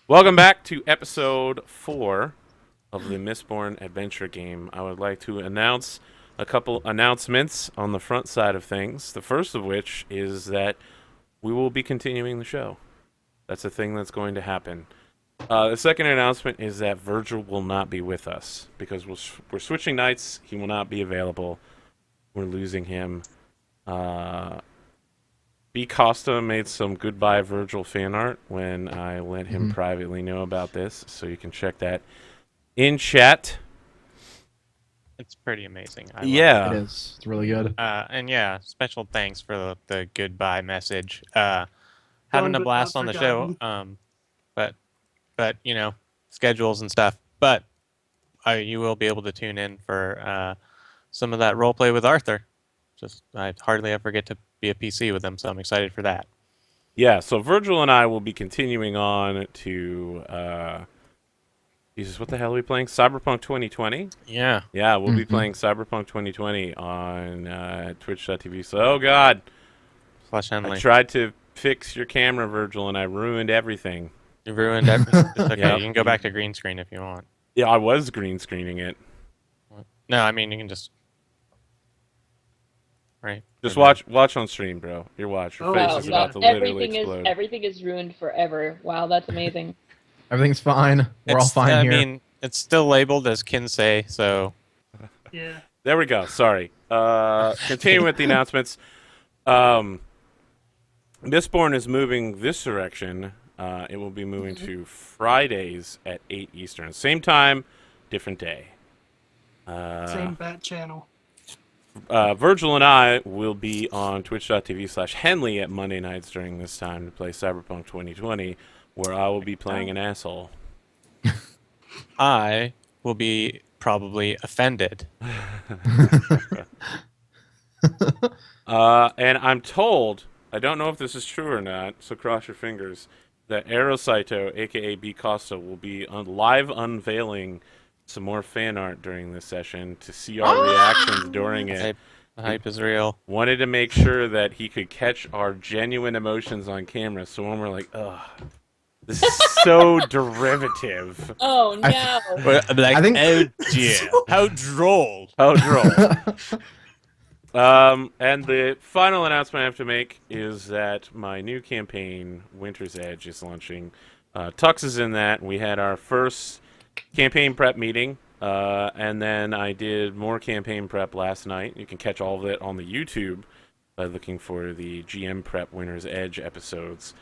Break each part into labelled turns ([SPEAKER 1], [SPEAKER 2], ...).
[SPEAKER 1] Welcome back to episode 4 of the Mistborn adventure game. I would like to announce a couple announcements on the front side of things. The first of which is that we will be continuing the show. That's a thing that's going to happen. The second announcement is that Virgil will not be with us because we're switching nights. He will not be available. We're losing him. B. Costa made some Goodbye Virgil fan art when I let him privately know about this, so you can check that in chat.
[SPEAKER 2] It's pretty amazing.
[SPEAKER 1] I love it.
[SPEAKER 3] It is. It's really good.
[SPEAKER 2] And yeah, special thanks for the goodbye message. Having a blast on the show. But you know, schedules and stuff. But you will be able to tune in for some of that roleplay with Arthur. I hardly ever get to be a PC with him, so I'm excited for that.
[SPEAKER 1] Yeah, so Virgil and I will be continuing on to Jesus, what the hell are we playing? Cyberpunk 2020?
[SPEAKER 2] Yeah.
[SPEAKER 1] Yeah, we'll be playing Cyberpunk 2020 on twitch.tv. So, oh god.
[SPEAKER 2] Henley.
[SPEAKER 1] I tried to fix your camera, Virgil, and I ruined everything.
[SPEAKER 2] You ruined everything. It's okay.
[SPEAKER 1] Yep.
[SPEAKER 2] You can go back to green screen if you want.
[SPEAKER 1] Yeah, I was green screening it.
[SPEAKER 2] No, I mean you can just right.
[SPEAKER 1] Just watch on stream, bro. Your watch. Your face is about to literally explode.
[SPEAKER 4] Everything is ruined forever. Wow, that's amazing.
[SPEAKER 3] Everything's fine. We're all fine here.
[SPEAKER 2] I mean, it's still labeled as KinSay, so
[SPEAKER 5] Yeah.
[SPEAKER 1] There we go. Sorry. Continuing with the announcements. Mistborn is moving this direction. It will be moving to Fridays at 8 Eastern. Same time, different day.
[SPEAKER 5] Same bat channel.
[SPEAKER 1] Virgil and I will be on twitch.tv/Henley at Monday nights during this time to play Cyberpunk 2020, where I will be playing an asshole.
[SPEAKER 2] I will be probably offended.
[SPEAKER 1] And I'm told, I don't know if this is true or not, so cross your fingers, that Aerosaito, a.k.a. B. Costa, will be live unveiling some more fan art during this session to see our reactions during it.
[SPEAKER 2] The hype is real.
[SPEAKER 1] Wanted to make sure that he could catch our genuine emotions on camera, so when we're like, ugh, this is so derivative.
[SPEAKER 4] Oh no!
[SPEAKER 3] I think-
[SPEAKER 2] oh dear, how droll.
[SPEAKER 1] How droll. And the final announcement I have to make is that my new campaign, Winter's Edge, is launching. Tux is in that. We had our first campaign prep meeting, and then I did more campaign prep last night. You can catch all of it on the YouTube by looking for the GM Prep Winter's Edge episodes.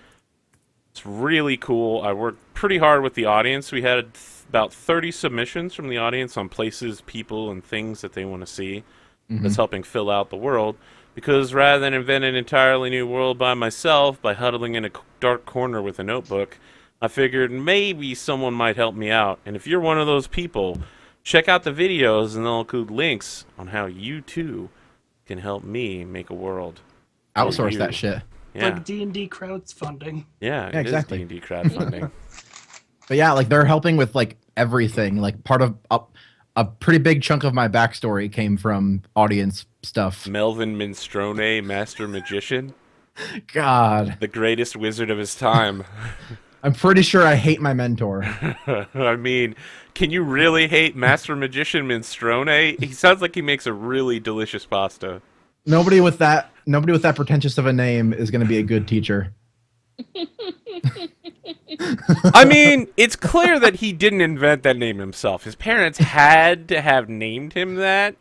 [SPEAKER 1] It's really cool. I worked pretty hard with the audience. We had about 30 submissions from the audience on places, people, and things that they want to see. That's helping fill out the world. Because rather than invent an entirely new world by myself, by huddling in a dark corner with a notebook, I figured maybe someone might help me out. And if you're one of those people, check out the videos and they'll include links on how you too can help me make a world.
[SPEAKER 3] Outsource that shit.
[SPEAKER 1] Yeah,
[SPEAKER 5] Like D&D crowdfunding.
[SPEAKER 1] yeah,
[SPEAKER 3] Yeah,
[SPEAKER 1] it
[SPEAKER 3] exactly.
[SPEAKER 1] is D&D crowdfunding.
[SPEAKER 3] But yeah, like they're helping with like everything. Like part of a pretty big chunk of my backstory came from audience stuff.
[SPEAKER 1] Melvin Minstrone, Master Magician,
[SPEAKER 3] God,
[SPEAKER 1] the greatest wizard of his time.
[SPEAKER 3] I'm pretty sure I hate my mentor.
[SPEAKER 1] I mean, can you really hate Master Magician Minstrone? He sounds like he makes a really delicious pasta.
[SPEAKER 3] Nobody with that pretentious of a name is going to be a good teacher.
[SPEAKER 1] I mean, it's clear that he didn't invent that name himself. His parents had to have named him that.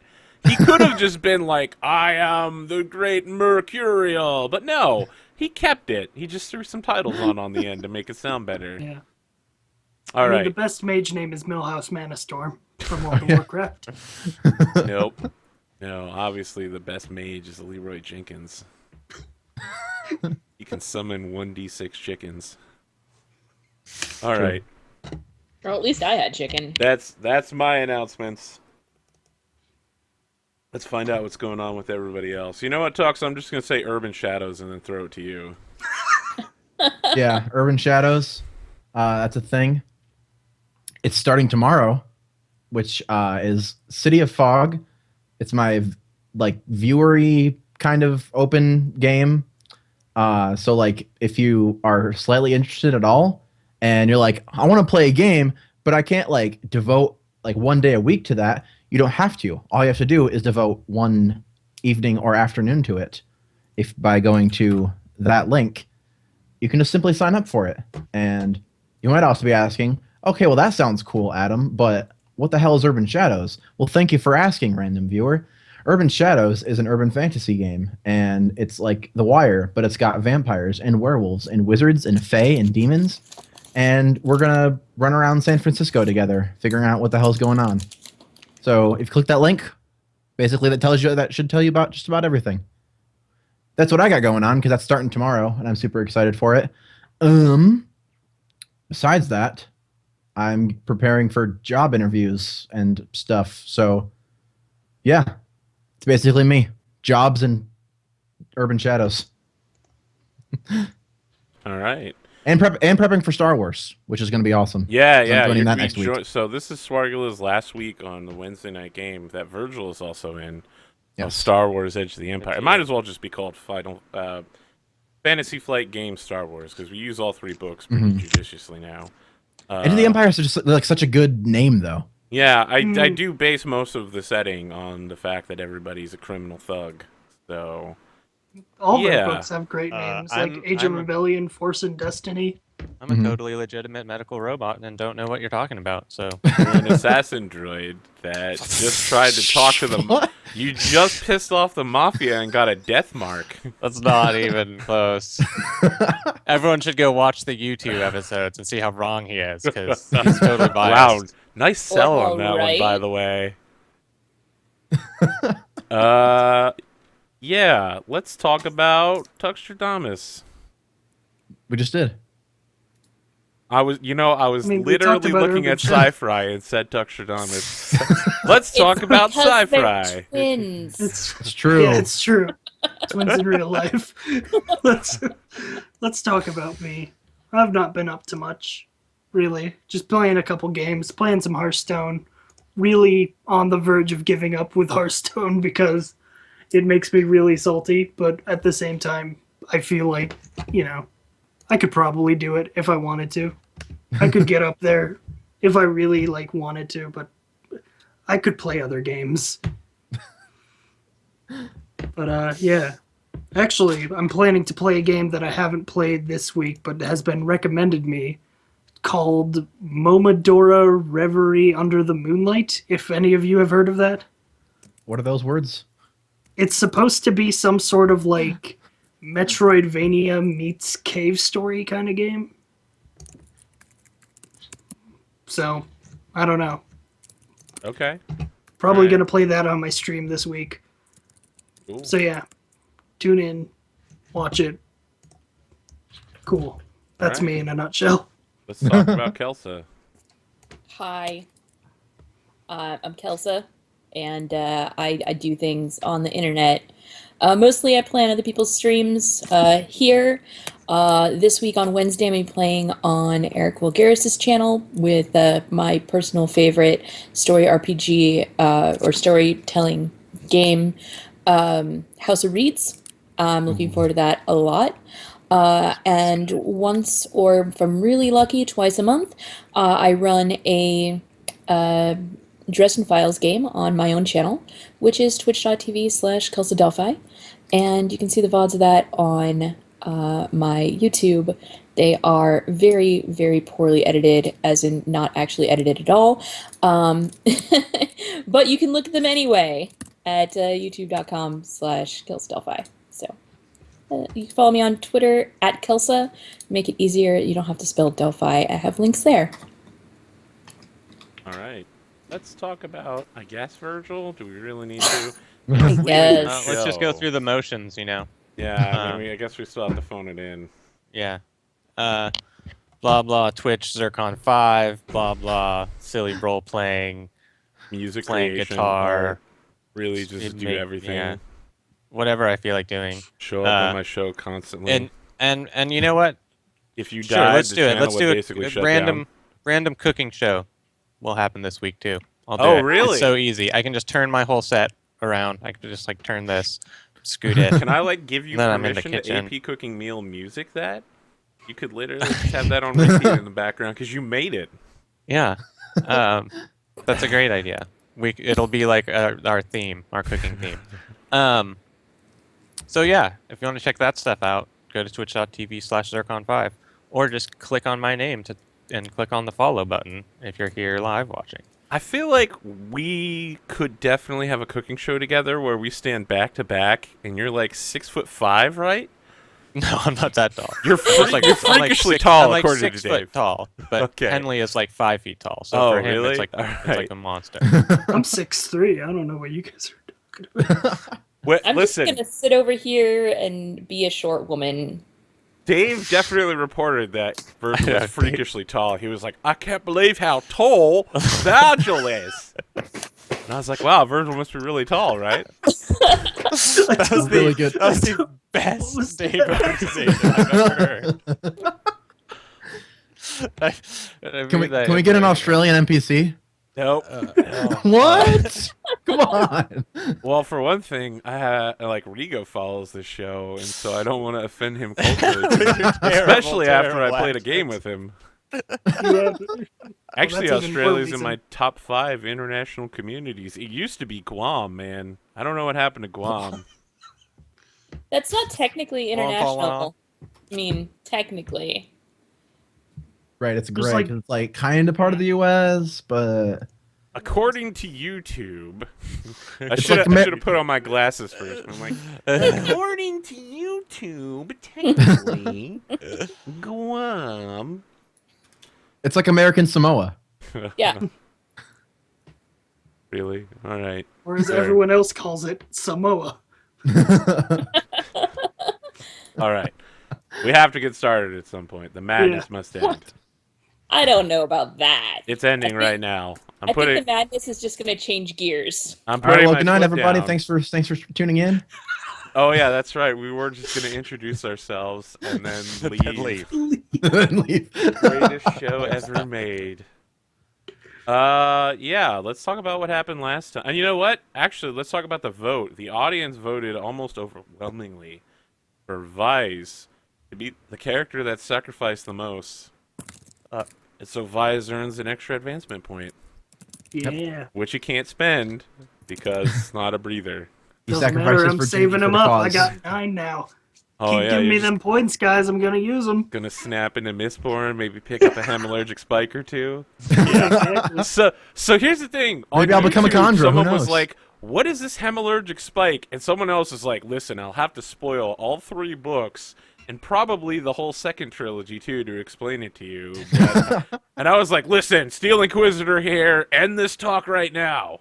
[SPEAKER 1] He could have just been like, I am the great Mercurial. But no, he kept it. He just threw some titles on the end to make it sound better.
[SPEAKER 5] Yeah.
[SPEAKER 1] All right.
[SPEAKER 5] The best mage name is Millhouse Manastorm from World of Warcraft.
[SPEAKER 1] Nope. No, obviously the best mage is Leroy Jenkins. He can summon 1d6 chickens. All right.
[SPEAKER 4] Or at least I had chicken.
[SPEAKER 1] That's my announcements. Let's find out what's going on with everybody else. You know what, Tux? I'm just going to say Urban Shadows and then throw it to you.
[SPEAKER 3] Yeah, Urban Shadows. That's a thing. It's starting tomorrow, which is City of Fog. It's my like viewery kind of open game. So like if you are slightly interested at all, and you're like, I want to play a game, but I can't like devote like 1 day a week to that. You don't have to. All you have to do is devote one evening or afternoon to it. If by going to that link, you can just simply sign up for it. And you might also be asking, okay, well, that sounds cool, Adam, but what the hell is Urban Shadows? Well, thank you for asking, random viewer. Urban Shadows is an urban fantasy game, and it's like The Wire, but it's got vampires and werewolves and wizards and fae and demons. And we're going to run around San Francisco together, figuring out what the hell's going on. So if you click that link, basically that should tell you about just about everything. That's what I got going on, because that's starting tomorrow, and I'm super excited for it. Besides that, I'm preparing for job interviews and stuff. So, yeah, it's basically me. Jobs and Urban Shadows.
[SPEAKER 1] All right.
[SPEAKER 3] And prepping for Star Wars, which is going to be awesome.
[SPEAKER 1] Yeah,
[SPEAKER 3] So
[SPEAKER 1] yeah.
[SPEAKER 3] I'm joining that next week.
[SPEAKER 1] So this is Swargula's last week on the Wednesday night game that Virgil is also in.
[SPEAKER 3] Yes.
[SPEAKER 1] Star Wars: Edge of the Empire. It might as well just be called Fantasy Flight Game Star Wars, because we use all 3 books pretty judiciously now.
[SPEAKER 3] Edge of the Empire is just like such a good name, though.
[SPEAKER 1] Yeah, I do base most of the setting on the fact that everybody's a criminal thug. So
[SPEAKER 5] All their books have great names, like Age of
[SPEAKER 2] I'm a-
[SPEAKER 5] Rebellion, Force and Destiny.
[SPEAKER 2] I'm a totally legitimate medical robot and don't know what you're talking about. So
[SPEAKER 1] you're an assassin droid that just tried to talk to them.
[SPEAKER 3] What?
[SPEAKER 1] You just pissed off the mafia and got a death mark.
[SPEAKER 2] that's not even close. Everyone should go watch the YouTube episodes and see how wrong he is, because he's totally
[SPEAKER 1] Wow,
[SPEAKER 2] biased.
[SPEAKER 1] nice sell on that one, by the way. Yeah, let's talk about Tuxtradamus.
[SPEAKER 3] We just did.
[SPEAKER 1] I was
[SPEAKER 5] we talked
[SPEAKER 1] literally
[SPEAKER 5] about
[SPEAKER 1] looking
[SPEAKER 5] Urban
[SPEAKER 1] at SciFri and said Tuxtradamus. Let's talk about
[SPEAKER 4] Because they're
[SPEAKER 1] SciFri.
[SPEAKER 4] twins.
[SPEAKER 3] It's true.
[SPEAKER 5] Yeah, it's true. Twins in real life. Let's talk about me. I've not been up to much, really. Just playing a couple games, playing some Hearthstone. Really on the verge of giving up with Hearthstone because it makes me really salty. But at the same time, I feel like, I could probably do it if I wanted to. I could get up there if I really wanted to, but I could play other games. But yeah. Actually, I'm planning to play a game that I haven't played this week, but has been recommended me, called Momodora Reverie Under the Moonlight, if any of you have heard of that.
[SPEAKER 3] What are those words?
[SPEAKER 5] It's supposed to be some sort of Metroidvania meets cave story kind of game. So, I don't know.
[SPEAKER 1] Okay.
[SPEAKER 5] Probably
[SPEAKER 1] Alright.
[SPEAKER 5] going to play that on my stream this week.
[SPEAKER 1] Cool.
[SPEAKER 5] So yeah, tune in, watch it. Cool. That's
[SPEAKER 1] Alright.
[SPEAKER 5] me in a nutshell.
[SPEAKER 1] Let's talk about Kelsa.
[SPEAKER 4] Hi, I'm Kelsa, and I do things on the internet. Mostly I play on other people's streams here. This week on Wednesday, I'm playing on Eric Wilgaris' channel with my personal favorite story RPG or storytelling game, House of Reeds. I'm looking forward to that a lot. And once, or if I'm really lucky, twice a month, I run a Dresden Files game on my own channel, which is twitch.tv/KelsaDelphi. And you can see the VODs of that on my YouTube. They are very, very poorly edited, as in not actually edited at all. But you can look at them anyway at youtube.com/KelsaDelphi. So you can follow me on Twitter at Kelsa. Make it easier. You don't have to spell Delphi. I have links there.
[SPEAKER 1] All right. Let's talk about, I guess, Virgil. Do we really need to?
[SPEAKER 4] Yes.
[SPEAKER 2] Let's just go
[SPEAKER 1] Show.
[SPEAKER 2] through the motions,
[SPEAKER 1] Yeah, I guess we still have to phone it in.
[SPEAKER 2] Yeah. Blah blah Twitch Zircon 5, blah blah silly role playing,
[SPEAKER 1] Music
[SPEAKER 2] playing
[SPEAKER 1] creation,
[SPEAKER 2] guitar,
[SPEAKER 1] art, really just do everything.
[SPEAKER 2] Yeah. Whatever I feel like doing.
[SPEAKER 1] Show up on my show constantly.
[SPEAKER 2] And you know what?
[SPEAKER 1] if you
[SPEAKER 2] Sure,
[SPEAKER 1] died,
[SPEAKER 2] let's
[SPEAKER 1] the
[SPEAKER 2] do it.
[SPEAKER 1] channel
[SPEAKER 2] Let's
[SPEAKER 1] would
[SPEAKER 2] do
[SPEAKER 1] basically
[SPEAKER 2] a
[SPEAKER 1] shut
[SPEAKER 2] random cooking show will happen this week too. I'll do
[SPEAKER 1] Oh,
[SPEAKER 2] it.
[SPEAKER 1] really?
[SPEAKER 2] It's so easy. I can just turn my whole set around. I can just turn this, scoot it.
[SPEAKER 1] down. Can I give you
[SPEAKER 2] Then I'm in the
[SPEAKER 1] permission to
[SPEAKER 2] kitchen.
[SPEAKER 1] AP Cooking Meal music that? You could literally just have that on repeat in the background because you made it.
[SPEAKER 2] Yeah. That's a great idea. It'll be like our theme, our cooking theme. So yeah, if you want to check that stuff out, go to twitch.tv/Zircon5, or just click on my name and click on the follow button if you're here live watching.
[SPEAKER 1] I feel like we could definitely have a cooking show together where we stand back to back, and you're like 6'5", right?
[SPEAKER 2] No, I'm not that tall.
[SPEAKER 1] You're
[SPEAKER 2] I'm
[SPEAKER 1] freakishly tall,
[SPEAKER 2] I'm like
[SPEAKER 1] according
[SPEAKER 2] 6
[SPEAKER 1] to
[SPEAKER 2] foot
[SPEAKER 1] Dave.
[SPEAKER 2] tall, but
[SPEAKER 1] Okay.
[SPEAKER 2] Henley is like 5 feet tall. So
[SPEAKER 1] Oh,
[SPEAKER 2] for him,
[SPEAKER 1] really?
[SPEAKER 2] it's like
[SPEAKER 1] All
[SPEAKER 2] it's
[SPEAKER 1] right.
[SPEAKER 2] like a monster.
[SPEAKER 5] I'm 6'3". I don't know what you guys are talking about.
[SPEAKER 4] I'm
[SPEAKER 1] Listen,
[SPEAKER 4] just gonna sit over here and be a short woman.
[SPEAKER 1] Dave definitely reported that Virgil
[SPEAKER 2] Yeah,
[SPEAKER 1] was freakishly tall. He was like, I can't believe how tall Virgil is. And I was like, wow, Virgil must be really tall, right?
[SPEAKER 2] That was
[SPEAKER 3] Really good.
[SPEAKER 2] That was the
[SPEAKER 5] was
[SPEAKER 2] best Dave
[SPEAKER 5] that?
[SPEAKER 2] organization I've ever heard.
[SPEAKER 3] Can we get an Australian NPC?
[SPEAKER 1] Nope.
[SPEAKER 3] What? Come on.
[SPEAKER 1] Well, for one thing, like Rigo follows the show, and so I don't want to offend him culturally, especially after I played a game with him.
[SPEAKER 5] Yeah.
[SPEAKER 1] Actually,
[SPEAKER 5] that's even more
[SPEAKER 1] Australia's in
[SPEAKER 5] reason.
[SPEAKER 1] my top 5 international communities. It used to be Guam, man. I don't know what happened to Guam.
[SPEAKER 4] That's not technically
[SPEAKER 2] Wah, wah,
[SPEAKER 4] international.
[SPEAKER 2] wah.
[SPEAKER 4] I mean, technically.
[SPEAKER 3] Right, it's
[SPEAKER 5] There's
[SPEAKER 3] great.
[SPEAKER 5] like-
[SPEAKER 3] 'Cause it's like kind of part of the U.S., but
[SPEAKER 1] According to YouTube, I
[SPEAKER 3] It's
[SPEAKER 1] should
[SPEAKER 3] like
[SPEAKER 1] have put on my glasses first. I'm like, according to YouTube, technically, Guam.
[SPEAKER 3] it's like American Samoa.
[SPEAKER 4] Yeah.
[SPEAKER 1] Really? All right.
[SPEAKER 5] Or as
[SPEAKER 1] Sorry.
[SPEAKER 5] everyone else calls it, Samoa.
[SPEAKER 1] All right. We have to get started at some point. The madness must end.
[SPEAKER 4] I don't know about that.
[SPEAKER 1] It's ending
[SPEAKER 4] I think-
[SPEAKER 1] right now.
[SPEAKER 4] I think the madness is just gonna change gears.
[SPEAKER 1] I'm
[SPEAKER 3] All right,
[SPEAKER 1] putting
[SPEAKER 3] well,
[SPEAKER 1] my
[SPEAKER 3] good night,
[SPEAKER 1] foot
[SPEAKER 3] everybody.
[SPEAKER 1] down.
[SPEAKER 3] Thanks for tuning in.
[SPEAKER 1] Oh yeah, that's right. We were just gonna introduce ourselves and then leave.
[SPEAKER 3] Leave.
[SPEAKER 1] Greatest show ever made. Yeah. Let's talk about what happened last time. And you know what? Actually, let's talk about the vote. The audience voted almost overwhelmingly for Vyse to be the character that sacrificed the most. And so Vyse earns an extra advancement point,
[SPEAKER 5] Yeah.
[SPEAKER 1] which he can't spend because it's not a breather.
[SPEAKER 3] He
[SPEAKER 5] Doesn't matter.
[SPEAKER 3] sacrifices
[SPEAKER 5] I'm
[SPEAKER 3] for
[SPEAKER 5] saving
[SPEAKER 3] duty for
[SPEAKER 5] them
[SPEAKER 3] the
[SPEAKER 5] up.
[SPEAKER 3] cause.
[SPEAKER 5] I got 9 now.
[SPEAKER 1] Oh
[SPEAKER 5] Keep
[SPEAKER 1] yeah,
[SPEAKER 5] giving
[SPEAKER 1] you're
[SPEAKER 5] me
[SPEAKER 1] just
[SPEAKER 5] them points, guys. I'm gonna use them.
[SPEAKER 1] gonna snap into Mistborn, maybe pick up a hemorrhagic spike or two.
[SPEAKER 5] Yeah.
[SPEAKER 1] So here's the thing. On
[SPEAKER 3] Maybe I'll become a
[SPEAKER 1] YouTube,
[SPEAKER 3] conjurer, who
[SPEAKER 1] Someone was
[SPEAKER 3] knows?
[SPEAKER 1] like, "What is this hemorrhagic spike?" And someone else is like, "Listen, I'll have to spoil all 3 books and probably the whole second trilogy too to explain it to you." But- and I was like, "Listen, Steel Inquisitor here. End this talk right now."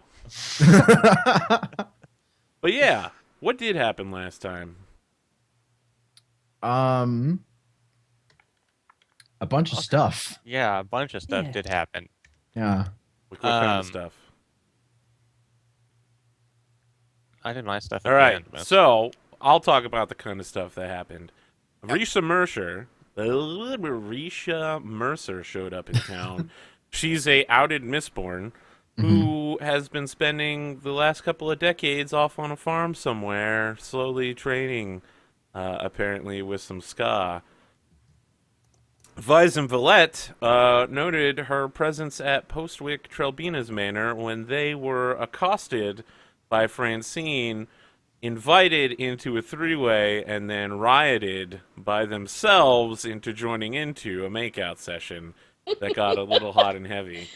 [SPEAKER 1] But yeah, what did happen last time?
[SPEAKER 3] A bunch of stuff.
[SPEAKER 2] Yeah, a bunch of stuff
[SPEAKER 4] Yeah.
[SPEAKER 2] did happen.
[SPEAKER 3] Yeah.
[SPEAKER 1] What kind of
[SPEAKER 2] Um,
[SPEAKER 1] stuff?
[SPEAKER 2] I did my stuff. At
[SPEAKER 1] All
[SPEAKER 2] the
[SPEAKER 1] right,
[SPEAKER 2] end, but-
[SPEAKER 1] so I'll talk about the kind of stuff that happened. Risha Mercer showed up in town. She's a outed Mistborn who has been spending the last couple of decades off on a farm somewhere, slowly training, apparently with some ska. Vyse and Valette noted her presence at Postwick Trelbina's manor when they were accosted by Francine, invited into a 3-way, and then rioted by themselves into joining into a makeout session that got a little hot and heavy.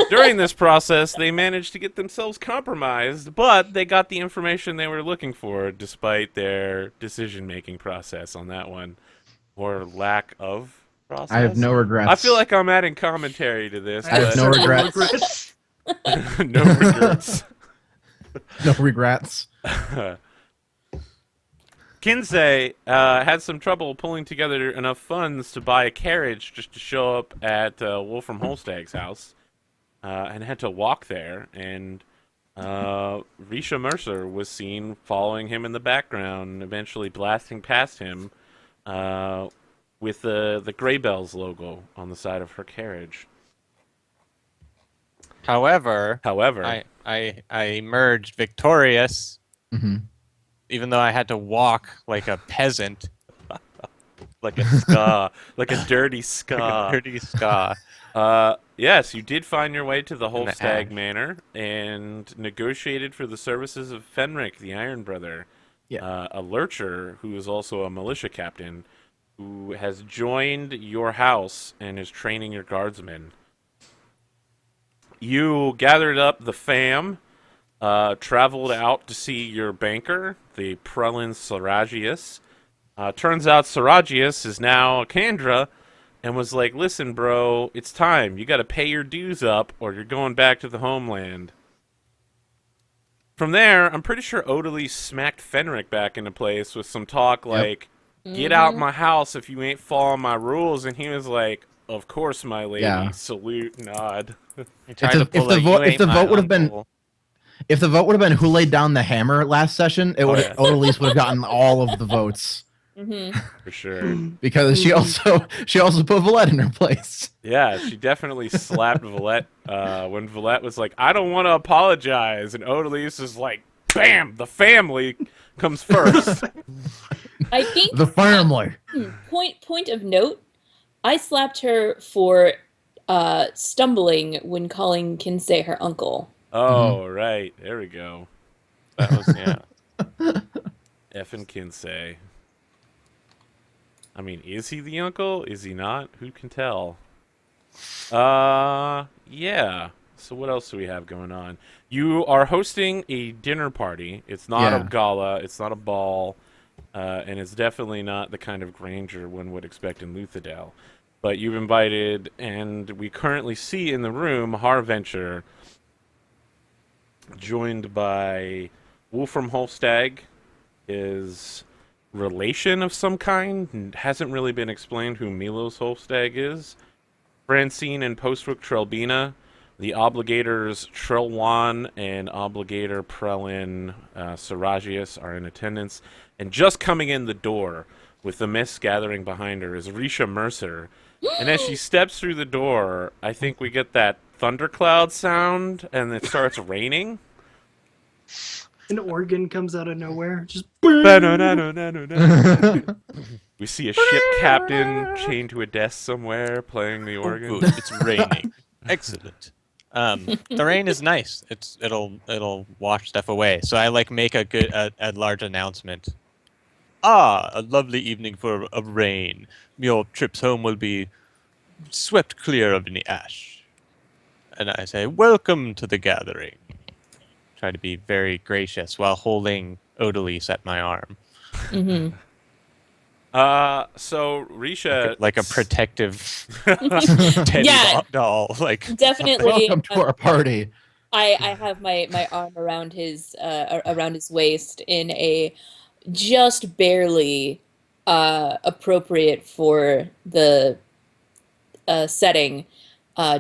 [SPEAKER 1] During this process, they managed to get themselves compromised, but they got the information they were looking for despite their decision-making process on that one, or lack of process.
[SPEAKER 3] I have no regrets.
[SPEAKER 1] I feel like I'm adding commentary to this.
[SPEAKER 3] I have
[SPEAKER 1] but
[SPEAKER 3] no regrets.
[SPEAKER 1] no regrets.
[SPEAKER 3] No regrets.
[SPEAKER 1] KinSay had some trouble pulling together enough funds to buy a carriage just to show up at Wolfram Holstag's house, and had to walk there. And Risha Mercer was seen following him in the background, and eventually blasting past him with the Grey Bells logo on the side of her carriage.
[SPEAKER 2] However,
[SPEAKER 1] However,
[SPEAKER 2] I emerged victorious,
[SPEAKER 3] Hmm.
[SPEAKER 2] even though I had to walk like a peasant.
[SPEAKER 1] like a ska, like a dirty ska.
[SPEAKER 2] Like a dirty ska.
[SPEAKER 1] Yes, you did find your way to the
[SPEAKER 2] In the
[SPEAKER 1] Holstag
[SPEAKER 2] ash.
[SPEAKER 1] Manor and negotiated for the services of Fenric, the Iron Brother,
[SPEAKER 3] Yeah.
[SPEAKER 1] a lurcher who is also a militia captain, who has joined your house and is training your guardsmen. You gathered up the fam, traveled out to see your banker, the Prelin Saragius. Turns out Saragius is now a Kandra, and was like, listen, bro, it's time. You got to pay your dues up, or you're going back to the homeland. From there, I'm pretty sure Odalys smacked Fenric back into place with some talk like, get out my house if you ain't following my rules. And he was like, of course, my lady.
[SPEAKER 3] Yeah.
[SPEAKER 1] Salute, nod.
[SPEAKER 2] He tried
[SPEAKER 3] the-
[SPEAKER 2] to pull
[SPEAKER 3] if the
[SPEAKER 2] a,
[SPEAKER 3] vote-
[SPEAKER 2] "You
[SPEAKER 3] if
[SPEAKER 2] ain't
[SPEAKER 3] the
[SPEAKER 2] my
[SPEAKER 3] vote would've been-
[SPEAKER 2] uncle."
[SPEAKER 3] If the vote would have been who laid down the hammer last session, it would
[SPEAKER 1] yeah.
[SPEAKER 3] Odalys would have gotten all of the votes
[SPEAKER 1] For sure.
[SPEAKER 3] because she also put Valette in her place.
[SPEAKER 1] Yeah, she definitely slapped Valette when Valette was like, I don't want to apologize. And Odalys is like, bam, the family comes first.
[SPEAKER 4] I think
[SPEAKER 3] The family.
[SPEAKER 4] point of note, I slapped her for stumbling when calling KinSay her uncle.
[SPEAKER 1] Oh, right. There we go.
[SPEAKER 2] That was yeah.
[SPEAKER 1] Effing KinSay. I mean, is he the uncle? Is he not? Who can tell? Yeah. So what else do we have going on? You are hosting a dinner party. It's not a
[SPEAKER 3] Yeah.
[SPEAKER 1] gala. It's not a ball. And it's definitely not the kind of grandeur one would expect in Luthadel. But you've invited, and we currently see in the room Harventure, joined by Wolfram Holstag, his relation of some kind. Hasn't really been explained who Milos Holstag is. Francine and Postwick Trelbina, the Obligators Trelwan and Obligator Prelin Saragius are in attendance. And just coming in the door, with the mist gathering behind her, is Risha Mercer. And as she steps through the door, I think we get that thundercloud sound, and it starts raining.
[SPEAKER 5] An organ comes out of nowhere. Just
[SPEAKER 1] We see a ship captain chained to a desk somewhere playing the
[SPEAKER 2] Oh,
[SPEAKER 1] organ.
[SPEAKER 2] good. It's raining. Excellent. The rain is nice. It'll wash stuff away. So I make a large announcement. A lovely evening for a rain. Your trips home will be swept clear of any ash. And I say, welcome to the gathering. Try to be very gracious while holding Odalys at my arm.
[SPEAKER 4] Mm-hmm.
[SPEAKER 1] So Risha,
[SPEAKER 2] Like a protective teddy
[SPEAKER 4] Yeah.
[SPEAKER 2] doll. Like,
[SPEAKER 4] Definitely.
[SPEAKER 3] Welcome to our party.
[SPEAKER 4] I have my arm around his waist in a just barely appropriate for the setting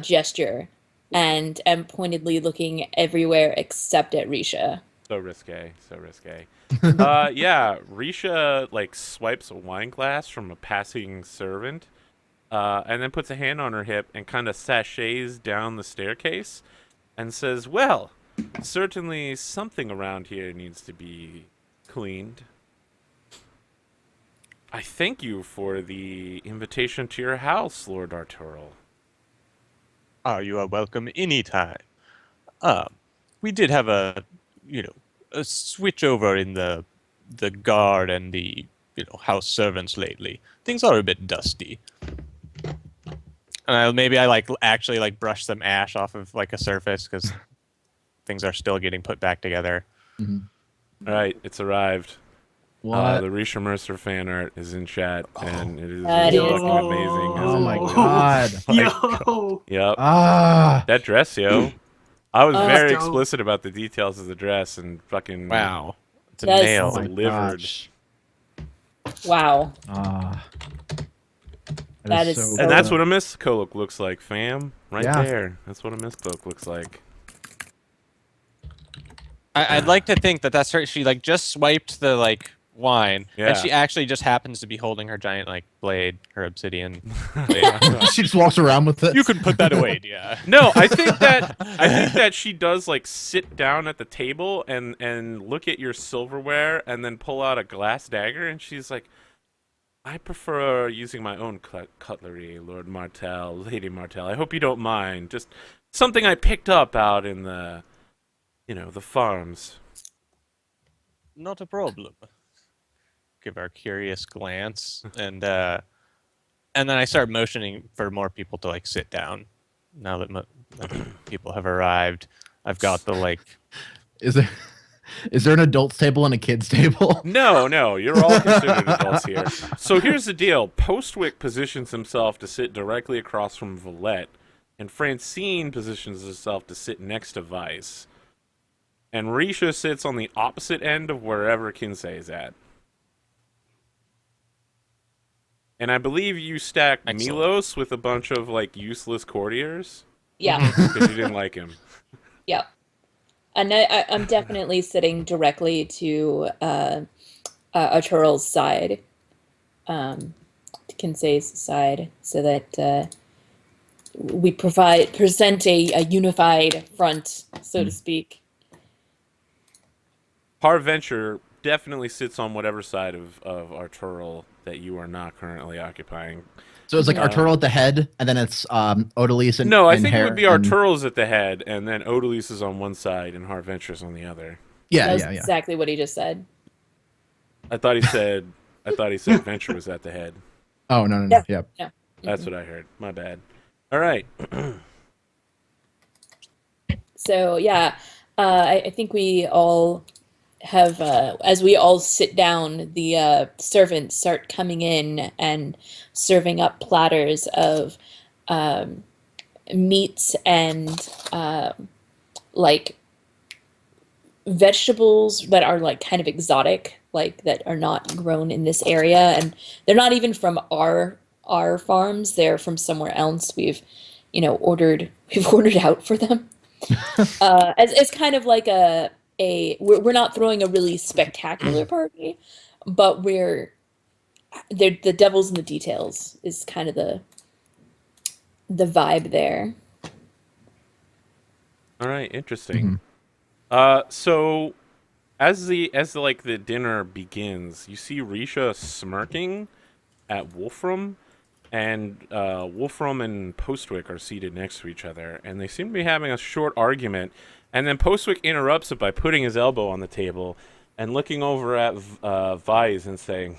[SPEAKER 4] gesture, and am pointedly looking everywhere except at Risha.
[SPEAKER 1] so risque. Yeah, Risha swipes a wine glass from a passing servant, and then puts a hand on her hip and kind of sachets down the staircase, and says, "Well, certainly something around here needs to be cleaned. I thank you for the invitation to your house, Lord Arturo."
[SPEAKER 2] you are welcome anytime. We did have a switch over in the guard and the house servants lately. Things are a bit dusty. And I actually brush some ash off of a surface because things are still getting put back together.
[SPEAKER 1] All right, it's arrived.
[SPEAKER 3] What?
[SPEAKER 1] The Risha Mercer fan art is in chat, and it is
[SPEAKER 4] That
[SPEAKER 1] fucking
[SPEAKER 4] is-
[SPEAKER 1] amazing.
[SPEAKER 3] Oh my
[SPEAKER 5] Oh.
[SPEAKER 3] god.
[SPEAKER 5] Yo.
[SPEAKER 1] Yep.
[SPEAKER 3] Ah.
[SPEAKER 1] That dress, yo. I was very
[SPEAKER 5] dope.
[SPEAKER 1] explicit about the details of the dress and fucking
[SPEAKER 2] Wow. It's a
[SPEAKER 4] That's-
[SPEAKER 2] nail.
[SPEAKER 3] Oh my
[SPEAKER 1] delivered.
[SPEAKER 3] gosh.
[SPEAKER 4] Wow.
[SPEAKER 3] Ah.
[SPEAKER 4] That is so
[SPEAKER 1] And that's
[SPEAKER 4] good.
[SPEAKER 1] what a miscloak looks like, fam. Right
[SPEAKER 3] Yeah.
[SPEAKER 1] there. That's what a miscloak looks like.
[SPEAKER 2] I'd like to think that that's her. She just swiped the wine,
[SPEAKER 1] Yeah.
[SPEAKER 2] and she actually just happens to be holding her giant blade, her obsidian blade.
[SPEAKER 3] She just walks around with it.
[SPEAKER 2] You can put that away, yeah.
[SPEAKER 1] No, I think that she does sit down at the table and look at your silverware and then pull out a glass dagger, and she's like, I prefer using my own cutlery, Lord Martell, Lady Martell. I hope you don't mind. Just something I picked up out in the, the farms.
[SPEAKER 2] Not a problem. Give her a curious glance, and then I start motioning for more people to like sit down. Now that people have arrived, I've got the like.
[SPEAKER 3] Is there an adults table and a kids table?
[SPEAKER 1] No, you're all considered adults here. So here's the deal. Postwick positions himself to sit directly across from Valette, and Francine positions herself to sit next to Vyse. And Risha sits on the opposite end of wherever KinSay is at. And I believe you stacked
[SPEAKER 2] Excellent.
[SPEAKER 1] Milos with a bunch of, like, useless courtiers.
[SPEAKER 4] Yeah.
[SPEAKER 1] Because you didn't like him.
[SPEAKER 4] Yep. And I'm definitely sitting directly to Arturo's side, to KinSay's side, so that we present a unified front, so to speak.
[SPEAKER 1] Harventure definitely sits on whatever side of Arturo that you are not currently occupying.
[SPEAKER 3] So it's like Arturo at the head, and then it's Odalys and
[SPEAKER 1] No, I
[SPEAKER 3] and
[SPEAKER 1] think it would be
[SPEAKER 3] and-
[SPEAKER 1] Arturo's at the head, and then Odalys is on one side and Harventure's on the other.
[SPEAKER 3] Yeah,
[SPEAKER 4] That was
[SPEAKER 3] yeah.
[SPEAKER 4] exactly what he just said.
[SPEAKER 1] I thought he said Venture was at the head.
[SPEAKER 3] Oh no.
[SPEAKER 4] Yeah.
[SPEAKER 3] Yep.
[SPEAKER 4] No.
[SPEAKER 1] That's what I heard. My bad. All right.
[SPEAKER 4] So yeah, I think we all have, as we all sit down, the servants start coming in and serving up platters of meats and like vegetables that are like kind of exotic, like that are not grown in this area, and they're not even from our farms. They're from somewhere else. We've ordered out for them. As kind of like we're not throwing a really spectacular party, but the devil's in the details is kind of the vibe there.
[SPEAKER 1] All right. Interesting. So as the dinner begins, you see Risha smirking at Wolfram, and Wolfram and Postwick are seated next to each other, and they seem to be having a short argument. And then Postwick interrupts it by putting his elbow on the table and looking over at Vyse and saying,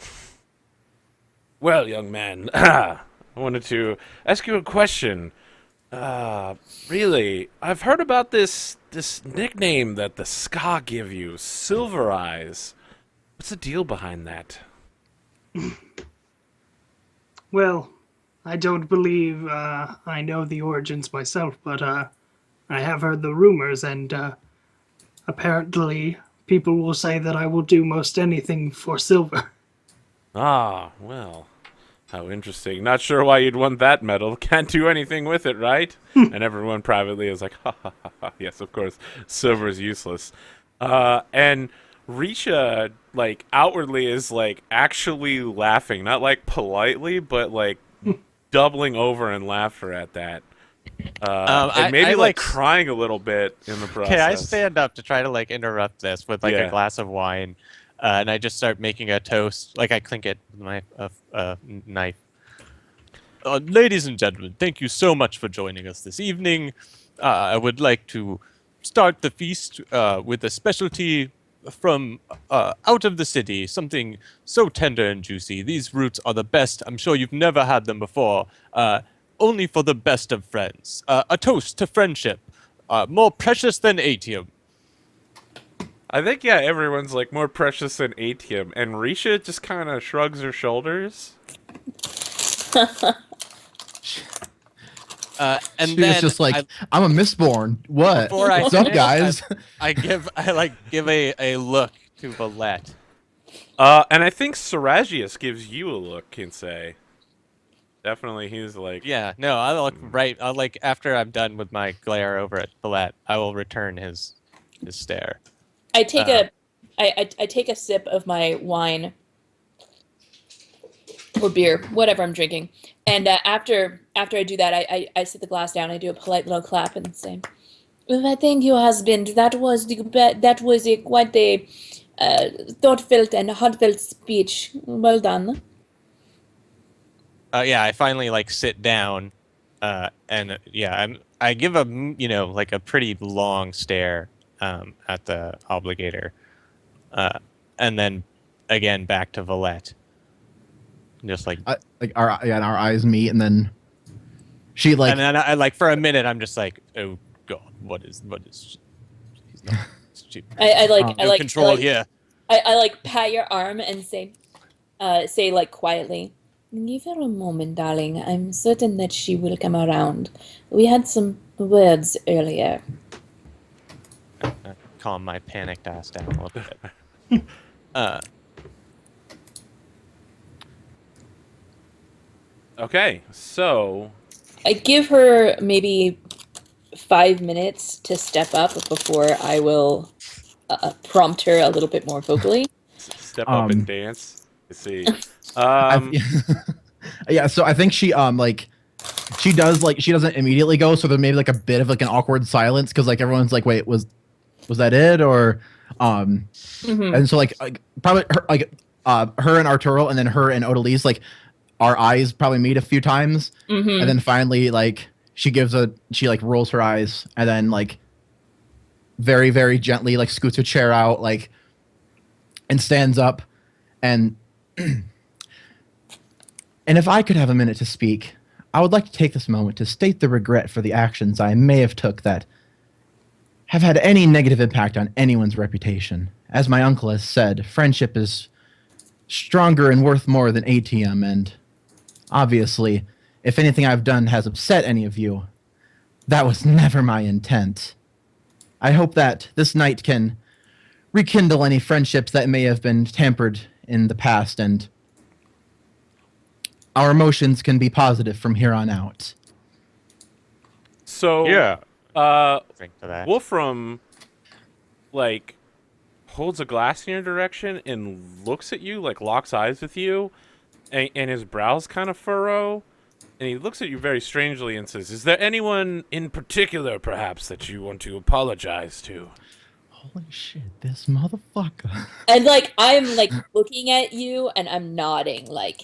[SPEAKER 1] "Well, young man, I wanted to ask you a question. Really, I've heard about this nickname that the Ska give you, Silver Eyes. What's the deal behind that?"
[SPEAKER 5] Well, I don't believe I know the origins myself, but I have heard the rumors, and apparently people will say that I will do most anything for silver.
[SPEAKER 1] Ah, well, how interesting. Not sure why you'd want that medal. Can't do anything with it, right? And everyone privately is like, ha ha ha ha. Yes, of course, silver is useless. And Risha, like, outwardly is, like, actually laughing. Not, like, politely, but, like, doubling over in laughter at that. And maybe,
[SPEAKER 2] I
[SPEAKER 1] like, crying a little bit in the process.
[SPEAKER 2] Okay, I stand up to try to like interrupt this with like
[SPEAKER 1] Yeah.
[SPEAKER 2] a glass of wine, and I just start making a toast. Like I clink it with my knife. Ladies and gentlemen, thank you so much for joining us this evening. I would like to start the feast with a specialty from out of the city, something so tender and juicy. These roots are the best. I'm sure you've never had them before. Only for the best of friends. A toast to friendship. More precious than atium.
[SPEAKER 1] I think, yeah, everyone's, like, more precious than atium. And Risha just kind of shrugs her shoulders.
[SPEAKER 2] And
[SPEAKER 3] She
[SPEAKER 2] then
[SPEAKER 3] was just like, I'm a Mistborn. What?
[SPEAKER 2] Before I
[SPEAKER 3] What's up,
[SPEAKER 2] finish,
[SPEAKER 3] guys?
[SPEAKER 2] I give a look to Valette.
[SPEAKER 1] And I think Seragius gives you a look, KinSay. Definitely, he's like...
[SPEAKER 2] Yeah, no, I'll look right. I'll like after I'm done with my glare over at Valette, I will return his stare.
[SPEAKER 4] I take I take a sip of my wine or beer, whatever I'm drinking, and after I do that, I set the glass down. I do a polite little clap and say, "Well, thank you, husband. That was quite a thoughtful and heartfelt speech. Well done."
[SPEAKER 2] I finally like sit down, and I give a like a pretty long stare at the obligator, and then again back to Valette, just like
[SPEAKER 3] our eyes meet, and then she like
[SPEAKER 2] and then I like for a minute I'm just like, oh god, what is he's not stupid.
[SPEAKER 4] I like
[SPEAKER 2] No control here.
[SPEAKER 4] I like pat your arm and say like quietly, give her a moment, darling. I'm certain that she will come around. We had some words earlier.
[SPEAKER 2] Calm my panicked ass down a little bit.
[SPEAKER 1] Okay, so
[SPEAKER 4] I give her maybe 5 minutes to step up before I will prompt her a little bit more vocally.
[SPEAKER 1] step up and dance. Let's see.
[SPEAKER 3] Yeah, so I think she she doesn't immediately go, so there may be like a bit of like an awkward silence because like everyone's like, wait, was that it? Or and so like probably her and Arturo, and then her and Odalys, like our eyes probably meet a few times, and then finally like she like rolls her eyes, and then like very, very gently like scoots her chair out, like, and stands up, and and if I could have a minute to speak, I would like to take this moment to state the regret for the actions I may have took that have had any negative impact on anyone's reputation. As my uncle has said, friendship is stronger and worth more than ATM, and obviously, if anything I've done has upset any of you, that was never my intent. I hope that this night can rekindle any friendships that may have been tampered in the past, and our emotions can be positive from here on out.
[SPEAKER 1] So
[SPEAKER 2] Yeah. Drink to that.
[SPEAKER 1] Wolfram like holds a glass in your direction and looks at you, like locks eyes with you, and his brows kind of furrow, and he looks at you very strangely and says, "Is there anyone in particular, perhaps, that you want to apologize to?"
[SPEAKER 3] Holy shit, this motherfucker.
[SPEAKER 4] And like I'm like looking at you and I'm nodding like,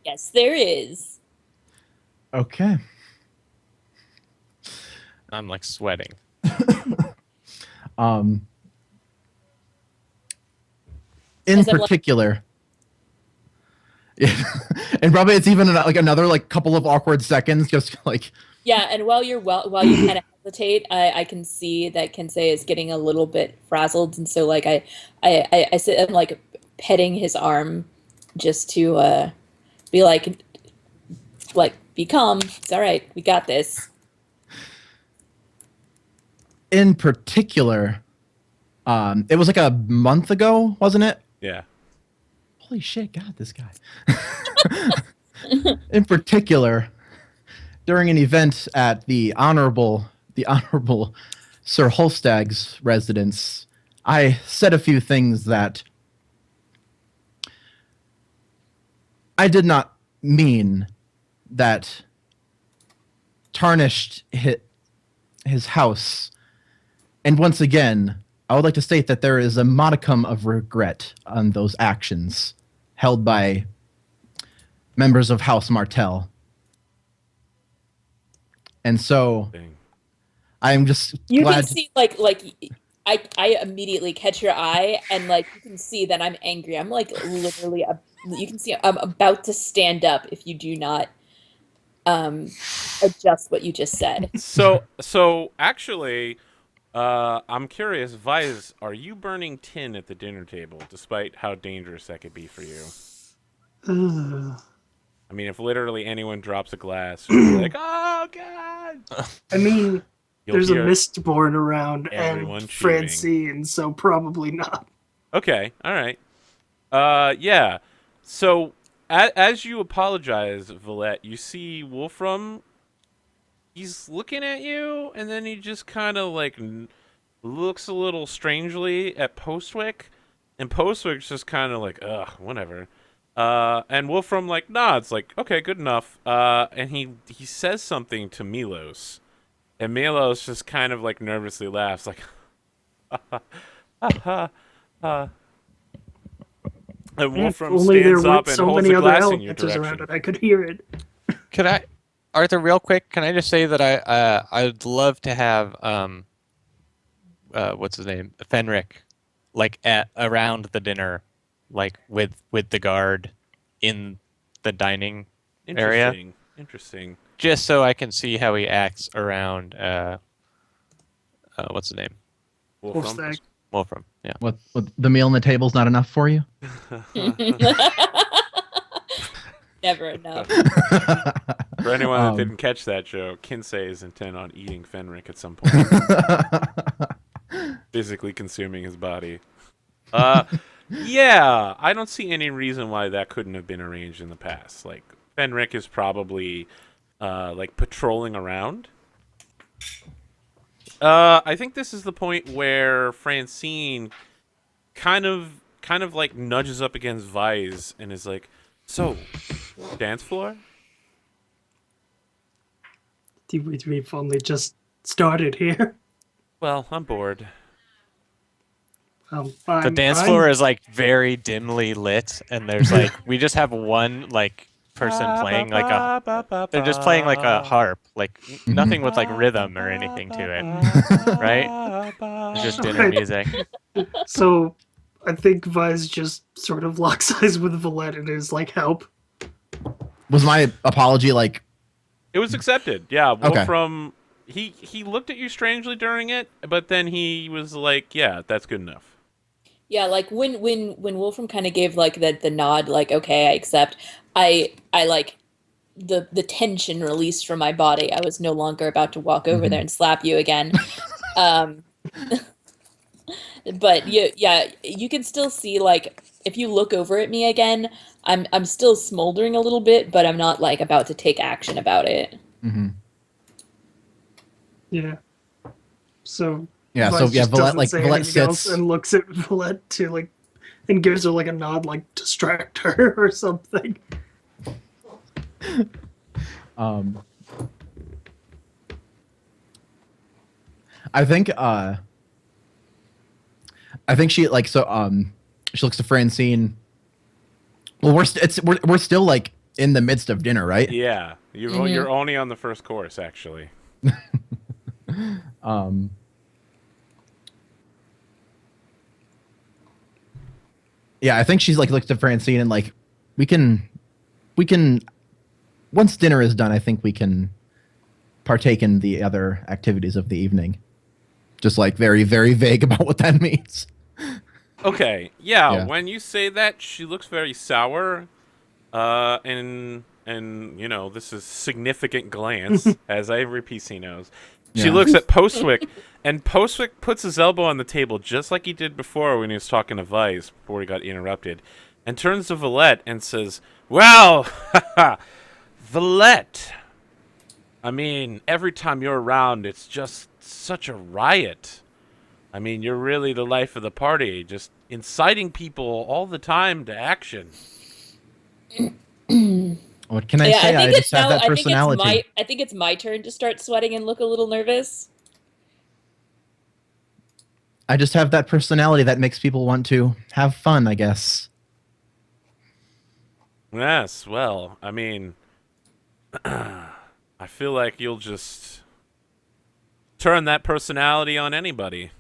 [SPEAKER 4] yes, there is.
[SPEAKER 3] Okay.
[SPEAKER 2] I'm like sweating.
[SPEAKER 3] In
[SPEAKER 4] As I'm like-
[SPEAKER 3] particular, yeah, and probably it's even like another like couple of awkward seconds, just like
[SPEAKER 4] Yeah, and while you kind of hesitate, I can see that KinSay is getting a little bit frazzled, and so like I sit and like petting his arm just to be like be calm. It's all right. We got this.
[SPEAKER 3] in particular, it was like a month ago, wasn't it?
[SPEAKER 1] Yeah.
[SPEAKER 3] Holy shit, God, this guy. In particular, during an event at the honorable Sir Holstag's residence, I said a few things that I did not mean, that tarnished his house. And once again, I would like to state that there is a modicum of regret on those actions held by members of House Martell. And so
[SPEAKER 1] Dang.
[SPEAKER 3] I'm just
[SPEAKER 4] You
[SPEAKER 3] glad
[SPEAKER 4] can see like I immediately catch your eye, and like you can see that I'm angry. I'm like literally you can see I'm about to stand up if you do not adjust what you just said.
[SPEAKER 1] So actually, I'm curious, Vyse, are you burning tin at the dinner table, despite how dangerous that could be for you? I mean, if literally anyone drops a glass, you'll be like, "Oh God!"
[SPEAKER 5] I mean,
[SPEAKER 1] You'll
[SPEAKER 5] there's a
[SPEAKER 1] hear
[SPEAKER 5] Mistborn around
[SPEAKER 1] everyone
[SPEAKER 5] and
[SPEAKER 1] cheering.
[SPEAKER 5] Francine, so probably not.
[SPEAKER 1] Okay, all right. Yeah. So as you apologize, Valette, you see Wolfram. He's looking at you, and then he just kind of like looks a little strangely at Postwick, and Postwick's just kind of like, ugh, whatever. And Wolfram like nods, like, okay, good enough. And he says something to Milos, and Milos just kind of like nervously laughs, like, And
[SPEAKER 5] If
[SPEAKER 1] Wolfram
[SPEAKER 5] only there
[SPEAKER 1] stands up
[SPEAKER 5] weren't
[SPEAKER 1] and
[SPEAKER 5] so
[SPEAKER 1] holds
[SPEAKER 5] many
[SPEAKER 1] a
[SPEAKER 5] other
[SPEAKER 1] glass in your
[SPEAKER 5] elementals around
[SPEAKER 1] direction.
[SPEAKER 5] it. I could hear it.
[SPEAKER 2] Could I, Arthur, real quick? Can I just say that I'd love to have what's his name, Fenric, like around the dinner, like with the guard in the dining area,
[SPEAKER 1] Interesting.
[SPEAKER 2] just so I can see how he acts around. What's his name?
[SPEAKER 1] Wolfram.
[SPEAKER 2] Wolfram. Yeah.
[SPEAKER 3] What the meal on the table's not enough for you?
[SPEAKER 4] Never enough.
[SPEAKER 1] For anyone that didn't catch that joke, KinSay is intent on eating Fenric at some point. Physically consuming his body. Yeah, I don't see any reason why that couldn't have been arranged in the past. Like, Fenric is probably, like, patrolling around. I think this is the point where Francine kind of like nudges up against Vyse and is like, "So, dance floor?"
[SPEAKER 5] We've only just started here.
[SPEAKER 1] Well, I'm bored.
[SPEAKER 2] The dance floor is like very dimly lit, and there's like we just have one like person playing like they're just playing like a harp, like nothing with like rhythm or anything to it, right? It's just dinner music.
[SPEAKER 5] So, I think Vyse just sort of locks eyes with Valette and is like, "Help."
[SPEAKER 3] Was my apology like?
[SPEAKER 1] It was accepted. Yeah,
[SPEAKER 3] Okay.
[SPEAKER 1] Wolfram. He looked at you strangely during it, but then he was like, "Yeah, that's good enough."
[SPEAKER 4] Yeah, like when Wolfram kind of gave like the nod, like okay, I accept. I like the tension released from my body. I was no longer about to walk over there and slap you again. But yeah, you can still see like if you look over at me again, I'm still smoldering a little bit, but I'm not like about to take action about it.
[SPEAKER 3] Mm-hmm.
[SPEAKER 5] Yeah. So.
[SPEAKER 3] Yeah.
[SPEAKER 5] Vyse
[SPEAKER 3] So yeah,
[SPEAKER 5] just
[SPEAKER 3] Valette
[SPEAKER 5] doesn't
[SPEAKER 3] like
[SPEAKER 5] say
[SPEAKER 3] Valette
[SPEAKER 5] anything else
[SPEAKER 3] sits.
[SPEAKER 5] and looks at Valette to like, and gives her like a nod, like distract her or something.
[SPEAKER 3] I think she like so she looks to Francine. Well, we're still like in the midst of dinner, right?
[SPEAKER 1] Yeah, you're only on the first course, actually.
[SPEAKER 3] Yeah, I think she's like looks to Francine and like we can once dinner is done, I think we can partake in the other activities of the evening. Just like very, very vague about what that means.
[SPEAKER 1] Okay, yeah,
[SPEAKER 3] Yeah.
[SPEAKER 1] when you say that, she looks very sour, and you know, this is significant glance, as every PC knows. She
[SPEAKER 3] Yeah.
[SPEAKER 1] looks at Postwick, and Postwick puts his elbow on the table, just like he did before when he was talking to Vyse, before he got interrupted, and turns to Valette and says, "Well, Valette, I mean, every time you're around, it's just such a riot. I mean, you're really the life of the party, just inciting people all the time to action."
[SPEAKER 3] What can I
[SPEAKER 4] Yeah,
[SPEAKER 3] say?
[SPEAKER 4] I
[SPEAKER 3] I
[SPEAKER 4] think
[SPEAKER 3] just
[SPEAKER 4] it's
[SPEAKER 3] have
[SPEAKER 4] now.
[SPEAKER 3] that personality.
[SPEAKER 4] I think it's my turn to start sweating and look a little nervous.
[SPEAKER 3] I just have that personality that makes people want to have fun, I guess.
[SPEAKER 1] Yes, well, I mean, I feel like you'll just turn that personality on anybody.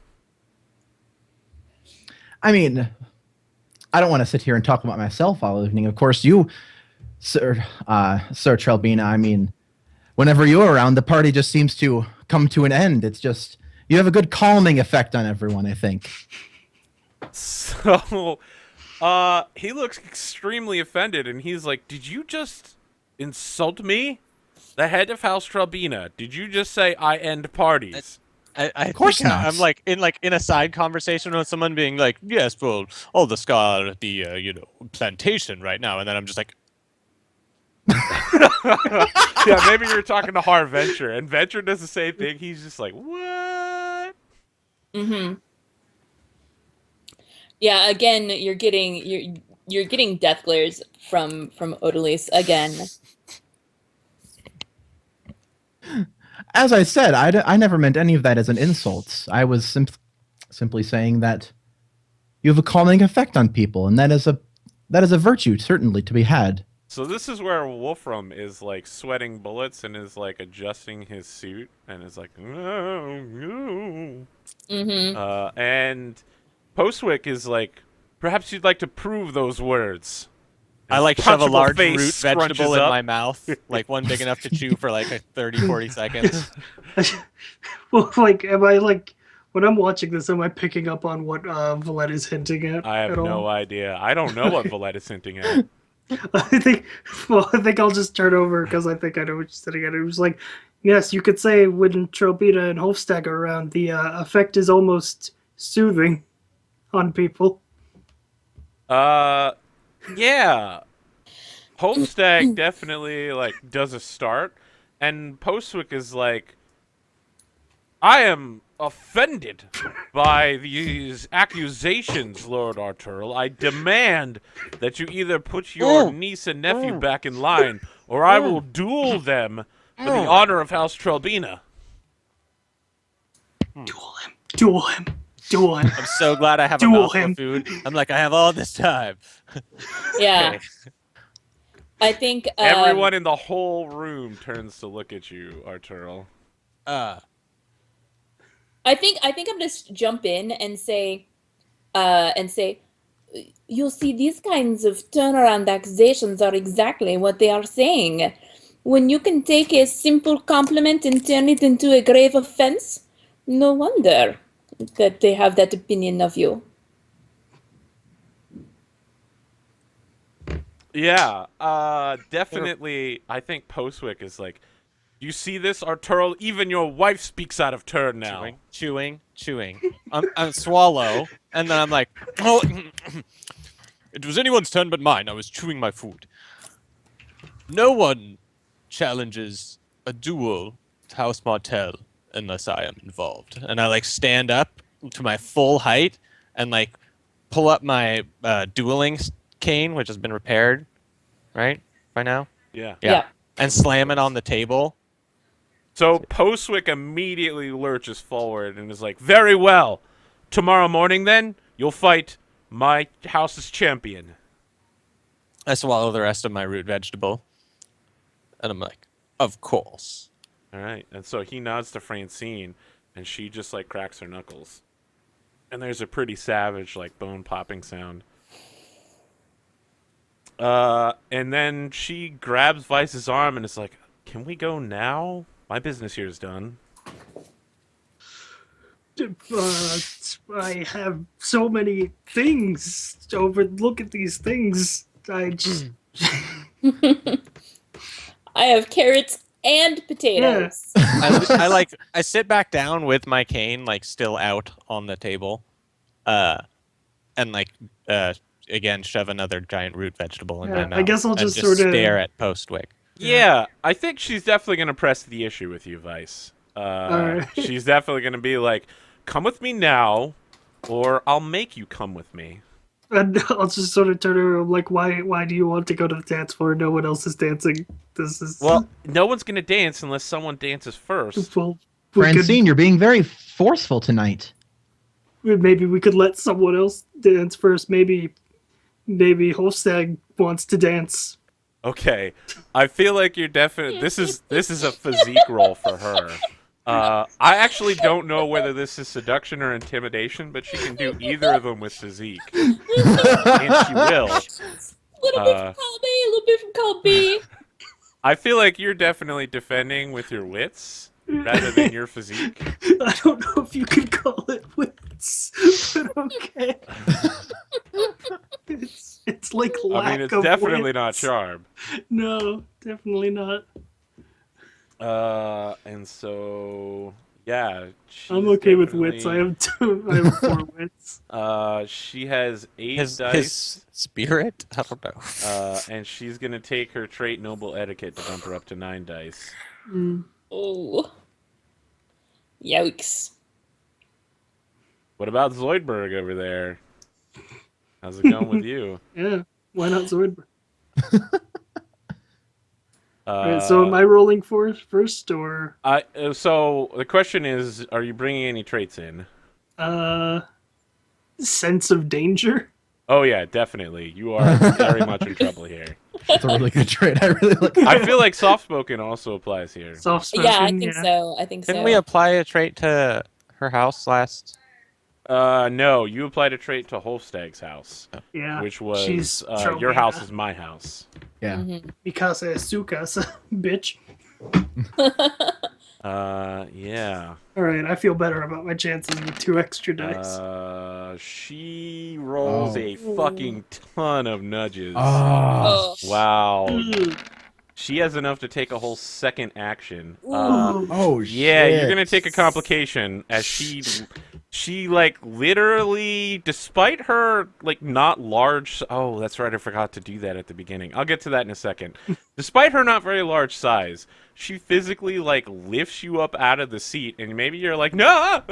[SPEAKER 3] I mean, I don't want to sit here and talk about myself all evening. Of course, you, Sir Trelbina, I mean, whenever you're around, the party just seems to come to an end. It's just, you have a good calming effect on everyone, I think.
[SPEAKER 1] So, he looks extremely offended, and he's like, "Did you just insult me? The head of House Trelbina, did you just say I end parties?"
[SPEAKER 2] Of
[SPEAKER 3] course
[SPEAKER 2] think
[SPEAKER 3] not.
[SPEAKER 2] I'm like in a side conversation with someone being like, "Yes, well, all the Scar at the plantation right now," and then I'm just like,
[SPEAKER 1] Yeah, maybe you're talking to Har Venture, and Venture does the same thing. He's just like, "What?"
[SPEAKER 4] Mm-hmm. Yeah, again, you're getting death glares from Odalys again.
[SPEAKER 3] As I said, I never meant any of that as an insult. I was simply saying that you have a calming effect on people, and that is That is a virtue certainly to be had.
[SPEAKER 1] So this is where Wolfram is like sweating bullets and is like adjusting his suit and is like, no, no. And Postwick is like, perhaps you'd like to prove those words.
[SPEAKER 2] I like shove a
[SPEAKER 1] Punchable
[SPEAKER 2] large
[SPEAKER 1] face
[SPEAKER 2] root vegetable
[SPEAKER 1] scrunches
[SPEAKER 2] in
[SPEAKER 1] up.
[SPEAKER 2] my mouth, like one big enough to chew for like 30, 40 seconds.
[SPEAKER 5] Well, like, am I like when I'm watching this? Am I picking up on what Valette is hinting at?
[SPEAKER 1] I have
[SPEAKER 5] at
[SPEAKER 1] no
[SPEAKER 5] all?
[SPEAKER 1] idea. I don't know what Valette is hinting at.
[SPEAKER 5] I think. Well, I think I'll just turn over because I think I know what you're sitting at. It was like, yes, you could say when Tropina and Hofstag are around, the effect is almost soothing on people.
[SPEAKER 1] Yeah. Homestag definitely like does a start, and Postwick is like, I am offended by these accusations, Lord Arturl. I demand that you either put your niece and nephew back in line, or I will duel them for the honor of House Trelbina.
[SPEAKER 5] Duel him. Duel him. Duel him.
[SPEAKER 2] I'm so glad I have a
[SPEAKER 5] Duel
[SPEAKER 2] mouthful
[SPEAKER 5] him.
[SPEAKER 2] of food. I'm like, I have all this time.
[SPEAKER 4] Yeah.
[SPEAKER 2] Okay.
[SPEAKER 4] I think
[SPEAKER 1] Everyone in the whole room turns to look at you, Arturl.
[SPEAKER 4] I think I'm gonna jump in and say, you see, these kinds of turnaround accusations are exactly what they are saying. When you can take a simple compliment and turn it into a grave offense, no wonder that they have that opinion of you.
[SPEAKER 1] Yeah, definitely. I think Postwick is like, you see this, Arturl? Even your wife speaks out of turn now.
[SPEAKER 2] Chewing. I'm swallow, and then I'm like, oh, it was anyone's turn but mine. I was chewing my food. No one challenges a duel to House Martell unless I am involved. And I like stand up to my full height and like pull up my dueling cane, which has been repaired, right? By now?
[SPEAKER 1] Yeah.
[SPEAKER 2] And slam it on the table.
[SPEAKER 1] So Postwick immediately lurches forward and is like, very well. Tomorrow morning, then, you'll fight my house's champion.
[SPEAKER 2] I swallow the rest of my root vegetable. And I'm like, of course.
[SPEAKER 1] All right. And so he nods to Francine, and she just, like, cracks her knuckles. And there's a pretty savage, like, bone-popping sound. And then she grabs Vyse's arm and is like, can we go now? My business here is done.
[SPEAKER 5] I have so many things to overlook at these things. I just...
[SPEAKER 4] I have carrots and potatoes.
[SPEAKER 2] I sit back down with my cane like still out on the table, and like again shove another giant root vegetable in my mouth.
[SPEAKER 5] I guess I'll
[SPEAKER 2] and
[SPEAKER 5] just sort of
[SPEAKER 2] stare at Postwick.
[SPEAKER 1] Yeah, I think she's definitely going to press the issue with you, Vyse.
[SPEAKER 5] Alright.
[SPEAKER 1] She's definitely going to be like, come with me now, or I'll make you come with me.
[SPEAKER 5] And I'll just sort of turn around like, why do you want to go to the dance floor? No one else is dancing. This is...
[SPEAKER 1] Well, no one's going to dance unless someone dances first.
[SPEAKER 5] Well, we
[SPEAKER 3] Francine, you're being very forceful tonight.
[SPEAKER 5] maybe we could let someone else dance first. Maybe Hofstag wants to dance.
[SPEAKER 1] Okay, I feel like you're definitely... This is a physique role for her. I actually don't know whether this is seduction or intimidation, but she can do either of them with physique. And she will.
[SPEAKER 4] A little bit from column A, a little bit from column B.
[SPEAKER 1] I feel like you're definitely defending with your wits rather than your physique.
[SPEAKER 5] I don't know if you could call it wits, but okay. It's like lack
[SPEAKER 1] I mean, it's
[SPEAKER 5] of
[SPEAKER 1] definitely
[SPEAKER 5] wits.
[SPEAKER 1] not charm.
[SPEAKER 5] No, definitely not.
[SPEAKER 1] And so, yeah.
[SPEAKER 5] I'm okay with wits. I have 4 wits.
[SPEAKER 1] She has 8
[SPEAKER 2] His
[SPEAKER 1] dice.
[SPEAKER 2] spirit? I don't know.
[SPEAKER 1] And she's gonna take her trait noble etiquette to bump her up to 9 dice.
[SPEAKER 4] Oh. Yikes.
[SPEAKER 1] What about Zoidberg over there? How's it going with you?
[SPEAKER 5] Yeah, why not Zoidberg? Right, so am I rolling for first, or?
[SPEAKER 1] So the question is, are you bringing any traits in?
[SPEAKER 5] Sense of danger?
[SPEAKER 1] Oh yeah, definitely. You are very much in trouble here.
[SPEAKER 3] It's a really good trait. I really like.
[SPEAKER 1] I feel like soft spoken also applies here.
[SPEAKER 5] Soft spoken.
[SPEAKER 4] Yeah, I think so. I think
[SPEAKER 2] Didn't
[SPEAKER 4] so.
[SPEAKER 2] we apply a trait to her house last?
[SPEAKER 1] No, you applied a trait to Holstag's house,
[SPEAKER 5] Yeah.
[SPEAKER 1] which was
[SPEAKER 5] She's
[SPEAKER 1] your house
[SPEAKER 5] Tromina.
[SPEAKER 1] is my house.
[SPEAKER 3] Yeah.
[SPEAKER 4] Mhm.
[SPEAKER 5] Mikasa is Sukasa, bitch.
[SPEAKER 1] Yeah.
[SPEAKER 5] All right, I feel better about my chances with 2 extra dice.
[SPEAKER 1] She rolls
[SPEAKER 3] Oh.
[SPEAKER 1] a fucking ton of nudges.
[SPEAKER 3] Oh.
[SPEAKER 4] Oh.
[SPEAKER 1] Wow.
[SPEAKER 5] Ugh.
[SPEAKER 1] She has enough to take a whole second action.
[SPEAKER 5] Ooh.
[SPEAKER 3] Oh
[SPEAKER 1] Yeah,
[SPEAKER 3] shit.
[SPEAKER 1] you're gonna take a complication as she like literally, despite her like not large. Oh, that's right, I forgot to do that at the beginning. I'll get to that in a second. Despite her not very large size, she physically like lifts you up out of the seat, and maybe you're like no,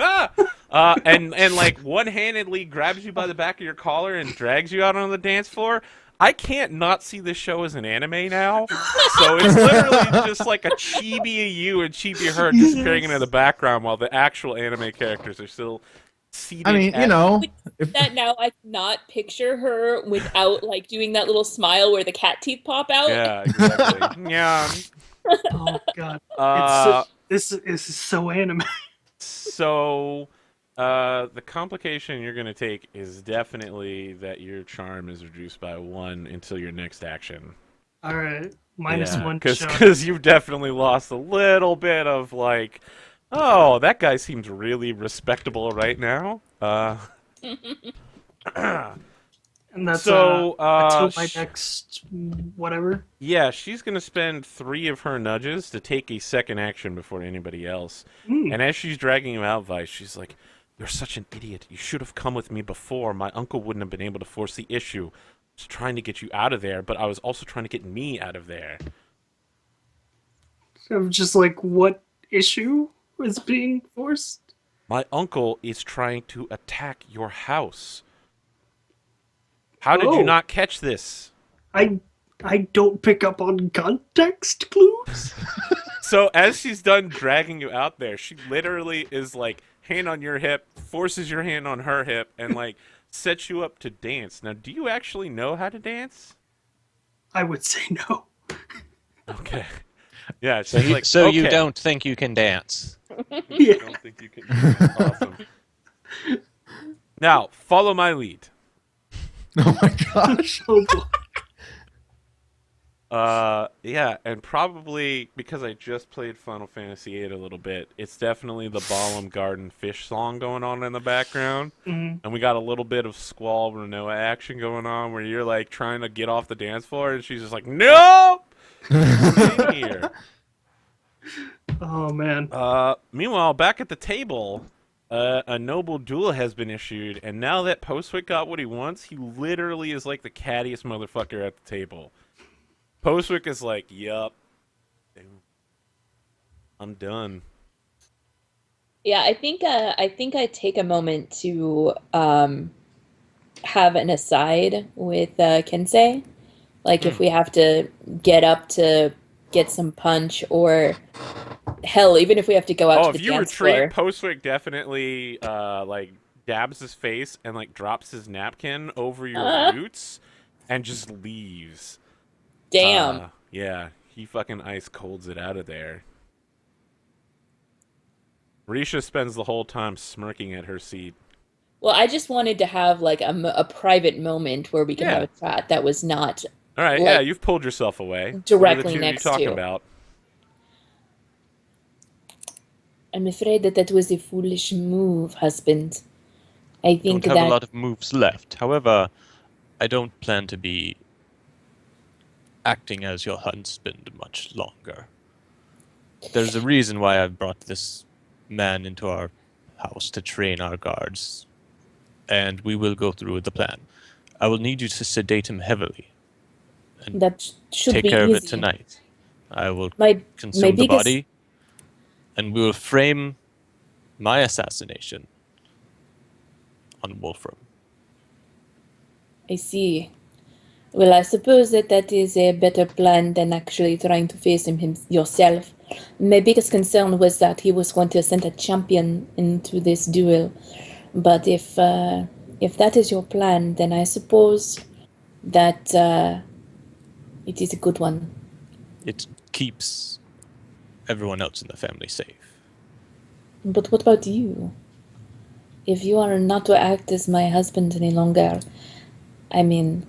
[SPEAKER 1] and like one-handedly grabs you by the back of your collar and drags you out on the dance floor. I can't not see this show as an anime now, so it's literally just like a chibi of you and chibi of her disappearing into the background while the actual anime characters are still seated.
[SPEAKER 3] I mean,
[SPEAKER 1] at-
[SPEAKER 3] you know, if,
[SPEAKER 4] That now I cannot picture her without like doing that little smile where the cat teeth pop out.
[SPEAKER 1] Yeah, exactly. Yeah.
[SPEAKER 5] Oh god,
[SPEAKER 1] Uh,
[SPEAKER 5] this is so anime.
[SPEAKER 1] so, the complication you're gonna take is definitely that your charm is reduced by 1 until your next action.
[SPEAKER 5] All right, -1 charm.
[SPEAKER 1] because you've definitely lost a little bit of like, oh, that guy seems really respectable right now.
[SPEAKER 5] And that's
[SPEAKER 1] so
[SPEAKER 5] until my next whatever.
[SPEAKER 1] yeah, she's gonna spend 3 of her nudges to take a second action before anybody else.
[SPEAKER 5] Mm.
[SPEAKER 1] And as she's dragging you out, Vyse, she's like, "You're such an idiot. You should have come with me before. My uncle wouldn't have been able to force the issue. I was trying to get you out of there, but I was also trying to get me out of there."
[SPEAKER 5] I'm just like, what issue is being forced?
[SPEAKER 1] My uncle is trying to attack your house. How did you
[SPEAKER 5] Oh.
[SPEAKER 1] not catch this?
[SPEAKER 5] I don't pick up on context clues.
[SPEAKER 1] So as she's done dragging you out there, she literally is like, hand on your hip, forces your hand on her hip, and like sets you up to dance. Now, do you actually know how to dance?
[SPEAKER 5] I would say no.
[SPEAKER 1] Okay. Yeah,
[SPEAKER 2] So,
[SPEAKER 1] she's like,
[SPEAKER 2] you
[SPEAKER 1] "Okay."
[SPEAKER 2] don't think you can dance?
[SPEAKER 5] Yeah.
[SPEAKER 1] I don't think you can. Awesome. Now, follow my lead.
[SPEAKER 3] oh my gosh.
[SPEAKER 5] Oh boy.
[SPEAKER 1] Yeah, and probably because I just played Final Fantasy VIII a little bit, it's definitely the Balam Garden Fish song going on in the background.
[SPEAKER 5] Mhm.
[SPEAKER 1] And we got a little bit of Squall Renoa action going on where you're like trying to get off the dance floor, and she's just like, "No! Stay here."
[SPEAKER 5] Oh man.
[SPEAKER 1] Meanwhile, back at the table, a noble duel has been issued, and now that Postwick got what he wants, he literally is like the cattiest motherfucker at the table. Postwick is like, "Yup, I'm done."
[SPEAKER 4] Yeah, I think I take a moment to have an aside with KinSay. Like if we have to get up to get some punch, or hell, even if we have to go out
[SPEAKER 1] Oh,
[SPEAKER 4] to
[SPEAKER 1] if
[SPEAKER 4] the
[SPEAKER 1] you
[SPEAKER 4] dance
[SPEAKER 1] retreat,
[SPEAKER 4] floor.
[SPEAKER 1] Postwick definitely like dabs his face and like drops his napkin over your roots and just leaves.
[SPEAKER 4] Damn.
[SPEAKER 1] Yeah, he fucking ice colds it out of there. Risha spends the whole time smirking at her seat.
[SPEAKER 4] Well, I just wanted to have like a private moment where we can
[SPEAKER 1] Yeah.
[SPEAKER 4] have a chat that was not
[SPEAKER 1] All right,
[SPEAKER 4] Like,
[SPEAKER 1] yeah, you've pulled yourself away.
[SPEAKER 4] directly
[SPEAKER 1] What are the two
[SPEAKER 4] next
[SPEAKER 1] you talking
[SPEAKER 4] to.
[SPEAKER 1] about?
[SPEAKER 4] I'm afraid that was a foolish move, husband. I think
[SPEAKER 2] Don't have
[SPEAKER 4] that
[SPEAKER 2] a lot of moves left. However, I don't plan to be acting as your husband much longer. There's a reason why I brought this man into our house to train our guards, and we will go through with the plan. I will need you to sedate him heavily and
[SPEAKER 4] that should
[SPEAKER 2] take
[SPEAKER 4] be
[SPEAKER 2] care
[SPEAKER 4] easy.
[SPEAKER 2] of it tonight. I will
[SPEAKER 4] My
[SPEAKER 2] consume the
[SPEAKER 4] biggest-
[SPEAKER 2] body, and we will frame my assassination on Wolfram.
[SPEAKER 4] I see. Well, I suppose that is a better plan than actually trying to face him yourself. My biggest concern was that he was going to send a champion into this duel. But if if that is your plan, then I suppose that it is a good one.
[SPEAKER 2] It keeps everyone else in the family safe.
[SPEAKER 4] But what about you? If you are not to act as my husband any longer, I mean...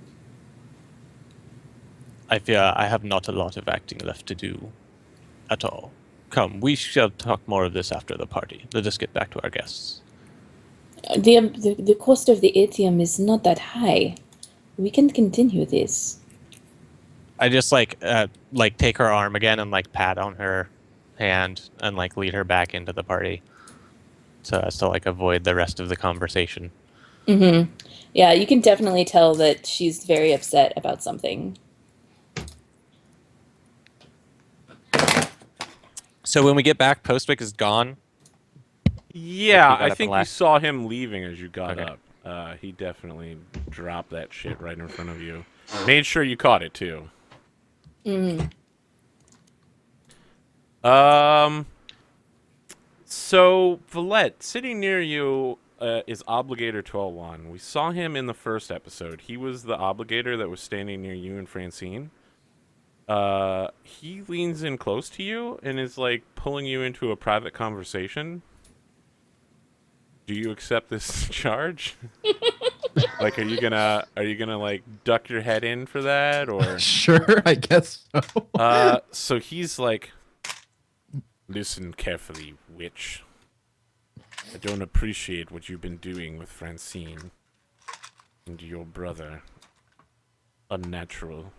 [SPEAKER 2] I fear I have not a lot of acting left to do at all. Come, we shall talk more of this after the party. Let us get back to our guests.
[SPEAKER 4] The cost of the ATM is not that high. We can continue this.
[SPEAKER 2] I just like take her arm again and like pat on her hand and like lead her back into the party, so as to like avoid the rest of the conversation.
[SPEAKER 4] Mm-hmm. Yeah, you can definitely tell that she's very upset about something.
[SPEAKER 2] So when we get back, Postwick is gone.
[SPEAKER 1] Yeah,
[SPEAKER 2] Like,
[SPEAKER 1] I
[SPEAKER 2] he got up
[SPEAKER 1] think
[SPEAKER 2] and
[SPEAKER 1] you
[SPEAKER 2] left.
[SPEAKER 1] saw him leaving as you got
[SPEAKER 2] Okay.
[SPEAKER 1] up. He definitely dropped that shit right in front of you. Made sure you caught it too.
[SPEAKER 4] Mm.
[SPEAKER 1] So Valette, sitting near you is Obligator 12-1. We saw him in the first episode. He was the Obligator that was standing near you and Francine. He leans in close to you and is like pulling you into a private conversation. Do you accept this charge? Like, are you gonna like duck your head in for that, or?
[SPEAKER 3] Sure, I guess so.
[SPEAKER 1] So he's like, listen carefully, witch. I don't appreciate what you've been doing with Francine and your brother. Unnatural.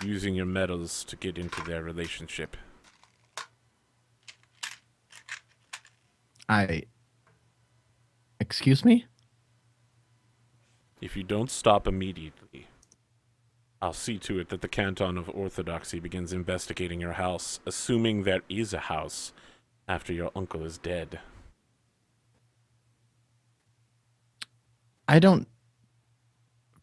[SPEAKER 1] Using your medals to get into their relationship.
[SPEAKER 3] Excuse me?
[SPEAKER 1] If you don't stop immediately, I'll see to it that the Canton of Orthodoxy begins investigating your house, assuming there is a house after your uncle is dead.
[SPEAKER 3] I don't.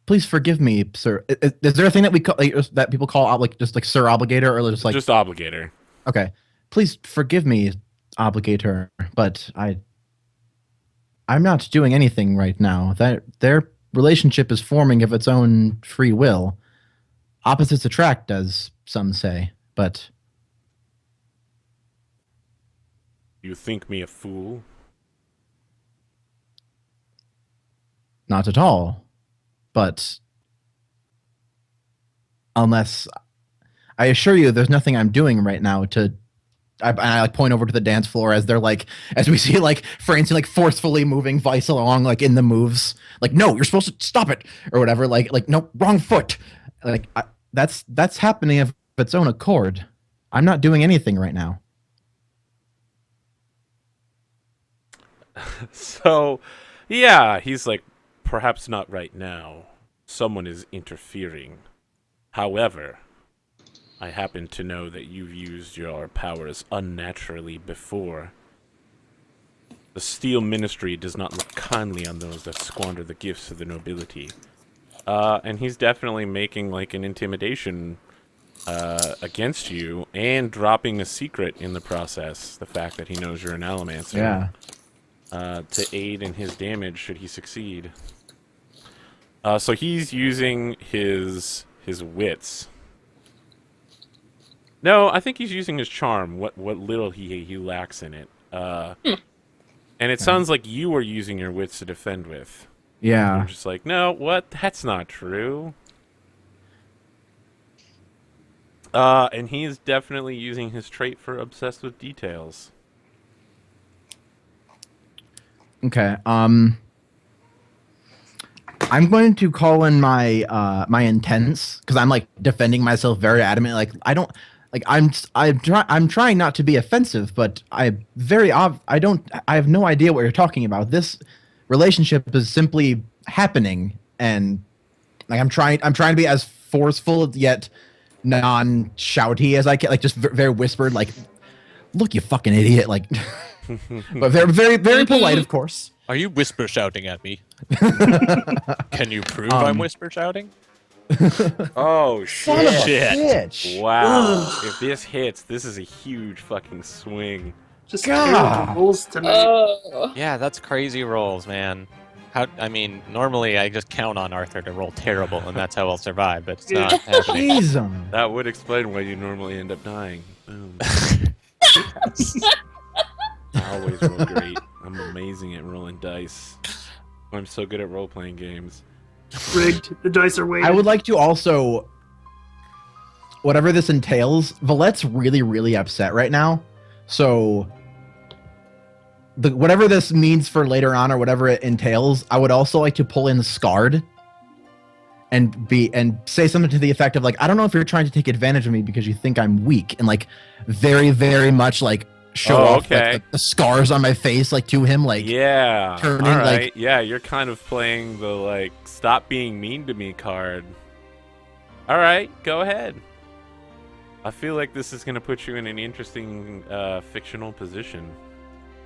[SPEAKER 3] Please forgive me, sir. Is there a thing that we call that people call like just like Sir Obligator, or just like
[SPEAKER 1] Just Obligator.
[SPEAKER 3] Okay? Please forgive me, Obligator, but I'm not doing anything right now. That their relationship is forming of its own free will. Opposites attract, as some say, but
[SPEAKER 1] You think me a fool?
[SPEAKER 3] not at all. But unless I assure you, there's nothing I'm doing right now to. I like point over to the dance floor as they're like, as we see like Francine like forcefully moving Vyse along like in the moves, like no, you're supposed to stop it or whatever, like no, wrong foot, like that's happening of its own accord. I'm not doing anything right now.
[SPEAKER 1] So, yeah, he's like, perhaps not right now. Someone is interfering. However, I happen to know that you've used your powers unnaturally before. The Steel Ministry does not look kindly on those that squander the gifts of the nobility. And he's definitely making like an intimidation against you and dropping a secret in the process. The fact that he knows you're an Allomancer.
[SPEAKER 3] Yeah.
[SPEAKER 1] To aid in his damage should he succeed. So he's using his wits. No, I think he's using his charm. What little he lacks in it. And it sounds like you are using your wits to defend with.
[SPEAKER 3] Yeah.
[SPEAKER 1] I'm just like, no, what? That's not true. And he is definitely using his trait for obsessed with details.
[SPEAKER 3] Okay. I'm going to call in my my intense because I'm like defending myself very adamant. Like I don't like I'm trying not to be offensive, but I have no idea what you're talking about. This relationship is simply happening, and like I'm trying to be as forceful yet non-shouty as I can, like just very whispered, like, "Look, you fucking idiot!" Like, but very polite, of course.
[SPEAKER 2] Are you whisper shouting at me? Can you prove I'm whisper shouting?
[SPEAKER 1] Oh,
[SPEAKER 3] Son of a
[SPEAKER 2] Shit.
[SPEAKER 3] bitch!
[SPEAKER 1] Wow. If this hits, this is a huge fucking swing.
[SPEAKER 5] Just
[SPEAKER 3] God.
[SPEAKER 5] terrible rolls tonight.
[SPEAKER 4] Oh.
[SPEAKER 2] Yeah, that's crazy rolls, man. I mean, normally I just count on Arthur to roll terrible, and that's how I'll survive. But it's not happening.
[SPEAKER 3] Jeez.
[SPEAKER 1] That would explain why you normally end up dying. Boom. I always roll great. I'm amazing at rolling dice. I'm so good at role-playing games.
[SPEAKER 5] Rigged. The dice are waiting.
[SPEAKER 3] I would like to also, whatever this entails, Valette's really, really upset right now. So, whatever this means for later on or whatever it entails, I would also like to pull in Scarred and say something to the effect of like, I don't know if you're trying to take advantage of me because you think I'm weak, and like very, very much like show off like, the scars on my face like to him, like
[SPEAKER 1] yeah,
[SPEAKER 3] turning,
[SPEAKER 1] all right,
[SPEAKER 3] like,
[SPEAKER 1] yeah, you're kind of playing the like stop being mean to me card. All right, go ahead. I feel like this is gonna put you in an interesting fictional position.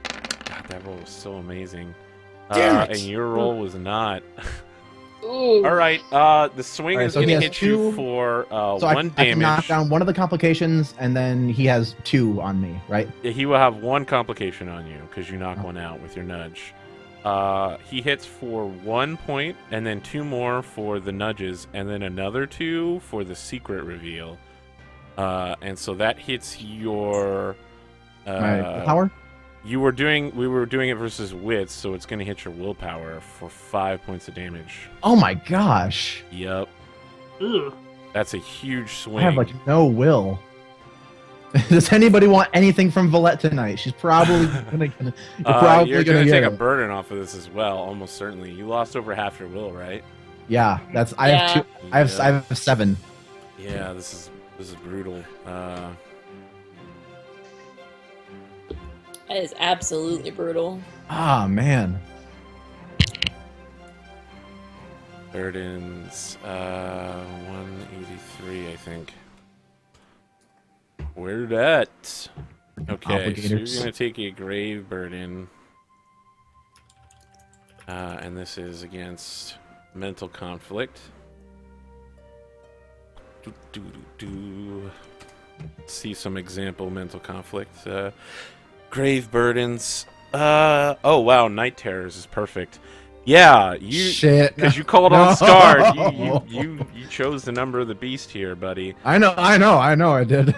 [SPEAKER 1] God, that roll was so amazing.
[SPEAKER 3] Damn it.
[SPEAKER 1] And your roll was not.
[SPEAKER 4] Ooh.
[SPEAKER 1] All right, the swing is
[SPEAKER 3] so
[SPEAKER 1] going
[SPEAKER 3] he
[SPEAKER 1] to
[SPEAKER 3] has
[SPEAKER 1] hit you
[SPEAKER 3] two-
[SPEAKER 1] for
[SPEAKER 3] so
[SPEAKER 1] one
[SPEAKER 3] I can knock
[SPEAKER 1] damage.
[SPEAKER 3] down one of the complications, and then he has 2 on me, right?
[SPEAKER 1] He will have 1 complication on you because you knock one out with your nudge. He hits for 1 point, and then 2 more for the nudges, and then another 2 for the secret reveal. And so that hits your
[SPEAKER 3] My power.
[SPEAKER 1] we were doing it versus wits, so it's going to hit your willpower for 5 points of damage.
[SPEAKER 3] Oh my gosh!
[SPEAKER 1] Yep,
[SPEAKER 5] Ugh.
[SPEAKER 1] that's a huge swing.
[SPEAKER 3] I have like no will. Does anybody want anything from Valette tonight? She's probably gonna.
[SPEAKER 1] You're going to
[SPEAKER 3] get
[SPEAKER 1] take a
[SPEAKER 3] it.
[SPEAKER 1] burden off of this as well, almost certainly. You lost over half your will, right?
[SPEAKER 3] Yeah, that's. I have
[SPEAKER 4] Yeah.
[SPEAKER 3] 2. I have 7.
[SPEAKER 1] Yeah, this is brutal.
[SPEAKER 4] That is absolutely brutal.
[SPEAKER 3] Ah man.
[SPEAKER 1] Burdens 183, I think. Where that? Okay, so you're
[SPEAKER 3] Obligators.
[SPEAKER 1] gonna take a grave burden, and this is against mental conflict. See some example mental conflict. Grave burdens. Oh wow, night terrors is perfect. Yeah, you
[SPEAKER 3] Shit.
[SPEAKER 1] because you called on Scarred. You chose the number of the beast here, buddy.
[SPEAKER 3] I know. I did.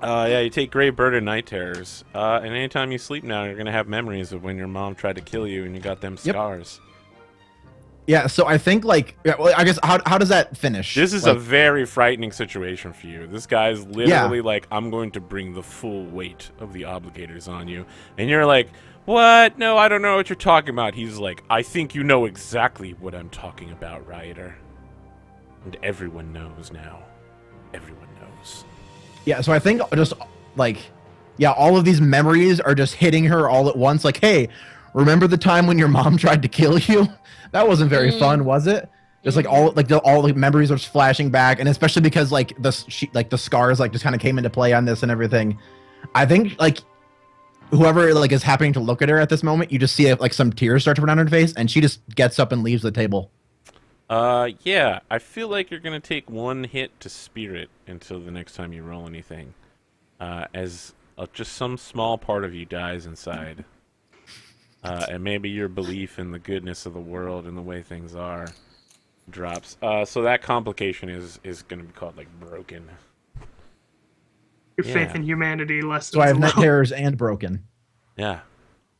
[SPEAKER 1] Yeah, you take Grave Burden Night Terrors. And anytime you sleep now, you're gonna have memories of when your mom tried to kill you and you got them
[SPEAKER 3] Yep.
[SPEAKER 1] scars.
[SPEAKER 3] Yeah. So I think like, yeah, well, I guess how does that finish?
[SPEAKER 1] This is
[SPEAKER 3] like,
[SPEAKER 1] a very frightening situation for you. This guy's literally like, I'm going to bring the full weight of the obligators on you. And you're like, what? No, I don't know what you're talking about. He's like, I think you know exactly what I'm talking about, Rioter. And everyone knows now. Everyone knows.
[SPEAKER 3] Yeah. So I think just like, yeah, all of these memories are just hitting her all at once. Like, hey, remember the time when your mom tried to kill you? That wasn't very fun, was it? Just like all the memories are just flashing back, and especially because like the scars like just kind of came into play on this and everything. I think like whoever like is happening to look at her at this moment, you just see like some tears start to run down her face, and she just gets up and leaves the table.
[SPEAKER 1] Yeah, I feel like you're gonna take 1 hit to spirit until the next time you roll anything, as just some small part of you dies inside, and maybe your belief in the goodness of the world and the way things are drops. So that complication is gonna be called like broken.
[SPEAKER 5] Your faith
[SPEAKER 1] Yeah.
[SPEAKER 5] in humanity lessons.
[SPEAKER 3] So I have night
[SPEAKER 5] alone.
[SPEAKER 3] terrors and broken.
[SPEAKER 1] Yeah.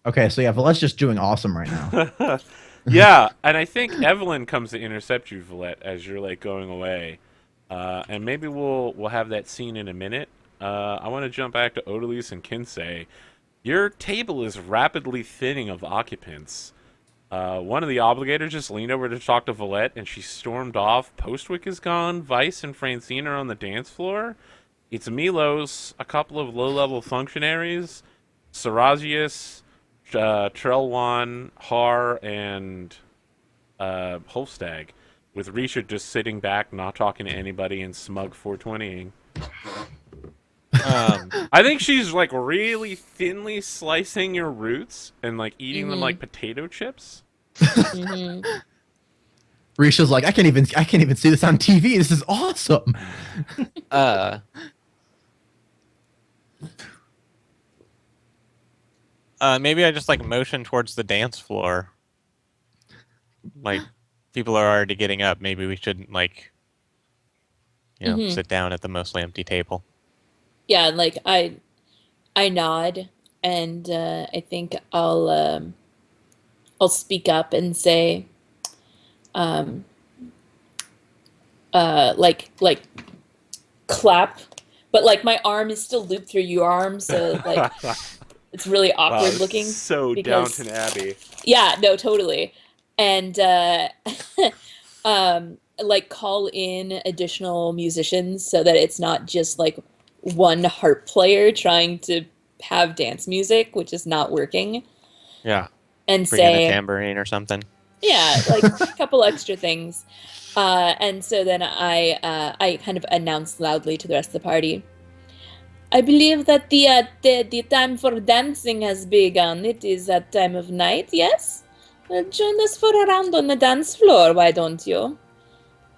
[SPEAKER 3] Okay, so yeah, Valette's just doing awesome right now.
[SPEAKER 1] Yeah, and I think Evelyn comes to intercept you, Valette, as you're like going away, and maybe we'll have that scene in a minute. I want to jump back to Odalys and KinSay. Your table is rapidly thinning of occupants. One of the obligators just leaned over to talk to Valette, and she stormed off. Postwick is gone. Vyse and Francine are on the dance floor. It's Milos, a couple of low-level functionaries, Sarazius, Trelwan, Har, and Holstag, with Risha just sitting back, not talking to anybody, and smug 420ing. I think she's like really thinly slicing your roots and like eating them like potato chips.
[SPEAKER 4] Mhm.
[SPEAKER 3] Risha's like, I can't even see this on TV. This is awesome.
[SPEAKER 2] Maybe I just like motion towards the dance floor. like people are already getting up. Maybe we shouldn't sit down at the mostly empty table.
[SPEAKER 4] Yeah, like I nod, and I think I'll speak up and say, like clap, but like my arm is still looped through your arm, so like it's really awkward looking.
[SPEAKER 1] So
[SPEAKER 4] because,
[SPEAKER 1] Downton Abbey.
[SPEAKER 4] Yeah, no, totally, and like call in additional musicians so that it's not just like one harp player trying to have dance music, which is not working.
[SPEAKER 2] Yeah.
[SPEAKER 4] And
[SPEAKER 2] Bring
[SPEAKER 4] say
[SPEAKER 2] in a tambourine or something.
[SPEAKER 4] Yeah, like a couple extra things. And so then I kind of announced loudly to the rest of the party, I believe that the time for dancing has begun. It is that time of night, yes? Well, join us for a round on the dance floor, why don't you?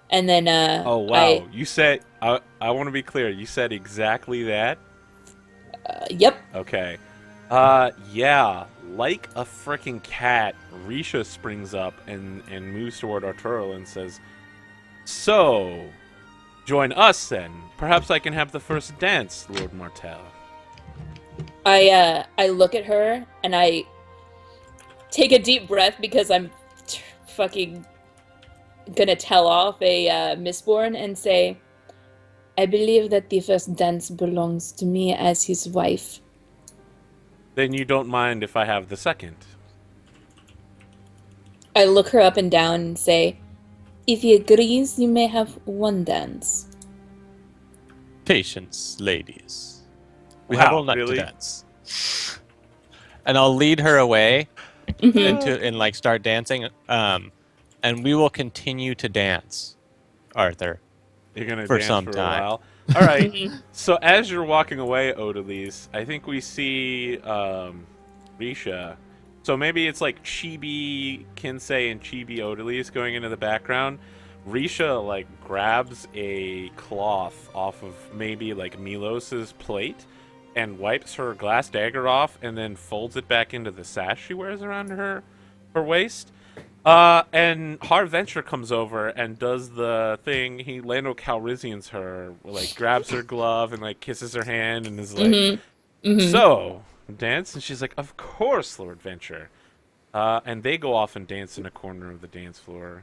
[SPEAKER 4] And then
[SPEAKER 1] Oh wow, you said I want to be clear. You said exactly that.
[SPEAKER 4] Yep.
[SPEAKER 1] Okay. Yeah, like a freaking cat, Risha springs up and moves toward Arturo and says, "So, join us then. Perhaps I can have the first dance, Lord Martell."
[SPEAKER 4] I look at her and I take a deep breath because I'm fucking gonna tell off a Mistborn and say, I believe that the first dance belongs to me as his wife.
[SPEAKER 1] Then you don't mind if I have the second?
[SPEAKER 4] I look her up and down and say, if he agrees, you may have one dance.
[SPEAKER 2] Patience, ladies. We
[SPEAKER 1] Wow,
[SPEAKER 2] have all night
[SPEAKER 1] really?
[SPEAKER 2] to dance. And I'll lead her away and like start dancing. And we will continue to dance, Arthur.
[SPEAKER 1] You're gonna
[SPEAKER 2] For
[SPEAKER 1] dance
[SPEAKER 2] some
[SPEAKER 1] for
[SPEAKER 2] time.
[SPEAKER 1] a while. All right. So as you're walking away, Odalys, I think we see Risha. So maybe it's like Chibi KinSay and Chibi Odalys going into the background. Risha like grabs a cloth off of maybe like Milos's plate and wipes her glass dagger off and then folds it back into the sash she wears around her waist. And Harventure comes over and does the thing. He Lando Calrissian's her, like grabs her glove and like kisses her hand and is like, "So, dance?" And she's like, "Of course, Lord Venture." And they go off and dance in a corner of the dance floor.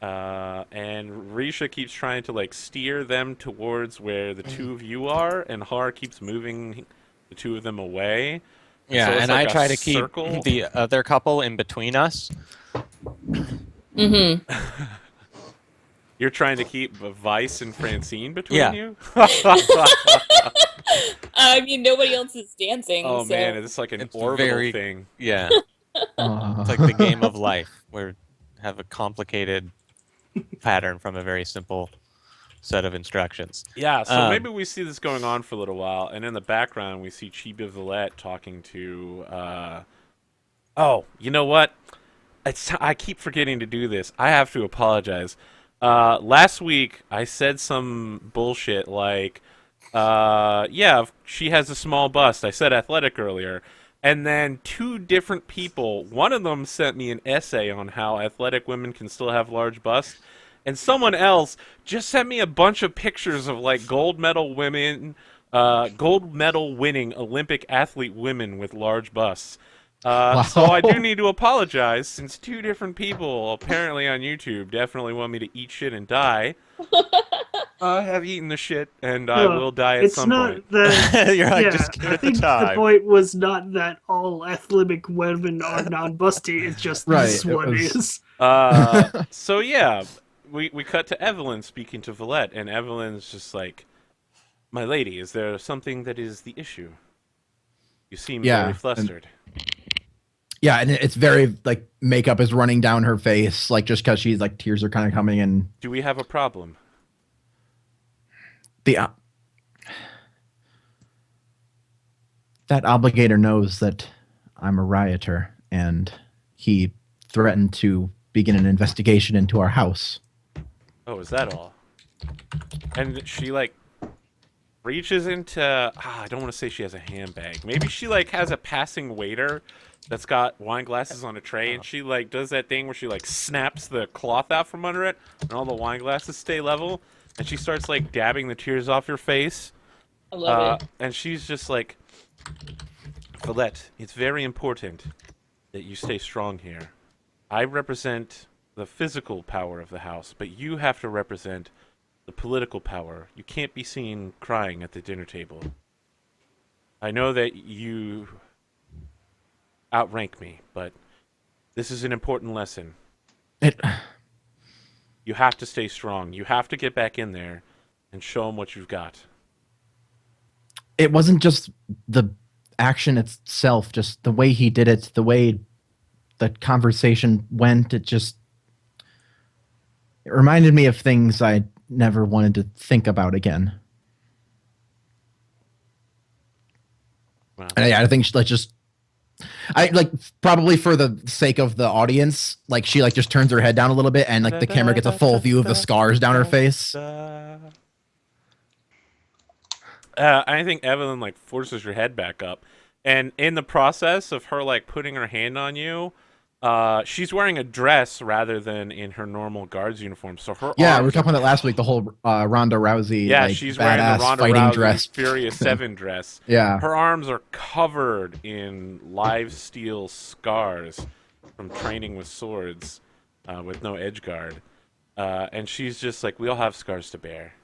[SPEAKER 1] And Risha keeps trying to like steer them towards where the two of you are, and Har keeps moving the two of them away.
[SPEAKER 2] Yeah,
[SPEAKER 1] so it's
[SPEAKER 2] and
[SPEAKER 1] like
[SPEAKER 2] I
[SPEAKER 1] a
[SPEAKER 2] try to
[SPEAKER 1] circle.
[SPEAKER 2] keep the other couple in between us.
[SPEAKER 1] You're trying to keep Vyse and Francine between
[SPEAKER 2] Yeah.
[SPEAKER 1] you?
[SPEAKER 4] I mean, nobody else is dancing.
[SPEAKER 1] Oh
[SPEAKER 4] so.
[SPEAKER 1] man, it's like an
[SPEAKER 2] It's
[SPEAKER 1] orbital
[SPEAKER 2] very-
[SPEAKER 1] thing.
[SPEAKER 2] Yeah, it's like the game of life, where we have a complicated pattern from a very simple set of instructions.
[SPEAKER 1] Yeah, so maybe we see this going on for a little while, and in the background we see Chibi Valette talking to. Oh, you know what? I keep forgetting to do this. I have to apologize. Last week I said some bullshit like, yeah, she has a small bust. I said athletic earlier. And then two different people, one of them sent me an essay on how athletic women can still have large busts. And someone else just sent me a bunch of pictures of like gold medal winning Olympic athlete women with large busts. So I do need to apologize, since two different people apparently on YouTube definitely want me to eat shit and die. I have eaten the shit, and I will die at
[SPEAKER 5] It's
[SPEAKER 1] some
[SPEAKER 5] not
[SPEAKER 1] point.
[SPEAKER 5] that.
[SPEAKER 2] You're like,
[SPEAKER 5] Yeah,
[SPEAKER 2] just give
[SPEAKER 5] I
[SPEAKER 2] it the
[SPEAKER 5] think the
[SPEAKER 2] time.
[SPEAKER 5] point was not that all athletic women are non-busty. It's just
[SPEAKER 3] Right,
[SPEAKER 5] this
[SPEAKER 3] it
[SPEAKER 5] one
[SPEAKER 3] was-
[SPEAKER 5] is.
[SPEAKER 1] So yeah, we cut to Evelyn speaking to Valette, and Evelyn's just like, "My lady, is there something that is the issue? You seem very flustered."
[SPEAKER 3] Yeah, and it's very like makeup is running down her face, like just because she's like tears are kind of coming, and
[SPEAKER 1] Do we have a problem?
[SPEAKER 3] the that obligator knows that I'm a rioter, and he threatened to begin an investigation into our house.
[SPEAKER 1] Oh, is that all? And she like reaches into I don't want to say she has a handbag. Maybe she like has a passing waiter that's got wine glasses on a tray, and she like does that thing where she like snaps the cloth out from under it, and all the wine glasses stay level, and she starts like dabbing the tears off your face.
[SPEAKER 4] I love it.
[SPEAKER 1] And she's just like, Valette, it's very important that you stay strong here. I represent the physical power of the house, but you have to represent the political power. You can't be seen crying at the dinner table. I know that you outrank me, but this is an important lesson. You have to stay strong. You have to get back in there and show them what you've got.
[SPEAKER 3] It wasn't just the action itself, just the way he did it, the way the conversation went. It reminded me of things I never wanted to think about again.
[SPEAKER 1] Wow.
[SPEAKER 3] And I think probably for the sake of the audience, like she like just turns her head down a little bit and like the camera gets a full view of the scars down her face.
[SPEAKER 1] I think Evelyn like forces her head back up, and in the process of her like putting her hand on you, she's wearing a dress rather than in her normal guard's uniform. So her
[SPEAKER 3] we were
[SPEAKER 1] arms
[SPEAKER 3] talking about that last week. The whole Ronda Rousey,
[SPEAKER 1] yeah,
[SPEAKER 3] like,
[SPEAKER 1] she's wearing the Ronda
[SPEAKER 3] fighting
[SPEAKER 1] Rousey
[SPEAKER 3] dress,
[SPEAKER 1] Furious 7 dress.
[SPEAKER 3] Yeah,
[SPEAKER 1] her arms are covered in live steel scars from training with swords, with no edge guard, and she's just like, we all have scars to bear.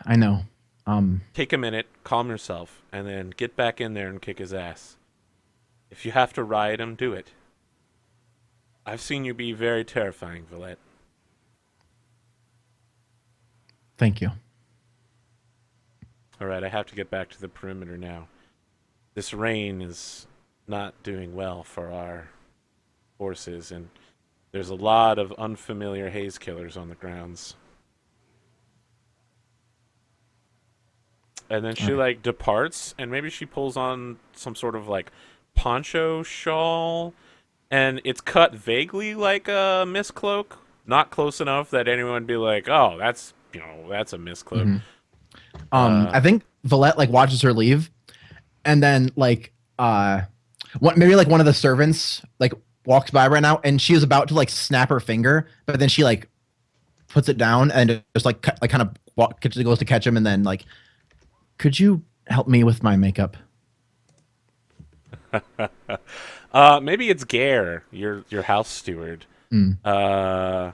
[SPEAKER 3] I know.
[SPEAKER 1] Take a minute, calm yourself, and then get back in there and kick his ass. If you have to riot him, do it. I've seen you be very terrifying, Valette.
[SPEAKER 3] Thank you.
[SPEAKER 1] All right, I have to get back to the perimeter now. This rain is not doing well for our forces, and there's a lot of unfamiliar haze killers on the grounds. And then she like departs, and maybe she pulls on some sort of like poncho shawl, and it's cut vaguely like a mist cloak, not close enough that anyone would be like, "Oh, that's a mist cloak."
[SPEAKER 3] Mm-hmm. I think Valette like watches her leave, and then like maybe like one of the servants like walks by right now, and she is about to like snap her finger, but then she like puts it down and just like kind of goes to catch him, and then like, could you help me with my makeup?
[SPEAKER 1] Maybe it's Gare, your house steward. We have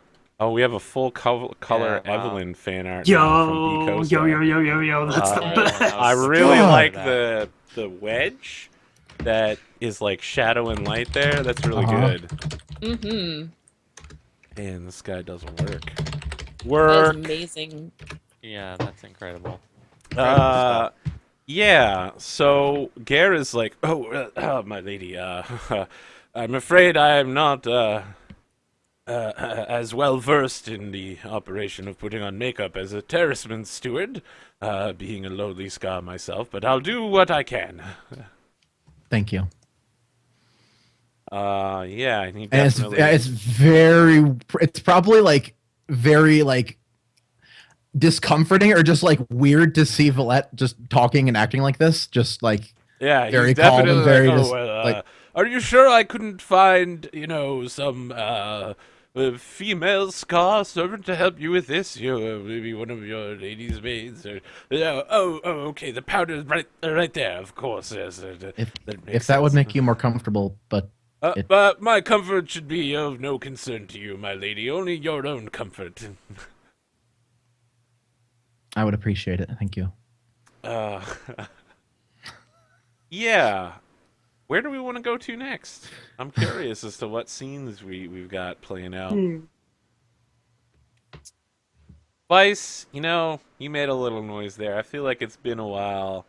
[SPEAKER 1] a full color Evelyn fan art.
[SPEAKER 5] Yo, that's the best.
[SPEAKER 1] I really like the wedge that is like shadow and light there. That's really good.
[SPEAKER 4] Mm-hmm.
[SPEAKER 1] And this guy doesn't work.
[SPEAKER 4] That is amazing.
[SPEAKER 2] Yeah, that's incredible.
[SPEAKER 1] Yeah, so Gare is like, my lady, I'm afraid I am not as well versed in the operation of putting on makeup as a terraceman steward, being a lowly scar myself, but I'll do what I can.
[SPEAKER 3] Thank you.
[SPEAKER 1] Yeah, and he
[SPEAKER 3] And
[SPEAKER 1] definitely...
[SPEAKER 3] it's probably like very like discomforting or just like weird to see Valette just talking and acting like this, just like very
[SPEAKER 1] he's
[SPEAKER 3] calm
[SPEAKER 1] definitely
[SPEAKER 3] and very
[SPEAKER 1] like, are you sure I couldn't find some female scar servant to help you with this? Maybe one of your ladies' maids, or okay, the powder is right there, of course. Yes,
[SPEAKER 3] if that would make you more comfortable, but
[SPEAKER 1] but my comfort should be of no concern to you, my lady. Only your own comfort.
[SPEAKER 3] I would appreciate it. Thank you.
[SPEAKER 1] Yeah. Where do we want to go to next? I'm curious as to what scenes we've got playing out. Vyse, you made a little noise there. I feel like it's been a while.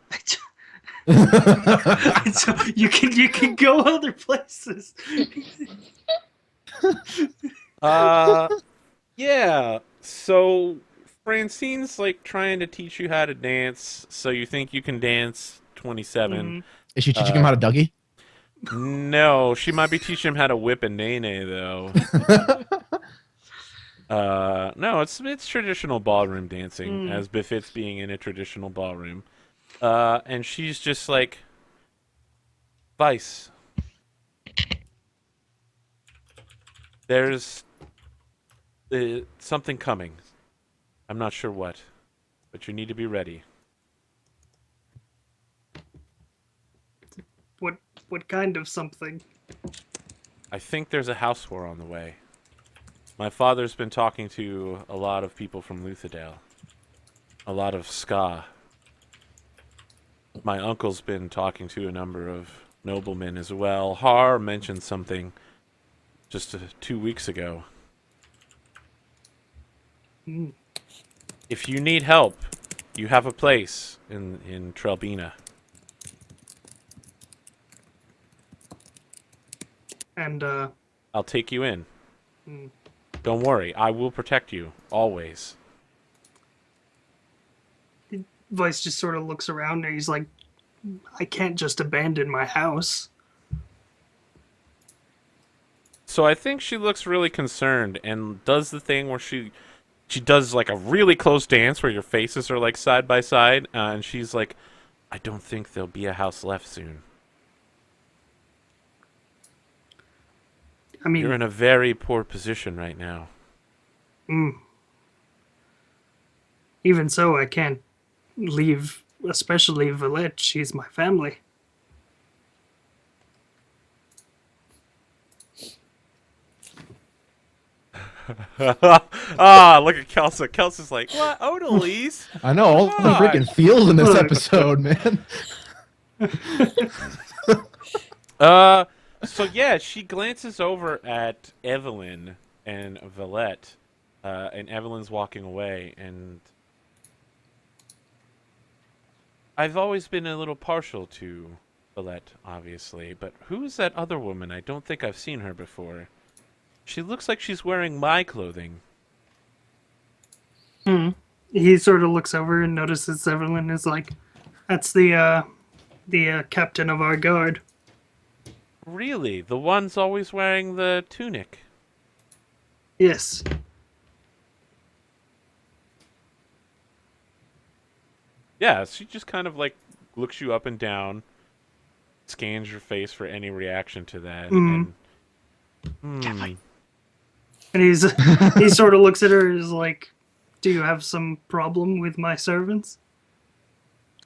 [SPEAKER 5] So you can go other places.
[SPEAKER 1] Yeah. So Francine's like trying to teach you how to dance, so you think you can dance 27.
[SPEAKER 3] Is she teaching him how to Dougie?
[SPEAKER 1] No, she might be teaching him how to whip a nene, though. No, it's traditional ballroom dancing, as befits being in a traditional ballroom. And she's just like, Vyse, there's something coming. I'm not sure what, but you need to be ready.
[SPEAKER 5] What kind of something?
[SPEAKER 1] I think there's a house war on the way. My father's been talking to a lot of people from Luthadale. A lot of ska. My uncle's been talking to a number of noblemen as well. Har mentioned something just 2 weeks ago. If you need help, you have a place in Trelbina.
[SPEAKER 5] And
[SPEAKER 1] I'll take you in. Don't worry, I will protect you, always.
[SPEAKER 5] Vyse just sort of looks around and he's like, I can't just abandon my house.
[SPEAKER 1] So I think she looks really concerned and does the thing where she does like a really close dance where your faces are like side by side, and she's like, I don't think there'll be a house left soon.
[SPEAKER 5] I mean,
[SPEAKER 1] You're in a very poor position right now.
[SPEAKER 5] Even so, I can't leave, especially Valette. She's my family.
[SPEAKER 1] Look at Kelsa. Kelsa's like, what? Odalys?
[SPEAKER 3] I know all the
[SPEAKER 1] Come on.
[SPEAKER 3] freaking feels in this
[SPEAKER 5] Look.
[SPEAKER 3] episode, man.
[SPEAKER 1] So yeah, she glances over at Evelyn and Valette, and Evelyn's walking away, and I've always been a little partial to Valette, obviously, but who's that other woman? I don't think I've seen her before. She looks like she's wearing my clothing.
[SPEAKER 5] He sort of looks over and notices Evelyn is like, that's the captain of our guard.
[SPEAKER 1] Really? The one's always wearing the tunic.
[SPEAKER 5] Yes.
[SPEAKER 1] Yeah, she just kind of like looks you up and down, scans your face for any reaction to that, and
[SPEAKER 5] And he sort of looks at her and is like, do you have some problem with my servants?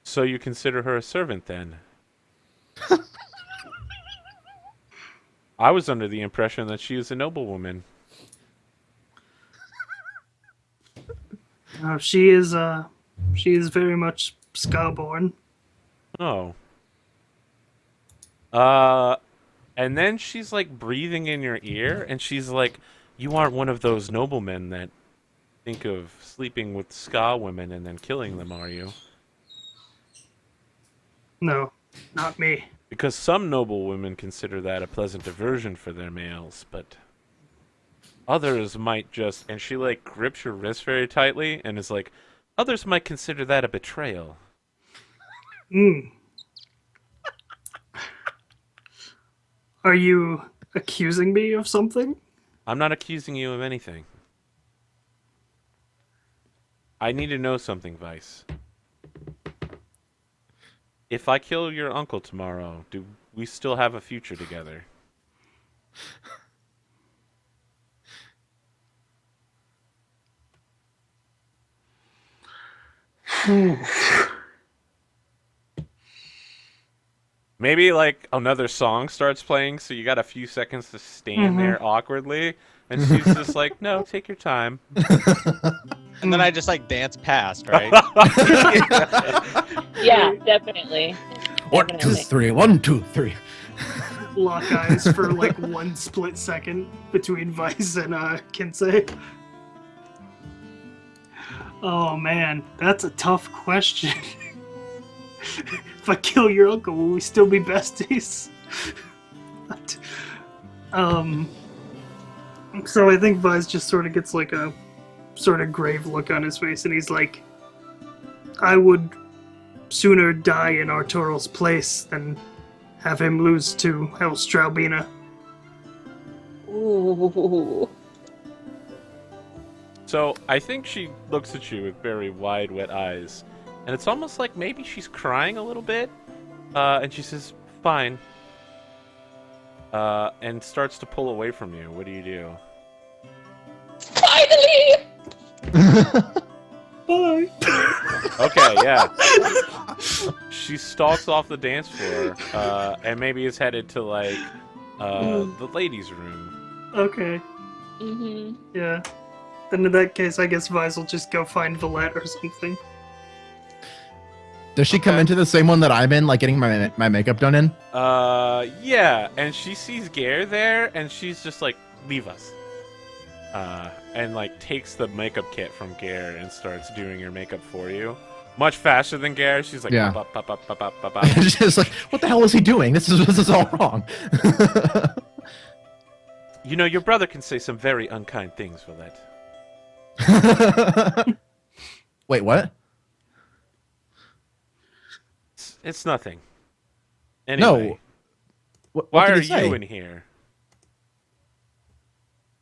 [SPEAKER 1] So you consider her a servant then? I was under the impression that she is a noblewoman.
[SPEAKER 5] She is very much ska-born.
[SPEAKER 1] Oh. And then she's like breathing in your ear, and she's like, you aren't one of those noblemen that think of sleeping with ska women and then killing them, are you?
[SPEAKER 5] No, not me.
[SPEAKER 1] Because some noble women consider that a pleasant diversion for their males, but others might just... And she, like, grips your wrist very tightly and is like, others might consider that a betrayal.
[SPEAKER 5] Are you accusing me of something?
[SPEAKER 1] I'm not accusing you of anything. I need to know something, Vyse. If I kill your uncle tomorrow, do we still have a future together? Maybe like another song starts playing, so you got a few seconds to stand there awkwardly, and she's just like, "No, take your time."
[SPEAKER 2] And then I just like dance past, right?
[SPEAKER 4] Yeah, definitely.
[SPEAKER 3] 1, 2, 3. 1, 2, 3.
[SPEAKER 5] Lock eyes for like 1 split second between Vyse and KinSay. Oh man, that's a tough question. If I kill your uncle, will we still be besties? So I think Vyse just sort of gets like a sort of grave look on his face, and he's like, I would sooner die in Artural's place than have him lose to Helstraubina.
[SPEAKER 4] Ooh.
[SPEAKER 1] So I think she looks at you with very wide, wet eyes, and it's almost like maybe she's crying a little bit. And she says, "Fine," and starts to pull away from you. What do you do?
[SPEAKER 4] Finally!
[SPEAKER 5] Bye.
[SPEAKER 1] Okay, yeah. She stalks off the dance floor, and maybe is headed to like the ladies' room.
[SPEAKER 5] Okay.
[SPEAKER 4] Mm-hmm.
[SPEAKER 5] Yeah. Then in that case, I guess Vyse will just go find Valette or something.
[SPEAKER 3] Does she come
[SPEAKER 1] Okay.
[SPEAKER 3] into the same one that I'm in, like getting my makeup done in?
[SPEAKER 1] Yeah, and she sees Gare there, and she's just like, "Leave us," and like takes the makeup kit from Gare and starts doing your makeup for you, much faster than Gare. She's like,
[SPEAKER 3] Yeah.
[SPEAKER 1] "Bop, bop, bop, bop, bop, bop, bop."
[SPEAKER 3] Just like, what the hell is he doing? This is all wrong.
[SPEAKER 1] You know, your brother can say some very unkind things, Valette.
[SPEAKER 3] Wait, what?
[SPEAKER 1] It's nothing.
[SPEAKER 3] No.
[SPEAKER 1] Anyway,
[SPEAKER 3] What
[SPEAKER 1] why
[SPEAKER 3] did
[SPEAKER 1] are
[SPEAKER 3] he say?
[SPEAKER 1] you in here?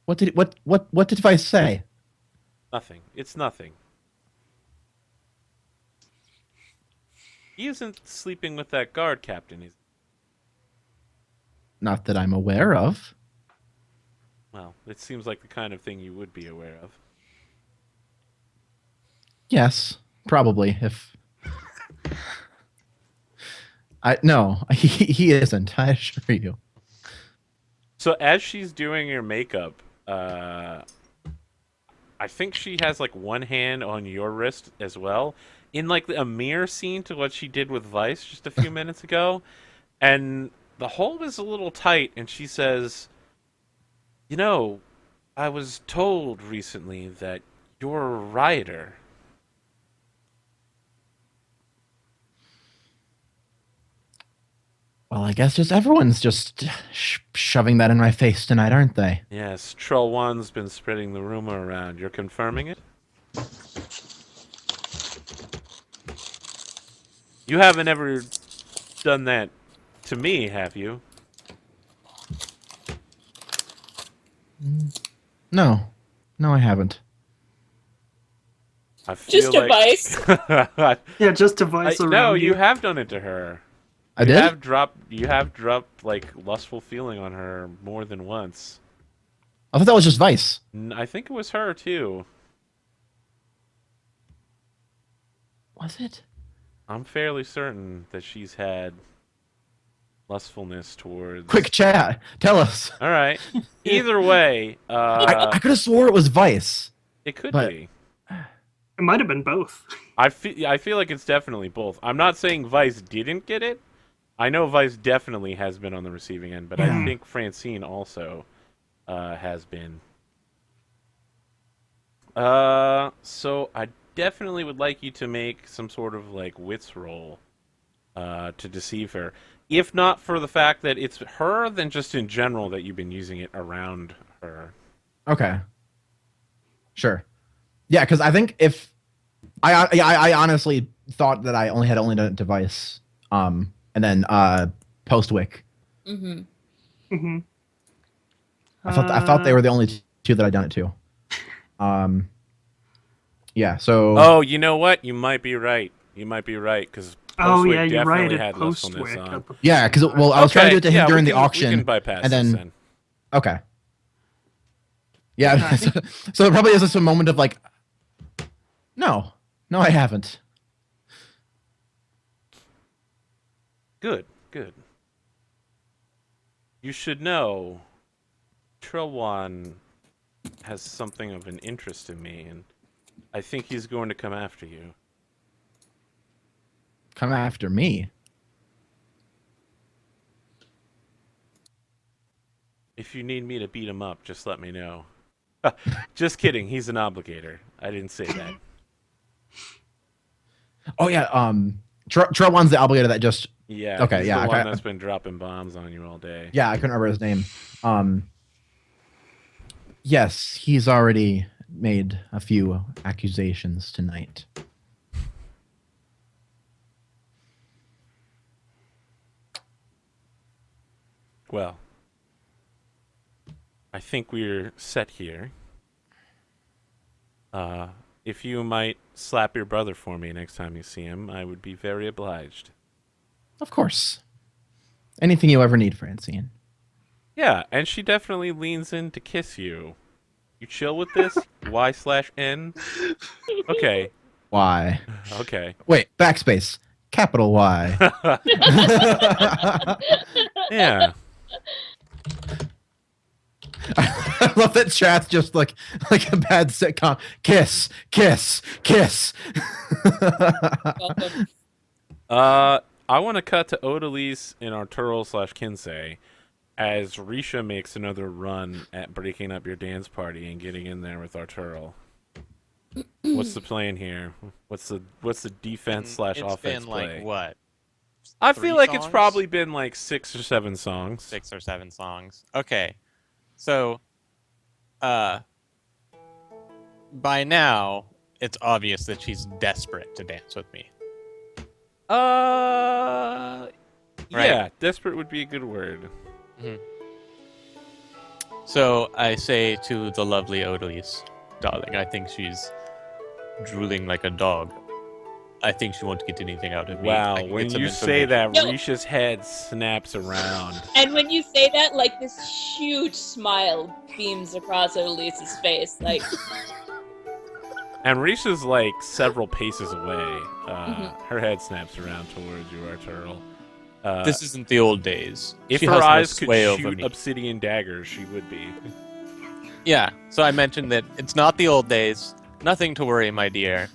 [SPEAKER 3] What did Vyse say?
[SPEAKER 1] Nothing. It's nothing. He isn't sleeping with that guard captain. He's
[SPEAKER 3] Not that I'm aware of.
[SPEAKER 1] well. It seems like the kind of thing you would be aware of.
[SPEAKER 3] Yes, probably. If no, he isn't. I assure you.
[SPEAKER 1] So as she's doing your makeup, I think she has like one hand on your wrist as well, in like a mirror scene to what she did with Vyse just a few minutes ago, and the hold is a little tight. And she says, "You know, I was told recently that you're a rioter."
[SPEAKER 3] Well, I guess just everyone's just shoving that in my face tonight, aren't they?
[SPEAKER 1] Yes, Troll One's been spreading the rumor around. You're confirming it? You haven't ever done that to me, have you?
[SPEAKER 3] No, I haven't.
[SPEAKER 1] I feel
[SPEAKER 4] Just a
[SPEAKER 1] like...
[SPEAKER 4] Vyse.
[SPEAKER 5] Yeah, just to Vyse around
[SPEAKER 1] no,
[SPEAKER 5] you.
[SPEAKER 1] you have done it to her.
[SPEAKER 3] I did.
[SPEAKER 1] You have dropped like lustful feeling on her more than once.
[SPEAKER 3] I thought that was just Vyse.
[SPEAKER 1] I think it was her too.
[SPEAKER 3] Was it?
[SPEAKER 1] I'm fairly certain that she's had lustfulness towards.
[SPEAKER 3] Quick chat. Tell us.
[SPEAKER 1] All right. Either way,
[SPEAKER 3] I could have swore it was Vyse.
[SPEAKER 1] it could
[SPEAKER 3] but-
[SPEAKER 1] be.
[SPEAKER 5] It might have been both.
[SPEAKER 1] I feel like it's definitely both. I'm not saying Vyse didn't get it. I know Vyse definitely has been on the receiving end, but I
[SPEAKER 3] Yeah.
[SPEAKER 1] think Francine also has been. So I definitely would like you to make some sort of like wits roll to deceive her. If not for the fact that it's her, then just in general that you've been using it around her.
[SPEAKER 3] Okay. Sure. Yeah, because I think if I honestly thought that I only done it to Vyse, and then Postwick.
[SPEAKER 4] Mm-hmm.
[SPEAKER 5] Mm-hmm.
[SPEAKER 3] I thought they were the only two that I'd done it to. Yeah. So.
[SPEAKER 1] Oh, you know what? You might be right. You might be right because
[SPEAKER 5] Oh
[SPEAKER 1] Postwick
[SPEAKER 5] yeah, you're right.
[SPEAKER 1] definitely
[SPEAKER 5] At
[SPEAKER 1] had lustfulness
[SPEAKER 5] Postwick.
[SPEAKER 1] on.
[SPEAKER 3] Yeah, because well, I was trying to do it to him during the
[SPEAKER 1] We
[SPEAKER 3] auction.
[SPEAKER 1] can bypass
[SPEAKER 3] and
[SPEAKER 1] this
[SPEAKER 3] then- Okay. Yeah. So there probably is just a moment of like, no, I haven't.
[SPEAKER 1] Good. You should know, Trilwan has something of an interest in me, and I think he's going to come after you.
[SPEAKER 3] Come after me.
[SPEAKER 1] If you need me to beat him up, just let me know. Just kidding. He's an obligator. I didn't say that.
[SPEAKER 3] Oh yeah. Trowan's the obligator that just.
[SPEAKER 1] Yeah.
[SPEAKER 3] Okay,
[SPEAKER 1] He's
[SPEAKER 3] yeah,
[SPEAKER 1] the one
[SPEAKER 3] okay.
[SPEAKER 1] that's been dropping bombs on you all day.
[SPEAKER 3] Yeah, I couldn't remember his name. Yes, he's already made a few accusations tonight.
[SPEAKER 1] Well, I think we're set here. If you might slap your brother for me next time you see him, I would be very obliged.
[SPEAKER 3] Of course. Anything you ever need, Francine.
[SPEAKER 1] Yeah, and she definitely leans in to kiss you. You chill with this? Y/N? Okay.
[SPEAKER 3] Why?
[SPEAKER 1] Okay.
[SPEAKER 3] Wait, backspace. Capital Y.
[SPEAKER 1] Yeah.
[SPEAKER 3] I love that chat's just like a bad sitcom. Kiss, kiss, kiss.
[SPEAKER 4] Welcome.
[SPEAKER 1] I want to cut to Odalys and Arturo/KinSay as Risha makes another run at breaking up your dance party and getting in there with Arturo. What's the plan here? What's the defense/offense
[SPEAKER 2] It's been
[SPEAKER 1] play?
[SPEAKER 2] like what?
[SPEAKER 1] I
[SPEAKER 2] 3
[SPEAKER 1] feel like it's
[SPEAKER 2] songs?
[SPEAKER 1] probably been like 6 or 7 songs.
[SPEAKER 2] 6 or 7 songs. Okay. So, by now, it's obvious that she's desperate to dance with me.
[SPEAKER 1] Yeah,
[SPEAKER 2] Right.
[SPEAKER 1] desperate would be a good word.
[SPEAKER 2] So I say to the lovely Odalys, darling, I think she's drooling like a dog. I think she won't get anything out of me. I
[SPEAKER 1] Wow,
[SPEAKER 2] can
[SPEAKER 1] when
[SPEAKER 2] get some
[SPEAKER 1] you say
[SPEAKER 2] information."
[SPEAKER 1] that,
[SPEAKER 4] No.
[SPEAKER 1] Risha's head snaps around.
[SPEAKER 4] And when you say that, like this huge smile beams across Odalys' face. Like,
[SPEAKER 1] And Risha's like several paces away. Her head snaps around towards you, Arturo.
[SPEAKER 2] This isn't the old days.
[SPEAKER 1] If
[SPEAKER 2] She
[SPEAKER 1] her
[SPEAKER 2] has no
[SPEAKER 1] eyes could
[SPEAKER 2] sway over
[SPEAKER 1] shoot
[SPEAKER 2] me.
[SPEAKER 1] obsidian daggers, she would be.
[SPEAKER 2] Yeah, so I mentioned that it's not the old days. Nothing to worry, my dear.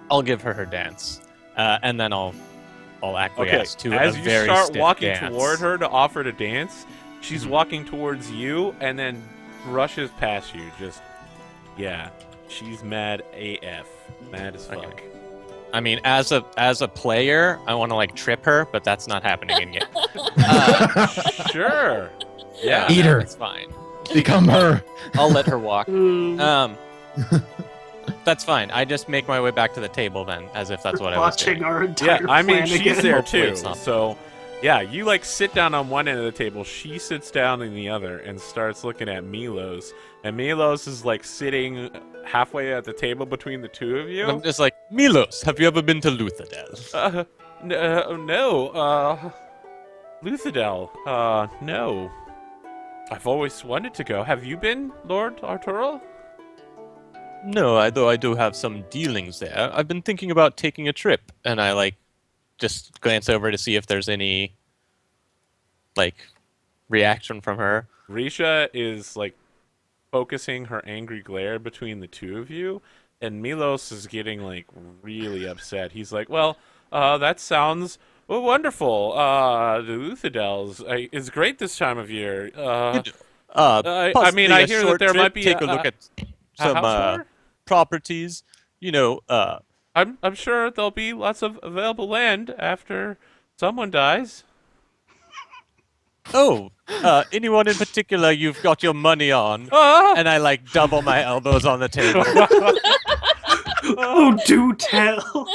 [SPEAKER 2] I'll give her dance, and then I'll
[SPEAKER 1] Okay,
[SPEAKER 2] acquiesce to
[SPEAKER 1] as
[SPEAKER 2] a
[SPEAKER 1] you
[SPEAKER 2] very
[SPEAKER 1] start
[SPEAKER 2] stiff
[SPEAKER 1] walking
[SPEAKER 2] dance.
[SPEAKER 1] toward her to offer to dance, she's
[SPEAKER 2] Mhm.
[SPEAKER 1] walking towards you and then brushes past you. Just, yeah, she's mad AF. Mad as fuck.
[SPEAKER 2] Okay. I mean, as a player, I want to like trip her, but that's not happening yet.
[SPEAKER 1] Sure. Yeah.
[SPEAKER 3] Eat her.
[SPEAKER 2] It's fine.
[SPEAKER 3] Become her.
[SPEAKER 2] I'll let her walk.
[SPEAKER 5] Mm,
[SPEAKER 2] That's fine. I just make my way back to the table then, as if that's what I was
[SPEAKER 5] watching
[SPEAKER 2] doing.
[SPEAKER 5] our
[SPEAKER 1] Yeah,
[SPEAKER 5] entire
[SPEAKER 1] I mean,
[SPEAKER 5] plan
[SPEAKER 1] she's
[SPEAKER 5] again.
[SPEAKER 1] there
[SPEAKER 2] Hopefully
[SPEAKER 1] too.
[SPEAKER 2] it's not.
[SPEAKER 1] So, yeah, you like sit down on one end of the table, she sits down in the other and starts looking at Milos. And Milos is like sitting halfway at the table between the two of you.
[SPEAKER 2] I'm just like, Milos, have you ever been to Luthadel?
[SPEAKER 1] No, Luthadel, no. I've always wanted to go. Have you been, Lord Arturo?
[SPEAKER 2] No, though I do have some dealings there. I've been thinking about taking a trip, and I like just glance over to see if there's any like reaction from her.
[SPEAKER 1] Risha is like focusing her angry glare between the two of you, and Milos is getting like really upset. He's like, "Well, that sounds wonderful. The Luthadels is great this time of year. I mean, I hear that there might be
[SPEAKER 2] take a look at some
[SPEAKER 1] house tour?
[SPEAKER 2] properties. You know,
[SPEAKER 1] I'm sure there'll be lots of available land after someone dies."
[SPEAKER 2] Anyone in particular you've got your money on? And I like double my elbows on the table.
[SPEAKER 5] Oh, do tell.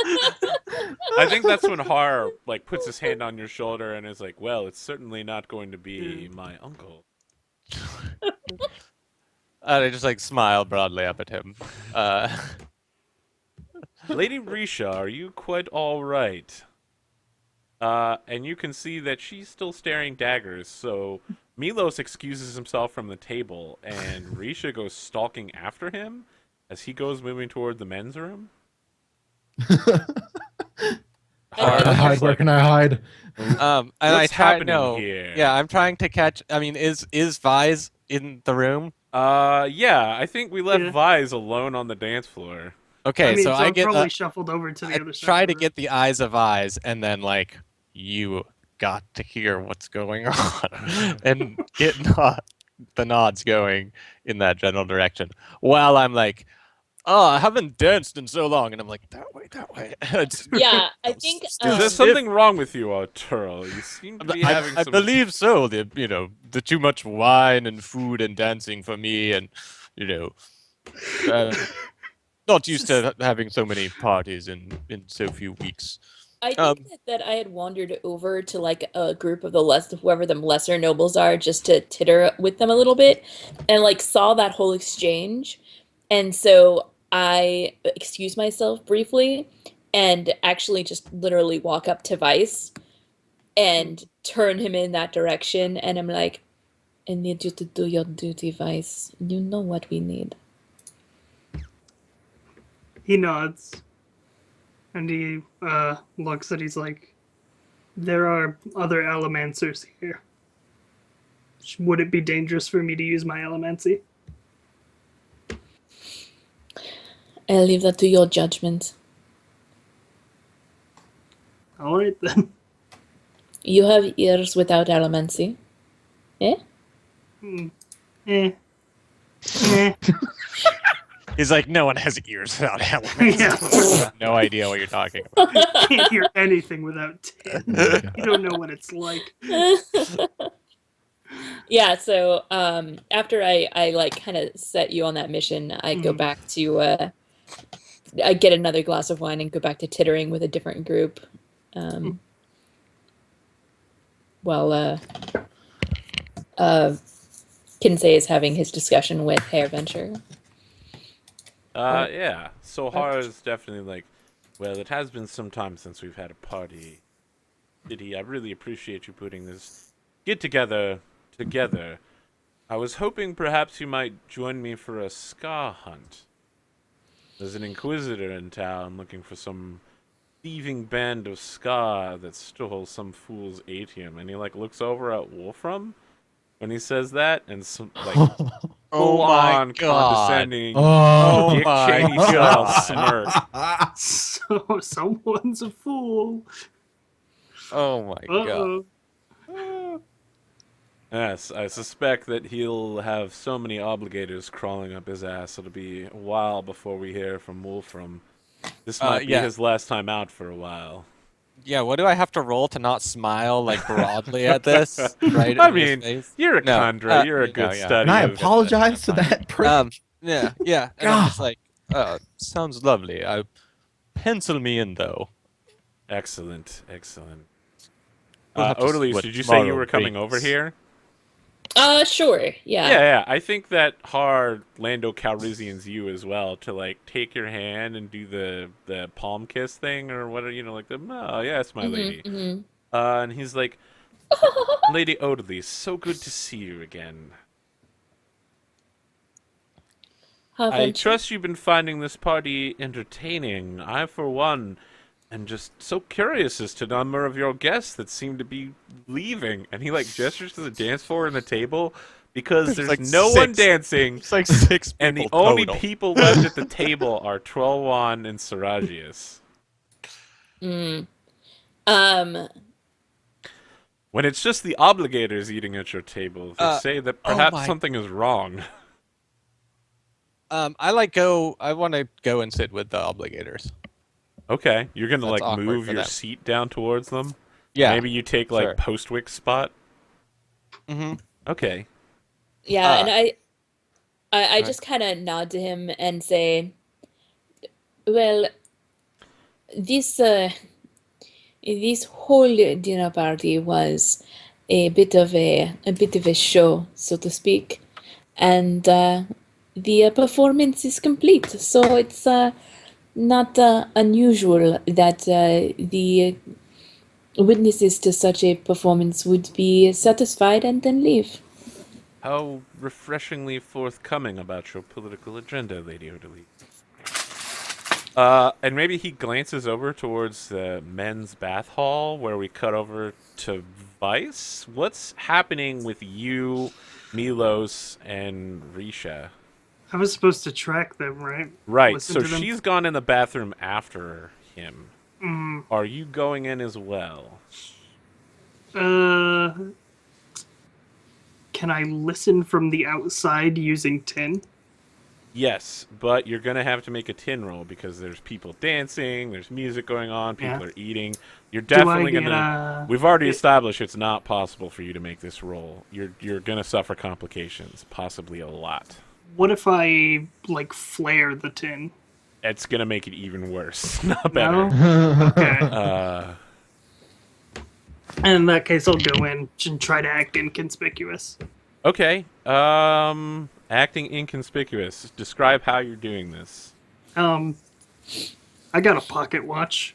[SPEAKER 1] I think that's when Har like puts his hand on your shoulder and is like, "Well, it's certainly not going to be my uncle."
[SPEAKER 2] And I just like smile broadly up at him.
[SPEAKER 1] Lady Risha, are you quite all right? And you can see that she's still staring daggers, so Milos excuses himself from the table, and Risha goes stalking after him as he goes moving toward the men's room.
[SPEAKER 3] Where can I hide? Where can I hide?
[SPEAKER 2] And
[SPEAKER 1] What's happening
[SPEAKER 2] here?
[SPEAKER 1] here?
[SPEAKER 2] Yeah, I'm trying to catch. I mean, is Vyse in the room?
[SPEAKER 1] Yeah, I think we left
[SPEAKER 5] Yeah.
[SPEAKER 1] Vyse alone on the dance floor.
[SPEAKER 2] Okay,
[SPEAKER 5] I mean,
[SPEAKER 2] so I get
[SPEAKER 5] probably shuffled over to the
[SPEAKER 2] I
[SPEAKER 5] other side.
[SPEAKER 2] try
[SPEAKER 5] of
[SPEAKER 2] to
[SPEAKER 5] the
[SPEAKER 2] get the eyes of Vyse, and then like you got to hear what's going on, and get the nods going in that general direction. While I'm like, oh, I haven't danced in so long, and I'm like, that way. It's-
[SPEAKER 4] Yeah, I
[SPEAKER 2] I'm
[SPEAKER 4] think,
[SPEAKER 2] still
[SPEAKER 1] Is there
[SPEAKER 2] stiff.
[SPEAKER 1] something wrong with you, Arturo? You seem to be having
[SPEAKER 2] I
[SPEAKER 1] some...
[SPEAKER 2] believe so. The too much wine and food and dancing for me, and not used to having so many parties in so few weeks.
[SPEAKER 4] I think that I had wandered over to like a group of whoever the lesser nobles are, just to titter with them a little bit, and like saw that whole exchange, and so I excuse myself briefly and actually just literally walk up to Vyse and turn him in that direction. And I'm like, I need you to do your duty, Vyse. You know what we need.
[SPEAKER 5] He nods. And he looks and he's like, there are other Allomancers here. Would it be dangerous for me to use my Allomancy?
[SPEAKER 4] I'll leave that to your judgment.
[SPEAKER 5] Alright then.
[SPEAKER 4] You have ears without allomancy. Eh?
[SPEAKER 5] Eh. Eh.
[SPEAKER 2] He's like, no one has ears without elements.
[SPEAKER 5] Yeah.
[SPEAKER 2] No idea what you're talking about.
[SPEAKER 5] Can't hear anything without tin. You don't know what it's like.
[SPEAKER 4] Yeah, so after I like kind of set you on that mission, I go back to I get another glass of wine and go back to tittering with a different group. While KinSay is having his discussion with Hairventure.
[SPEAKER 1] Yeah. So Har is definitely like, well, it has been some time since we've had a party. Diddy, I really appreciate you putting this get together. I was hoping perhaps you might join me for a ska hunt. There's an inquisitor in town looking for some thieving band of ska that stole some fool's atium, and he like looks over at Wolfram when he says that, and some like full on condescending,
[SPEAKER 3] Oh
[SPEAKER 1] Dick
[SPEAKER 2] my
[SPEAKER 1] Cheney style smirk.
[SPEAKER 5] So someone's a fool.
[SPEAKER 2] Oh my god.
[SPEAKER 5] Uh-oh.
[SPEAKER 1] Yes, I suspect that he'll have so many obligators crawling up his ass. It'll be a while before we hear from Wolfram. This might be
[SPEAKER 2] yeah.
[SPEAKER 1] his last time out for a while.
[SPEAKER 2] Yeah, what do I have to roll to not smile like broadly at this? Right?
[SPEAKER 1] I
[SPEAKER 2] in his
[SPEAKER 1] mean,
[SPEAKER 2] face?
[SPEAKER 1] you're a
[SPEAKER 2] No,
[SPEAKER 1] Khandra. You're a good
[SPEAKER 2] yeah.
[SPEAKER 1] study.
[SPEAKER 3] And I
[SPEAKER 1] of-
[SPEAKER 3] apologize to that prick.
[SPEAKER 2] Yeah. And I'm just like, sounds lovely. Pencil me in though.
[SPEAKER 1] Excellent.
[SPEAKER 2] We'll have to see
[SPEAKER 1] Odalys,
[SPEAKER 2] what
[SPEAKER 1] did you say you
[SPEAKER 2] tomorrow
[SPEAKER 1] were coming
[SPEAKER 2] brings.
[SPEAKER 1] over here?
[SPEAKER 4] Sure, yeah.
[SPEAKER 1] Yeah. I think that Har Lando Calrissian's you as well to like take your hand and do the palm kiss thing or whatever, like the oh yes, my lady. And he's like, Lady Odalys, so good to see you again. I trust you've been finding this party entertaining. I, for one, am just so curious as to the number of your guests that seem to be leaving. And he like gestures to the dance floor and the table because there's
[SPEAKER 2] like
[SPEAKER 1] no one dancing.
[SPEAKER 2] It's like 6 people
[SPEAKER 1] And the only
[SPEAKER 2] total.
[SPEAKER 1] people left at the table are Trollwan and Saragius. When it's just the obligators eating at your table, they say that perhaps something is wrong.
[SPEAKER 2] I want to go and sit with the obligators.
[SPEAKER 1] Okay, you're gonna
[SPEAKER 2] That's
[SPEAKER 1] like
[SPEAKER 2] awkward
[SPEAKER 1] move
[SPEAKER 2] for
[SPEAKER 1] your
[SPEAKER 2] them.
[SPEAKER 1] seat down towards them.
[SPEAKER 2] Yeah.
[SPEAKER 1] Maybe you take like
[SPEAKER 2] sure.
[SPEAKER 1] Postwick's spot.
[SPEAKER 2] Mm-hmm.
[SPEAKER 1] Okay.
[SPEAKER 4] Yeah, and I just kind of nod to him and say, well, this whole dinner party was a bit of a show, so to speak, and the performance is complete. So it's not unusual that the witnesses to such a performance would be satisfied and then leave.
[SPEAKER 1] How refreshingly forthcoming about your political agenda, Lady Odalys. And maybe he glances over towards the men's bath hall where we cut over to Vyse. What's happening with you, Milos, and Risha?
[SPEAKER 5] I was supposed to track them, right?
[SPEAKER 1] Right,
[SPEAKER 5] Listen
[SPEAKER 1] so
[SPEAKER 5] to them?
[SPEAKER 1] she's gone in the bathroom after him. Are you going in as well?
[SPEAKER 5] Can I listen from the outside using tin?
[SPEAKER 1] Yes, but you're going to have to make a tin roll because there's people dancing, there's music going on, people are eating. You're definitely going to... We've already established it's not possible for you to make this roll. You're going to suffer complications, possibly a lot.
[SPEAKER 5] What if I, like, flare the tin?
[SPEAKER 1] It's going to make it even worse, not better.
[SPEAKER 5] No? Okay. In that case, I'll go in and try to act inconspicuous.
[SPEAKER 1] Okay, acting inconspicuous. Describe how you're doing this.
[SPEAKER 5] I got a pocket watch.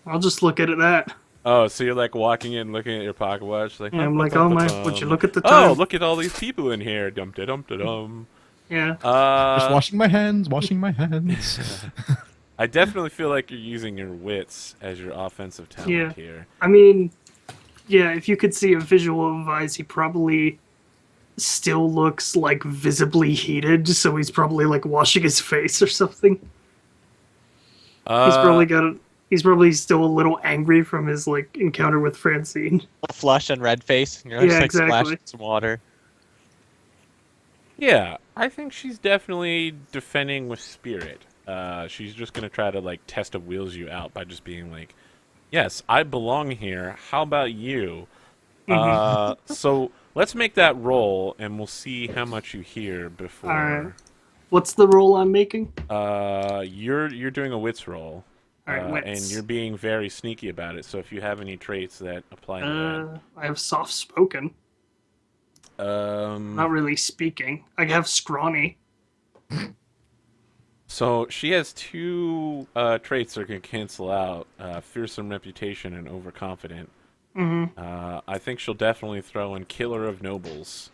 [SPEAKER 5] I'll just look at that.
[SPEAKER 1] Oh, so you're like walking in, looking at your pocket watch, like.
[SPEAKER 5] Yeah, I'm like, oh my, would you look at the
[SPEAKER 1] Oh,
[SPEAKER 5] time?
[SPEAKER 1] look at all these people in here. Dum da dum da dum.
[SPEAKER 5] Yeah.
[SPEAKER 3] Just washing my hands, washing my hands.
[SPEAKER 1] I definitely feel like you're using your wits as your offensive talent
[SPEAKER 5] Yeah.
[SPEAKER 1] here.
[SPEAKER 5] I mean, yeah, if you could see a visual of Vyse, he probably still looks like visibly heated, so he's probably like washing his face or something. He's probably still a little angry from his like encounter with Francine.
[SPEAKER 2] Flush and red face, and you're
[SPEAKER 5] Yeah,
[SPEAKER 2] just like
[SPEAKER 5] exactly.
[SPEAKER 2] splashing some water.
[SPEAKER 1] Yeah, I think she's definitely defending with spirit. She's just gonna try to like test of wheels you out by just being like, "Yes, I belong here. How about you?" So let's make that roll, and we'll see how much you hear before.
[SPEAKER 5] Alright. What's the roll I'm making?
[SPEAKER 1] You're doing a wits roll.
[SPEAKER 5] Alright,
[SPEAKER 1] and
[SPEAKER 5] wits.
[SPEAKER 1] you're being very sneaky about it. So if you have any traits that apply to
[SPEAKER 5] I have soft spoken.
[SPEAKER 1] that,
[SPEAKER 5] Not really speaking. I have scrawny.
[SPEAKER 1] so she has two traits that can cancel out: fearsome reputation and overconfident. I think she'll definitely throw in killer of nobles.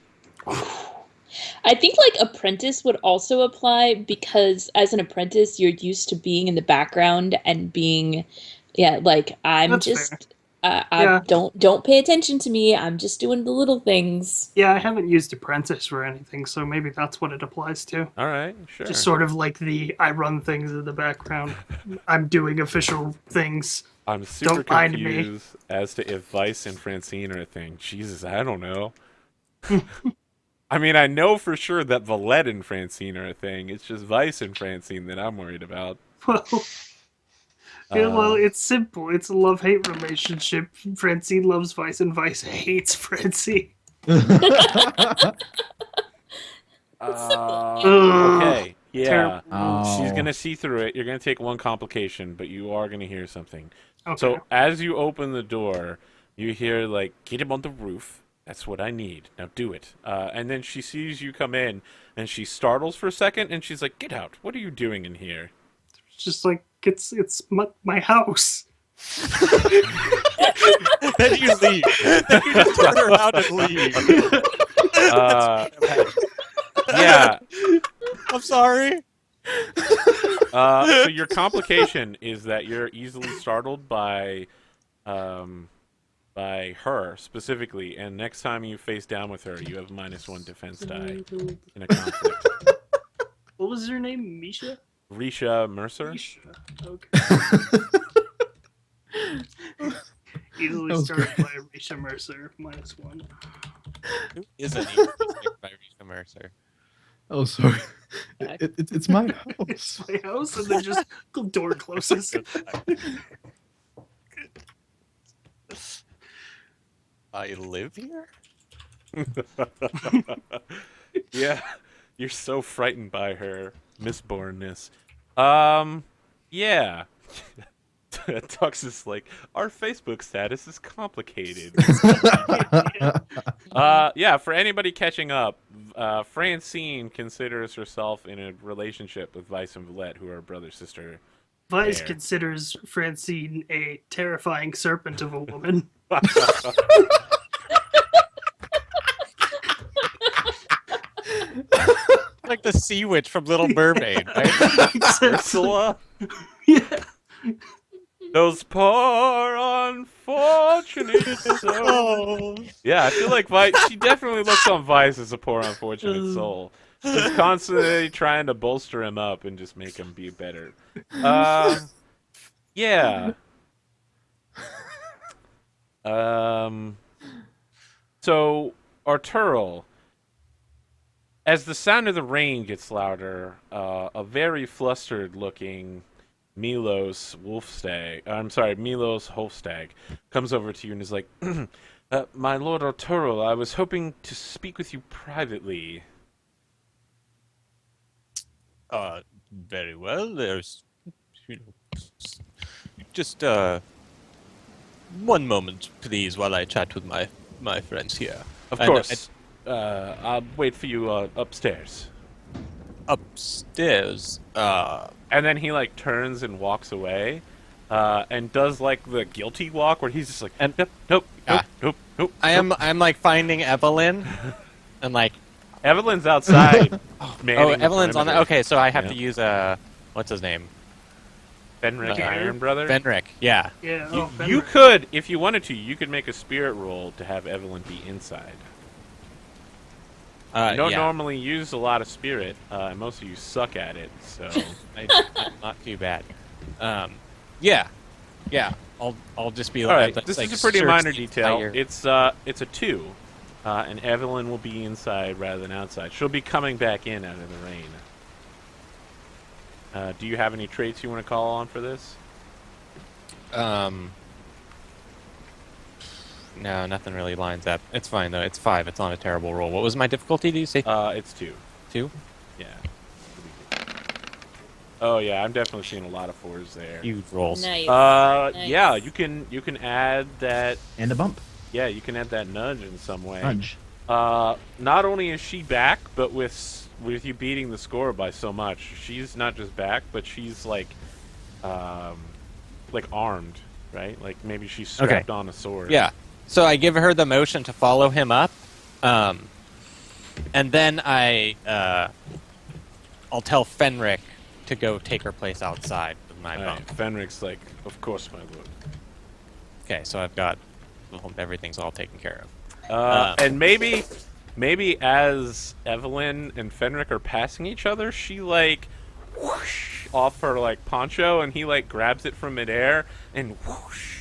[SPEAKER 4] I think like apprentice would also apply because as an apprentice, you're used to being in the background and being, like I'm
[SPEAKER 5] That's
[SPEAKER 4] just,
[SPEAKER 5] fair.
[SPEAKER 4] I
[SPEAKER 5] Yeah.
[SPEAKER 4] don't pay attention to me. I'm just doing the little things.
[SPEAKER 5] Yeah, I haven't used apprentice or anything, so maybe that's what it applies to.
[SPEAKER 1] All right, sure.
[SPEAKER 5] Just sort of like the I run things in the background. I'm doing official things.
[SPEAKER 1] I'm super
[SPEAKER 5] Don't mind me.
[SPEAKER 1] confused as to if Vyse and Francine are a thing. Jesus, I don't know. I mean, I know for sure that Valette and Francine are a thing. It's just Vyse and Francine that I'm worried about.
[SPEAKER 5] Well, it's simple. It's a love-hate relationship. Francine loves Vyse and Vyse hates Francine.
[SPEAKER 1] Okay, yeah.
[SPEAKER 5] Terrible.
[SPEAKER 1] She's
[SPEAKER 3] Oh.
[SPEAKER 1] gonna see through it. You're gonna take one complication, but you are gonna hear something.
[SPEAKER 5] Okay.
[SPEAKER 1] So as you open the door, you hear like, "Get him on the roof. That's what I need. Now do it." And then she sees you come in, and she startles for a second, and she's like, "Get out! What are you doing in here?"
[SPEAKER 5] It's just like it's my house.
[SPEAKER 2] Then you leave. Then you just turn around and leave.
[SPEAKER 1] Yeah.
[SPEAKER 2] I'm sorry.
[SPEAKER 1] So your complication is that you're easily startled by her specifically, and next time you face down with her, you have -1 defense die in a conflict.
[SPEAKER 5] What was her name? Misha?
[SPEAKER 1] Risha Mercer.
[SPEAKER 5] Misha. Okay. Easily
[SPEAKER 3] That was
[SPEAKER 5] started
[SPEAKER 3] great.
[SPEAKER 5] by Risha Mercer, -1.
[SPEAKER 2] Who isn't he by Risha Mercer?
[SPEAKER 3] Oh, sorry. It's my house.
[SPEAKER 5] It's my house, and then just the door closes.
[SPEAKER 2] I live here?
[SPEAKER 1] Yeah, you're so frightened by her Mistbornness. Yeah. Tux is like, our Facebook status is complicated. Yeah, for anybody catching up, Francine considers herself in a relationship with Vyse and Valette, who are brother-sister.
[SPEAKER 5] Vyse
[SPEAKER 1] There.
[SPEAKER 5] considers Francine a terrifying serpent of a woman.
[SPEAKER 2] Like the sea witch from Little Mermaid, right?
[SPEAKER 1] Ursula?
[SPEAKER 5] Yeah.
[SPEAKER 1] Those poor unfortunate souls. Yeah, I feel like Vyse, she definitely looks on Vyse as a poor unfortunate soul. She's constantly trying to bolster him up and just make him be better. Yeah. So, Arturo, as the sound of the rain gets louder, a very flustered-looking Milos Hofstag comes over to you and is like, "My Lord Arturo, I was hoping to speak with you privately."
[SPEAKER 2] Very well. There's, just one moment, please, while I chat with my friends here.
[SPEAKER 1] Of
[SPEAKER 2] And
[SPEAKER 1] course. I'll wait for you upstairs.
[SPEAKER 2] upstairs.
[SPEAKER 1] And then he like turns and walks away, and does like the guilty walk where he's just like,
[SPEAKER 2] And-
[SPEAKER 1] nope.
[SPEAKER 2] I'm like finding Evelyn, and like,
[SPEAKER 1] Evelyn's outside. manning the
[SPEAKER 2] Evelyn's on that.
[SPEAKER 1] perimeter.
[SPEAKER 2] Okay, so I have to
[SPEAKER 1] Yeah.
[SPEAKER 2] use what's his name?
[SPEAKER 1] Fenric
[SPEAKER 2] Uh,
[SPEAKER 1] Iron Brother.
[SPEAKER 2] Fenric. Yeah.
[SPEAKER 5] Yeah.
[SPEAKER 1] You could, if you wanted to, you could make a spirit roll to have Evelyn be inside. You don't
[SPEAKER 2] yeah.
[SPEAKER 1] normally use a lot of spirit, and most of you suck at it, so...
[SPEAKER 2] Not too bad. Yeah. I'll just be
[SPEAKER 1] All
[SPEAKER 2] like.
[SPEAKER 1] right, this
[SPEAKER 2] like,
[SPEAKER 1] is a pretty
[SPEAKER 2] search
[SPEAKER 1] minor
[SPEAKER 2] the
[SPEAKER 1] detail.
[SPEAKER 2] entire-
[SPEAKER 1] It's a 2, and Evelyn will be inside rather than outside. She'll be coming back in out of the rain. Do you have any traits you want to call on for this?
[SPEAKER 2] No, nothing really lines up. It's fine though. It's 5. It's on a terrible roll. What was my difficulty? Did you say
[SPEAKER 1] It's 2.
[SPEAKER 2] 2?
[SPEAKER 1] Yeah. Oh yeah, I'm definitely seeing a lot of 4s there.
[SPEAKER 2] Huge rolls.
[SPEAKER 4] Nice. Nice.
[SPEAKER 1] Yeah, you can add that.
[SPEAKER 3] And a bump.
[SPEAKER 1] Yeah, you can add that nudge in some way.
[SPEAKER 3] Nudge.
[SPEAKER 1] Not only is she back, but with you beating the score by so much, she's not just back, but she's like armed, right? Like maybe she's strapped on a sword.
[SPEAKER 2] Yeah. So I give her the motion to follow him up, and then I'll tell Fenric to go take her place outside with my
[SPEAKER 1] All right,
[SPEAKER 2] bump.
[SPEAKER 1] Fenric's like, of course, my lord.
[SPEAKER 2] Okay, so I've got everything's all taken care of.
[SPEAKER 1] And maybe as Evelyn and Fenric are passing each other, she like whoosh off her like poncho, and he like grabs it from midair and whoosh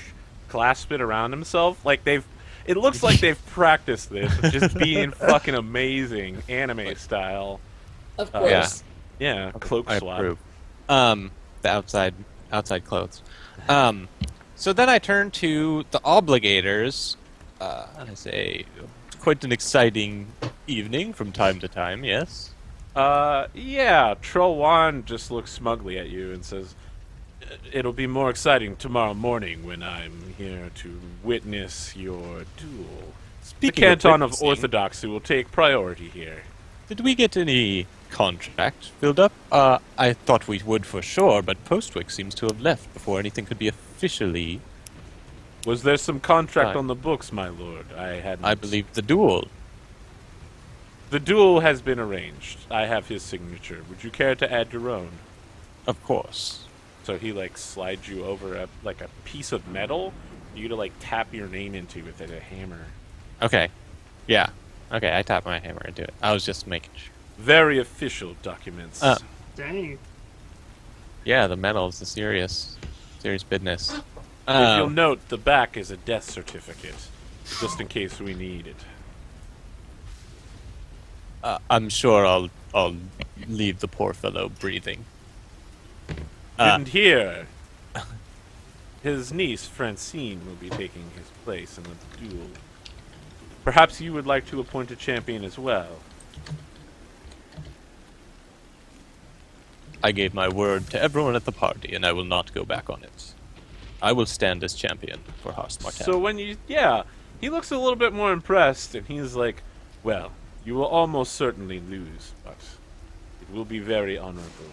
[SPEAKER 1] clasps it around himself. Like it looks like they've practiced this, just being fucking amazing anime style.
[SPEAKER 4] Of course.
[SPEAKER 1] Yeah, cloak
[SPEAKER 2] I
[SPEAKER 1] swap.
[SPEAKER 2] approve. The outside clothes. So then I turn to the obligators, and I say, quite an exciting evening from time to time, yes?
[SPEAKER 1] Yeah, Troll Juan just looks smugly at you and says, it'll be more exciting tomorrow morning when I'm here to witness your duel. The Canton of
[SPEAKER 2] witnessing,
[SPEAKER 1] Orthodoxy will take priority here.
[SPEAKER 2] Did we get any contract filled up? I thought we would for sure, but Postwick seems to have left before anything could be officially...
[SPEAKER 1] Was there some contract
[SPEAKER 2] Right.
[SPEAKER 1] on the books, my lord?
[SPEAKER 2] I believe the duel.
[SPEAKER 1] The duel has been arranged. I have his signature. Would you care to add your own?
[SPEAKER 2] Of course.
[SPEAKER 1] So he like slides you over a piece of metal for you to like tap your name into with a hammer.
[SPEAKER 2] Okay. Yeah. Okay, I tapped my hammer into it. I was just making sure.
[SPEAKER 1] Very official documents.
[SPEAKER 5] Dang.
[SPEAKER 2] Yeah, the metal is the serious business.
[SPEAKER 1] If you'll note, the back is a death certificate, just in case we need it.
[SPEAKER 2] I'm sure I'll leave the poor fellow breathing.
[SPEAKER 1] Didn't hear. His niece, Francine, will be taking his place in the duel. Perhaps you would like to appoint a champion as well.
[SPEAKER 2] I gave my word to everyone at the party, and I will not go back on it. I will stand as champion for Haas Martel.
[SPEAKER 1] So when you... Yeah, he looks a little bit more impressed, and he's like, well, you will almost certainly lose, but it will be very honorable.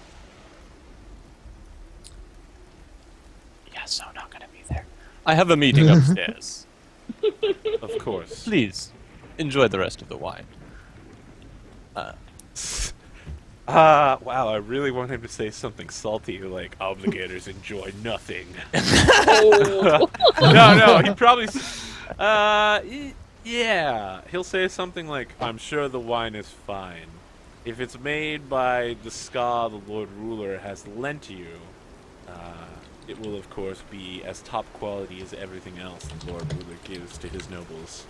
[SPEAKER 2] Yeah, so not gonna be there. I have a meeting upstairs.
[SPEAKER 1] Of course.
[SPEAKER 2] Please, enjoy the rest of the wine.
[SPEAKER 1] Wow, I really want him to say something salty, like, obligators enjoy nothing.
[SPEAKER 4] Oh.
[SPEAKER 1] No, he probably... yeah, he'll say something like, I'm sure the wine is fine. If it's made by the ska the Lord Ruler has lent you, it will, of course, be as top quality as everything else the Lord Ruler gives to his nobles.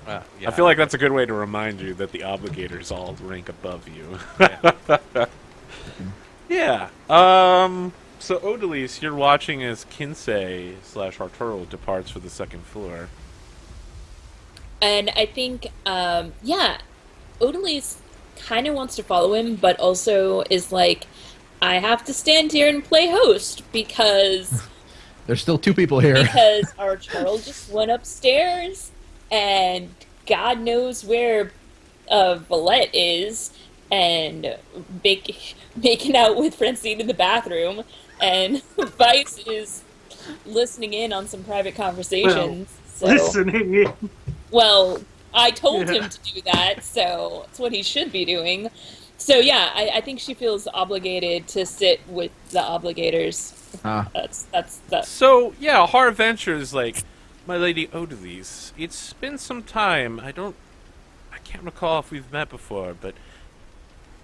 [SPEAKER 2] Yeah,
[SPEAKER 1] I feel like that's a good way to remind you that the obligators all rank above you. Yeah. So Odalys, you're watching as KinSay / Arturo departs for the second floor.
[SPEAKER 4] And I think, Odalys kind of wants to follow him, but also is like, I have to stand here and play host because
[SPEAKER 3] There's still 2 people here.
[SPEAKER 4] our Charles just went upstairs, and God knows where Valette is, and making out with Francine in the bathroom, and Vyse is listening in on some private conversations.
[SPEAKER 5] Listening in.
[SPEAKER 4] Well, I told
[SPEAKER 5] Yeah.
[SPEAKER 4] him to do that, so it's what he should be doing. So yeah, I think she feels obligated to sit with the obligators.
[SPEAKER 3] Ah.
[SPEAKER 4] That's
[SPEAKER 1] So, yeah, Horror Adventures, like, my lady Odalys, it's been some time. I can't recall if we've met before, but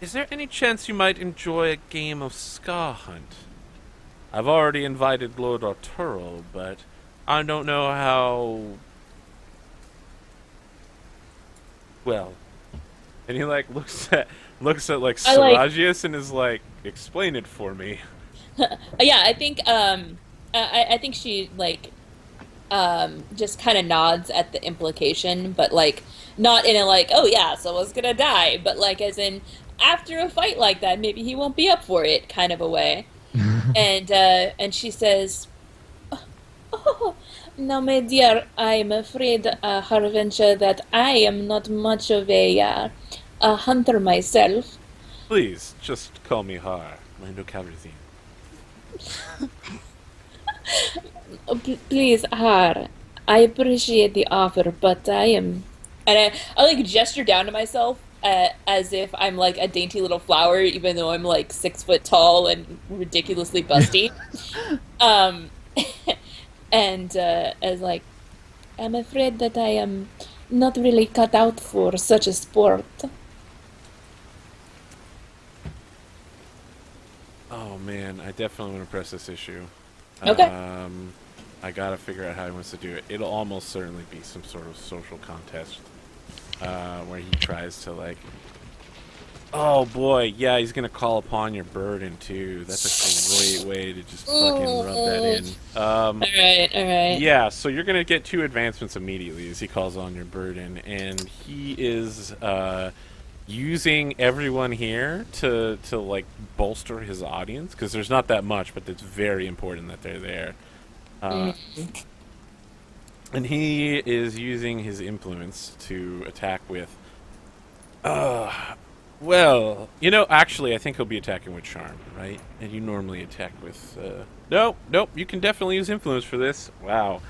[SPEAKER 1] is there any chance you might enjoy a game of Scar Hunt? I've already invited Lord Arturo, but I don't know how... Well... And he, like, looks at like, Saragius and is like, explain it for me.
[SPEAKER 4] yeah. I think I think she like just kind of nods at the implication, but like not in a like, oh yeah, someone's gonna die, but like as in after a fight like that, maybe he won't be up for it, kind of a way. And she says, "Oh, now, my dear, I'm afraid, Harventure, that I am not much of a hunter myself.
[SPEAKER 1] Please, just call me Har. My new Calrissian.
[SPEAKER 4] Please, Har, I appreciate the offer, but I am..." And I like gesture down to myself as if I'm like a dainty little flower, even though I'm like 6 foot tall and ridiculously busty. um, and as like, I'm afraid that I am not really cut out for such a sport.
[SPEAKER 1] Oh man, I definitely want to press this issue.
[SPEAKER 4] Okay.
[SPEAKER 1] I gotta figure out how he wants to do it. It'll almost certainly be some sort of social contest where he tries to like. Oh boy, yeah, he's gonna call upon your burden too. That's a great way to just fucking rub that in.
[SPEAKER 4] All right.
[SPEAKER 1] Yeah, so you're gonna get 2 advancements immediately as he calls on your burden, and he is using everyone here to like bolster his audience because there's not that much, but it's very important that they're there. And he is using his influence to attack with. Well, you know, actually, I think he'll be attacking with charm, right? And you normally attack with. Nope. You can definitely use influence for this. Wow.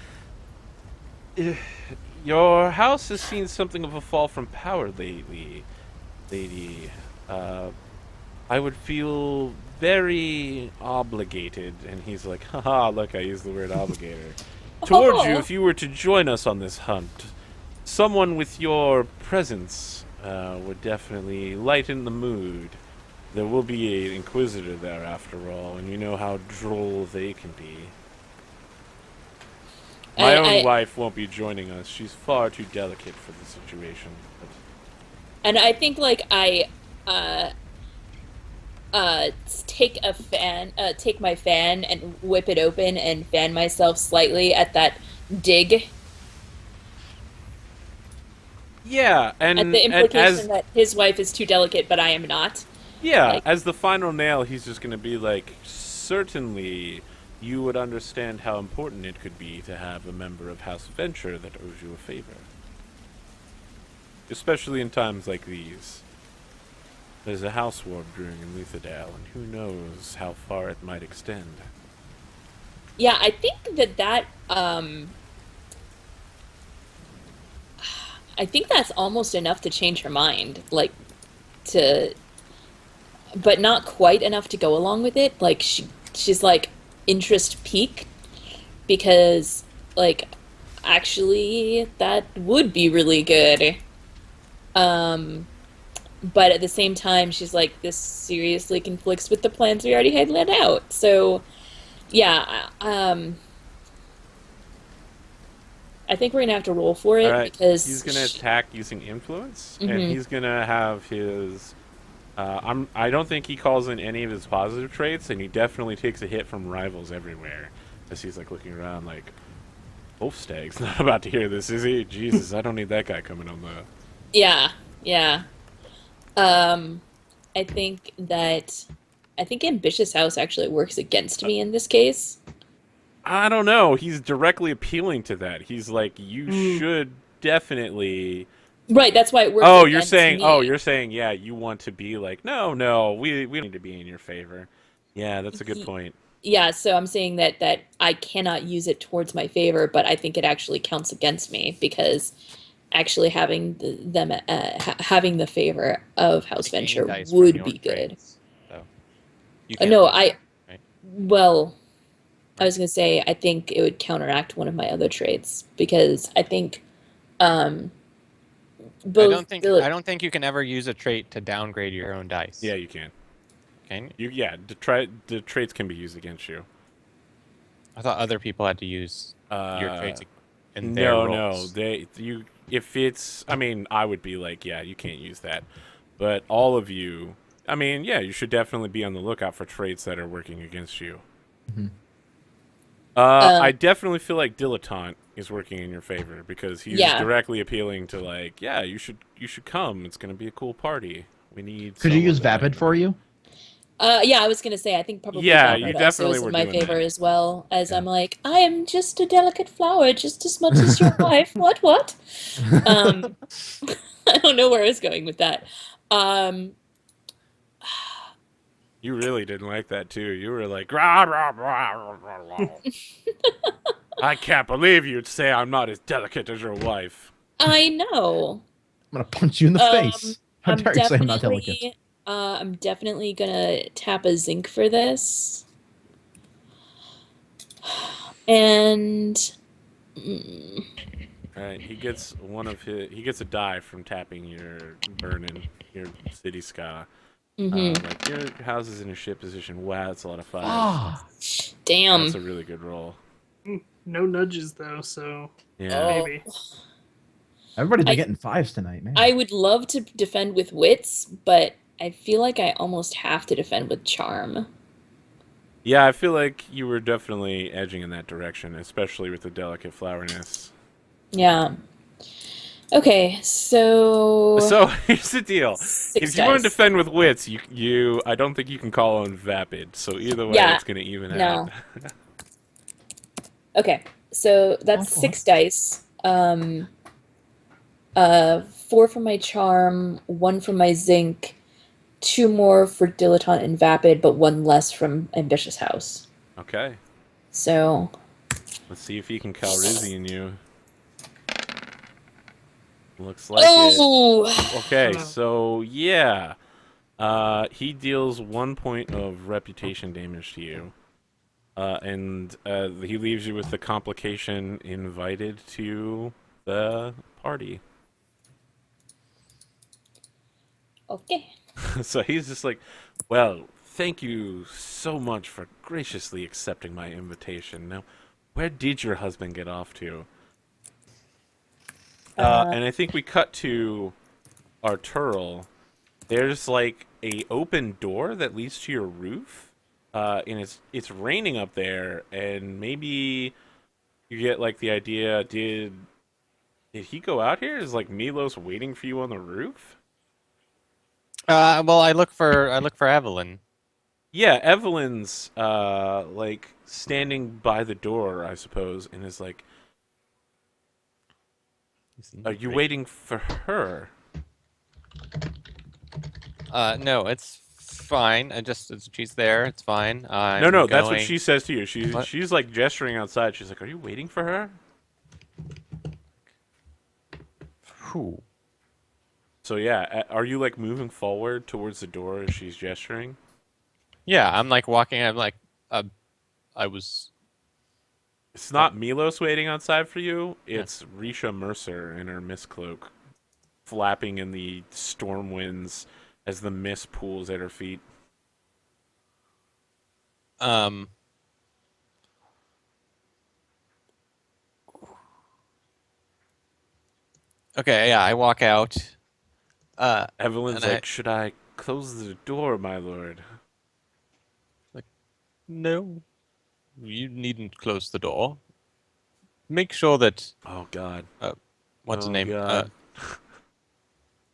[SPEAKER 1] Your house has seen something of a fall from power lately, lady. I would feel very obligated, and he's like, haha, look, I used the word obligator, towards you if you were to join us on this hunt. Someone with your presence would definitely lighten the mood. There will be an inquisitor there, after all, and you know how droll they can be. My own wife won't be joining us. She's far too delicate for the situation. But...
[SPEAKER 4] And I think, like, I take my fan and whip it open and fan myself slightly at that dig.
[SPEAKER 1] Yeah, and
[SPEAKER 4] at the implication that his wife is too delicate, but I am not.
[SPEAKER 1] Yeah,
[SPEAKER 4] like,
[SPEAKER 1] as the final nail, he's just going to be like, certainly you would understand how important it could be to have a member of House Venture that owes you a favor. Especially in times like these. There's a house war brewing in Luthadale, and who knows how far it might extend.
[SPEAKER 4] Yeah, I think that I think that's almost enough to change her mind, like, but not quite enough to go along with it. Like, she's like, interest peaked, because, like, actually, that would be really good. But at the same time, she's like, this seriously conflicts with the plans we already had laid out. So, yeah, I think we're gonna have to roll for it, because
[SPEAKER 1] he's gonna attack using influence, and he's gonna have his. I don't think he calls in any of his positive traits, and he definitely takes a hit from rivals everywhere, as he's like looking around, like, Wolfstag's not about to hear this, is he? Jesus, I don't need that guy coming on the.
[SPEAKER 4] Yeah. I think Ambitious House actually works against me in this case.
[SPEAKER 1] I don't know. He's directly appealing to that. He's like, you should definitely
[SPEAKER 4] Right, that's why it works.
[SPEAKER 1] Oh,
[SPEAKER 4] against me.
[SPEAKER 1] you're saying, yeah, you want to be like, no, we don't need to be in your favor. Yeah, that's a good point.
[SPEAKER 4] Yeah, so I'm saying that I cannot use it towards my favor, but I think it actually counts against me because actually having having the favor of House
[SPEAKER 2] Gain
[SPEAKER 4] Venture
[SPEAKER 2] dice from
[SPEAKER 4] would
[SPEAKER 2] your
[SPEAKER 4] be good.
[SPEAKER 2] traits, so you
[SPEAKER 4] No,
[SPEAKER 2] lose,
[SPEAKER 4] I
[SPEAKER 2] right?
[SPEAKER 4] well, I was gonna say I think it would counteract one of my other traits because I think both
[SPEAKER 2] I don't think you can ever use a trait to downgrade your own dice.
[SPEAKER 1] Yeah, you can.
[SPEAKER 2] Can you?
[SPEAKER 1] The traits can be used against you.
[SPEAKER 2] I thought other people had to use your traits in their
[SPEAKER 1] No,
[SPEAKER 2] roles.
[SPEAKER 1] if it's, I mean, I would be like, yeah, you can't use that. But all of you, I mean, yeah, you should definitely be on the lookout for traits that are working against you.
[SPEAKER 3] Mm-hmm.
[SPEAKER 1] I definitely feel like Dilettante is working in your favor because he's
[SPEAKER 4] Yeah.
[SPEAKER 1] directly appealing to like, yeah, you should come. It's gonna be a cool party. We need.
[SPEAKER 3] Could you
[SPEAKER 1] someone
[SPEAKER 3] use
[SPEAKER 1] to
[SPEAKER 3] Vapid
[SPEAKER 1] hang
[SPEAKER 3] for
[SPEAKER 1] with."
[SPEAKER 3] you?
[SPEAKER 4] Yeah, I was gonna say I think probably
[SPEAKER 1] Yeah,
[SPEAKER 4] Vapid
[SPEAKER 1] you
[SPEAKER 4] also
[SPEAKER 1] definitely
[SPEAKER 4] is
[SPEAKER 1] were
[SPEAKER 4] in my
[SPEAKER 1] doing
[SPEAKER 4] favor
[SPEAKER 1] that.
[SPEAKER 4] as well, as
[SPEAKER 3] Yeah.
[SPEAKER 4] I'm like, I am just a delicate flower, just as much as your wife. What? I don't know where I was going with that.
[SPEAKER 1] You really didn't like that too. You were like, rah, rah, rah, rah, rah, rah. I can't believe you'd say I'm not as delicate as your wife.
[SPEAKER 4] I know.
[SPEAKER 3] I'm gonna punch you in the face. How
[SPEAKER 4] I'm
[SPEAKER 3] dare you say I'm not delicate?
[SPEAKER 4] definitely, I'm definitely gonna tap a zinc for this. And
[SPEAKER 1] Right, he gets he gets a die from tapping your your city ska. Like your house is in a shit position. Wow, that's a lot of fives.
[SPEAKER 3] Ah,
[SPEAKER 4] damn.
[SPEAKER 1] That's a really good roll.
[SPEAKER 5] No nudges though, so
[SPEAKER 1] Yeah.
[SPEAKER 5] maybe.
[SPEAKER 3] everybody's been
[SPEAKER 4] I-
[SPEAKER 3] getting fives tonight, man.
[SPEAKER 4] I would love to defend with wits, but I feel like I almost have to defend with charm.
[SPEAKER 1] Yeah, I feel like you were definitely edging in that direction, especially with the delicate floweriness.
[SPEAKER 4] Yeah. Okay, so
[SPEAKER 1] So here's the deal:
[SPEAKER 4] six
[SPEAKER 1] if you want to
[SPEAKER 4] dice.
[SPEAKER 1] defend with wits, I don't think you can call on Vapid. So either way,
[SPEAKER 4] Yeah,
[SPEAKER 1] it's gonna even
[SPEAKER 4] no.
[SPEAKER 1] out.
[SPEAKER 4] Okay, so that's
[SPEAKER 3] What?
[SPEAKER 4] 6 dice. 4 for my charm, 1 for my zinc, 2 more for dilettante and vapid, but 1 less from ambitious house.
[SPEAKER 1] Okay,
[SPEAKER 4] So
[SPEAKER 1] let's see if he can Calrissian you. Looks like it. Okay,
[SPEAKER 5] No.
[SPEAKER 1] so yeah, he deals 1 point of reputation damage to you, and he leaves you with the complication invited to the party.
[SPEAKER 4] okay.
[SPEAKER 1] So he's just like, well, thank you so much for graciously accepting my invitation. Now, where did your husband get off to? And I think we cut to Arturo. There's like a open door that leads to your roof, and it's raining up there. And maybe you get like the idea: did he go out here? Is like Milos waiting for you on the roof?
[SPEAKER 2] Well, I look for Evelyn.
[SPEAKER 1] Yeah, Evelyn's like standing by the door, I suppose, and is like, "Are you waiting for her?"
[SPEAKER 2] No, it's fine. She's there. It's fine.
[SPEAKER 1] No, that's what she says to you.
[SPEAKER 2] What?
[SPEAKER 1] She's like gesturing outside. She's like, "Are you waiting for her?"
[SPEAKER 2] Who?
[SPEAKER 1] So yeah, are you like moving forward towards the door as she's gesturing?
[SPEAKER 2] Yeah, I'm like walking. I'm like, I was.
[SPEAKER 1] It's not Milos waiting outside for you. It's Risha Mercer in her mist cloak, flapping in the storm winds as the mist pools at her feet.
[SPEAKER 2] Okay, yeah, I walk out.
[SPEAKER 1] Evelyn's
[SPEAKER 2] and
[SPEAKER 1] like, "Should I close the door, my lord?"
[SPEAKER 2] No, you needn't close the door. Make sure that
[SPEAKER 1] Oh God.
[SPEAKER 2] what's the
[SPEAKER 1] Oh,
[SPEAKER 2] name?
[SPEAKER 1] God.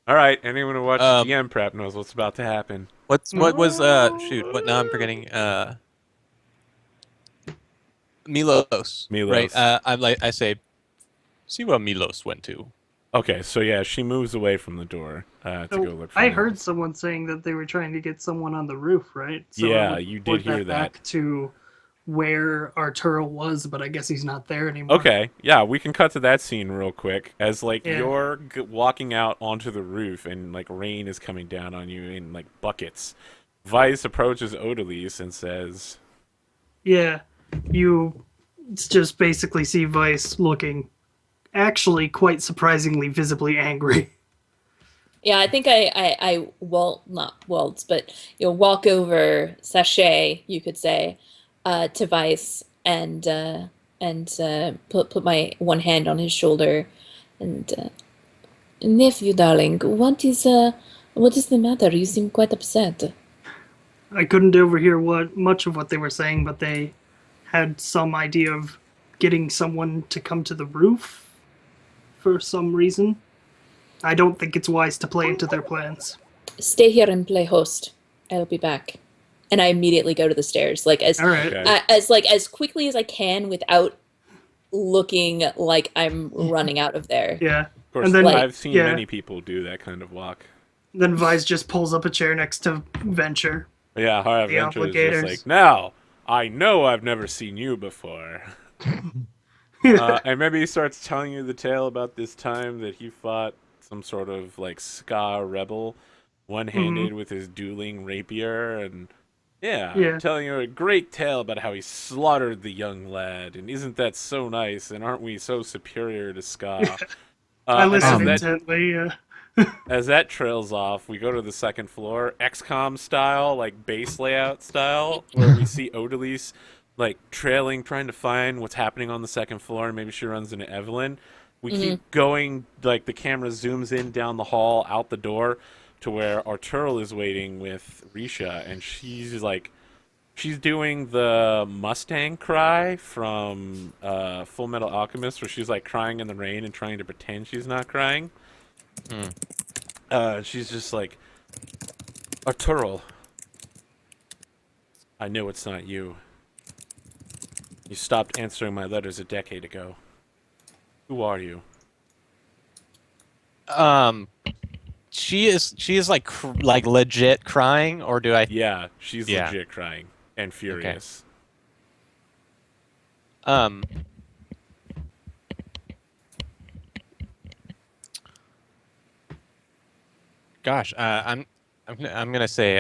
[SPEAKER 1] All right, anyone who watches GM Prep knows what's about to happen.
[SPEAKER 2] What was shoot? What now? I'm forgetting. Milos.
[SPEAKER 1] Milos.
[SPEAKER 2] Right. I say, see where Milos went to.
[SPEAKER 1] Okay, so yeah, she moves away from the door to
[SPEAKER 5] So
[SPEAKER 1] go look for
[SPEAKER 5] I
[SPEAKER 1] him.
[SPEAKER 5] heard someone saying that they were trying to get someone on the roof, right? So I
[SPEAKER 1] Yeah,
[SPEAKER 5] would
[SPEAKER 1] you did
[SPEAKER 5] report
[SPEAKER 1] hear that.
[SPEAKER 5] back to where Arturo was, but I guess he's not there anymore.
[SPEAKER 1] Okay, yeah, we can cut to that scene real quick as like
[SPEAKER 5] Yeah.
[SPEAKER 1] you're walking out onto the roof and like rain is coming down on you in like buckets. Vyse approaches Odalys and says,
[SPEAKER 5] Yeah, you just basically see Vyse looking actually quite surprisingly visibly angry.
[SPEAKER 4] Yeah, I think I not waltz, but walk over, sachet, you could say, to Vice and put my one hand on his shoulder, and nephew, darling, what is the matter? You seem quite upset.
[SPEAKER 5] I couldn't overhear much of what they were saying, but they had some idea of getting someone to come to the roof for some reason. I don't think it's wise to play into their plans.
[SPEAKER 4] Stay here and play host. I'll be back. And I immediately go to the stairs, like
[SPEAKER 5] All right.
[SPEAKER 1] Okay.
[SPEAKER 4] as quickly as I can without looking like I'm running out of there.
[SPEAKER 5] Yeah.
[SPEAKER 1] of course,
[SPEAKER 5] And then,
[SPEAKER 4] Like-
[SPEAKER 1] I've seen
[SPEAKER 5] yeah.
[SPEAKER 1] many people do that kind of walk.
[SPEAKER 5] Then Vyse just pulls up a chair next to Venture.
[SPEAKER 1] Yeah, High
[SPEAKER 5] The
[SPEAKER 1] Adventure is
[SPEAKER 5] obligators.
[SPEAKER 1] just like, now, I know I've never seen you before. And maybe he starts telling you the tale about this time that he fought some sort of like ska rebel, one-handed with his dueling rapier, and
[SPEAKER 5] Yeah.
[SPEAKER 1] telling you a great tale about how he slaughtered the young lad, and isn't that so nice, and aren't we so superior to ska?
[SPEAKER 5] I
[SPEAKER 1] and
[SPEAKER 5] listened
[SPEAKER 1] as that,
[SPEAKER 5] intently.
[SPEAKER 1] as that trails off, we go to the second floor, XCOM style, like base layout style, where we see Odalys like trailing, trying to find what's happening on the second floor, and maybe she runs into Evelyn. We keep going, like the camera zooms in down the hall, out the door, to where Arturo is waiting with Risha, and she's doing the Mustang cry from Full Metal Alchemist, where she's like crying in the rain and trying to pretend she's not crying. She's just like, Arturo, I know it's not you. You stopped answering my letters a decade ago. Who are you?
[SPEAKER 2] She is like like legit crying, or do I?
[SPEAKER 1] Yeah, she's
[SPEAKER 2] Yeah.
[SPEAKER 1] legit crying and furious.
[SPEAKER 2] Um. Gosh, I'm gonna say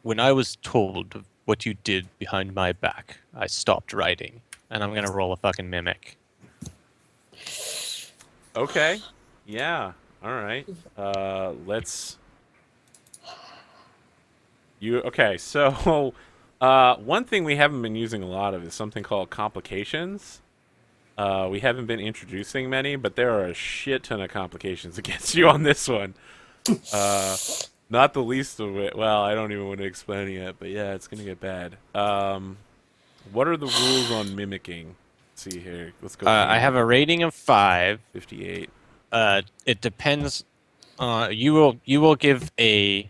[SPEAKER 2] when I was told what you did behind my back, I stopped writing, and I'm gonna roll a fucking mimic.
[SPEAKER 1] Okay. Yeah. All right. Let's. Okay? So, one thing we haven't been using a lot of is something called complications. We haven't been introducing many, but there are a shit ton of complications against you on this one. Not the least of it. Well, I don't even want to explain it yet, but yeah, it's gonna get bad. What are the rules on mimicking? Let's see here. Let's go.
[SPEAKER 2] I have a rating of 5.
[SPEAKER 1] 58.
[SPEAKER 2] It depends. You will give a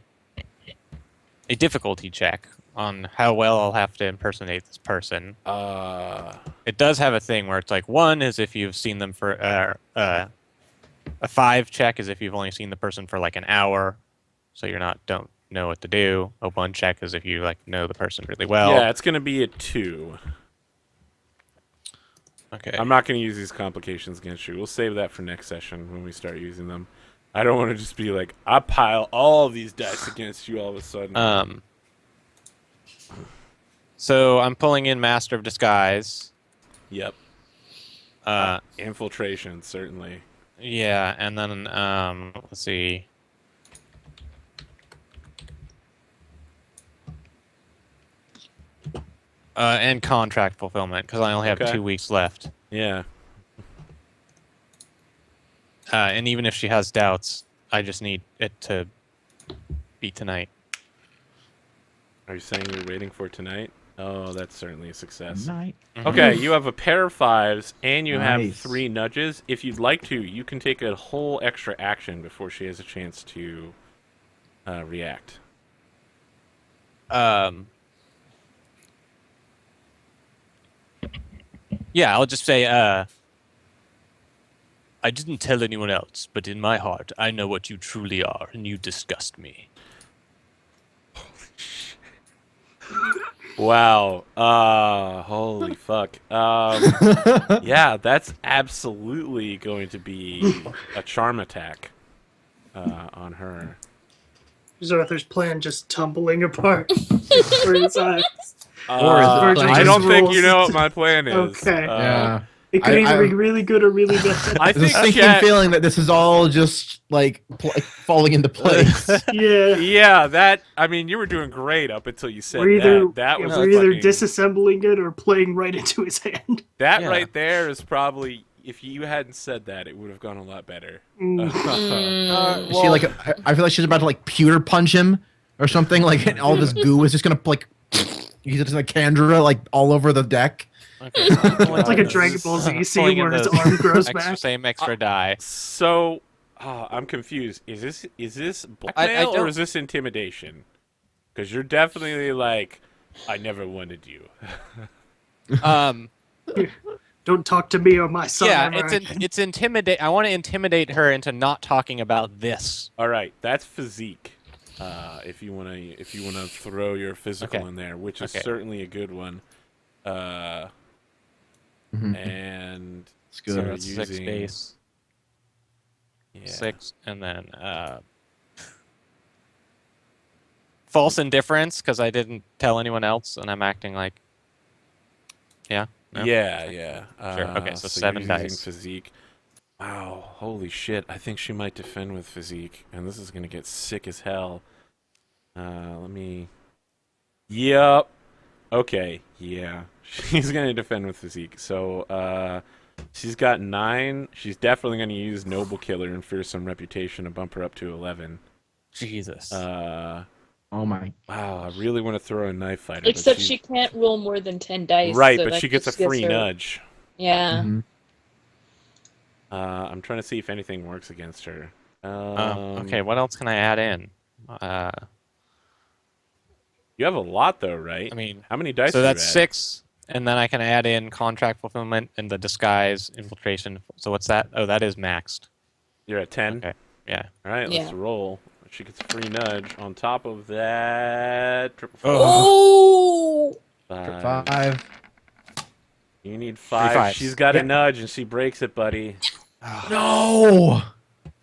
[SPEAKER 2] difficulty check on how well I'll have to impersonate this person. It does have a thing where it's like 1 is if you've seen them for a 5 check is if you've only seen the person for like an hour, so don't know what to do. A 1 check is if you like know the person really well.
[SPEAKER 1] Yeah, it's gonna be a 2.
[SPEAKER 2] Okay.
[SPEAKER 1] I'm not gonna use these complications against you. We'll save that for next session when we start using them. I don't want to just be like, I pile all of these dice against you all of a sudden.
[SPEAKER 2] So I'm pulling in Master of Disguise.
[SPEAKER 1] Yep. Infiltration, certainly.
[SPEAKER 2] Yeah, and then let's see. And contract fulfillment because I only have
[SPEAKER 1] Okay.
[SPEAKER 2] 2 weeks left.
[SPEAKER 1] Yeah.
[SPEAKER 2] And even if she has doubts, I just need it to be tonight.
[SPEAKER 1] Are you saying you're waiting for tonight? Oh, that's certainly a success.
[SPEAKER 3] Night.
[SPEAKER 1] Okay, you have a pair of 5s, and you have
[SPEAKER 3] Nice.
[SPEAKER 1] 3 nudges. If you'd like to, you can take a whole extra action before she has a chance to react.
[SPEAKER 2] Yeah, I'll just say, I didn't tell anyone else, but in my heart, I know what you truly are, and you disgust me.
[SPEAKER 1] Wow. Holy fuck. Yeah, that's absolutely going to be a charm attack on her.
[SPEAKER 5] Is Arthur's plan just tumbling apart before his eyes?
[SPEAKER 3] Or is it
[SPEAKER 5] Virgil
[SPEAKER 3] playing-
[SPEAKER 1] I don't
[SPEAKER 5] just
[SPEAKER 1] think
[SPEAKER 5] rolls-
[SPEAKER 1] you know what my plan is.
[SPEAKER 5] Okay.
[SPEAKER 3] Yeah.
[SPEAKER 5] It could
[SPEAKER 3] I-
[SPEAKER 5] either
[SPEAKER 3] I-
[SPEAKER 5] be really good or really bad.
[SPEAKER 1] I
[SPEAKER 3] There's a
[SPEAKER 1] think
[SPEAKER 3] sinking
[SPEAKER 1] chat,
[SPEAKER 3] feeling that this is all just like falling into place.
[SPEAKER 5] Yeah.
[SPEAKER 1] yeah, that, I mean, you were doing great up until you said
[SPEAKER 5] We're either,
[SPEAKER 1] that. That was
[SPEAKER 5] we're either
[SPEAKER 1] fucking,
[SPEAKER 5] disassembling it or playing right into his hand.
[SPEAKER 1] that
[SPEAKER 2] Yeah.
[SPEAKER 1] right there is probably, if you hadn't said that, it would have gone a lot better.
[SPEAKER 5] Mm.
[SPEAKER 3] Is she like I feel like she's about to like pewter punch him or something. Like and all this goo is just gonna like he's just like Kandra like all over the deck.
[SPEAKER 2] Okay.
[SPEAKER 5] It's like a Dragon Ball Z scene where his arm grows back.
[SPEAKER 2] Same extra die.
[SPEAKER 1] So, I'm confused. Is this blackmail
[SPEAKER 2] I
[SPEAKER 1] or
[SPEAKER 2] don't-
[SPEAKER 1] is this intimidation? Because you're definitely like, I never wanted you.
[SPEAKER 5] Don't talk to me or my son.
[SPEAKER 2] Yeah,
[SPEAKER 5] ever again.
[SPEAKER 2] it's intimidate. I want to intimidate her into not talking about this.
[SPEAKER 1] All right, that's physique. If you wanna throw your physical
[SPEAKER 2] Okay.
[SPEAKER 1] in there, which is
[SPEAKER 2] Okay.
[SPEAKER 1] certainly a good one.
[SPEAKER 3] Mhm.
[SPEAKER 1] And
[SPEAKER 3] It's good.
[SPEAKER 2] So
[SPEAKER 1] So
[SPEAKER 2] that's 6
[SPEAKER 1] using-
[SPEAKER 2] base,
[SPEAKER 1] yeah.
[SPEAKER 2] 6, and then false indifference because I didn't tell anyone else, and I'm acting like. Yeah. No?
[SPEAKER 1] Yeah.
[SPEAKER 2] Sure, okay, so
[SPEAKER 1] you're
[SPEAKER 2] 7
[SPEAKER 1] using
[SPEAKER 2] dice.
[SPEAKER 1] Physique. Wow, holy shit! I think she might defend with physique, and this is gonna get sick as hell. Let me. Yep. Okay. Yeah, she's gonna defend with physique. So, she's got 9. She's definitely gonna use Noble Killer and Fearsome Reputation to bump her up to 11.
[SPEAKER 2] Jesus.
[SPEAKER 3] Oh my.
[SPEAKER 1] Wow, I really want to throw a knife fighter. but
[SPEAKER 4] Except she can't roll more than 10 dice.
[SPEAKER 1] Right,
[SPEAKER 4] so
[SPEAKER 1] but
[SPEAKER 4] that
[SPEAKER 1] she gets a
[SPEAKER 4] just gives
[SPEAKER 1] free
[SPEAKER 4] her-
[SPEAKER 1] nudge.
[SPEAKER 4] Yeah.
[SPEAKER 3] Mhm.
[SPEAKER 1] I'm trying to see if anything works against her.
[SPEAKER 2] Okay, what else can I add in?
[SPEAKER 1] You have a lot though, right?
[SPEAKER 2] I mean,
[SPEAKER 1] How many dice?
[SPEAKER 2] so
[SPEAKER 1] do you
[SPEAKER 2] that's
[SPEAKER 1] add?
[SPEAKER 2] 6, and then I can add in contract fulfillment and the disguise infiltration. So what's that? Oh, that is maxed.
[SPEAKER 1] You're at 10.
[SPEAKER 2] Okay. Yeah.
[SPEAKER 1] All right, let's
[SPEAKER 4] Yeah.
[SPEAKER 1] roll. She gets a free nudge. On top of that, triple
[SPEAKER 2] Oh.
[SPEAKER 4] Oh!
[SPEAKER 3] 5.
[SPEAKER 1] You need 5.
[SPEAKER 2] fives.
[SPEAKER 1] She's got
[SPEAKER 3] Yeah.
[SPEAKER 1] a nudge and she breaks it, buddy.
[SPEAKER 3] No.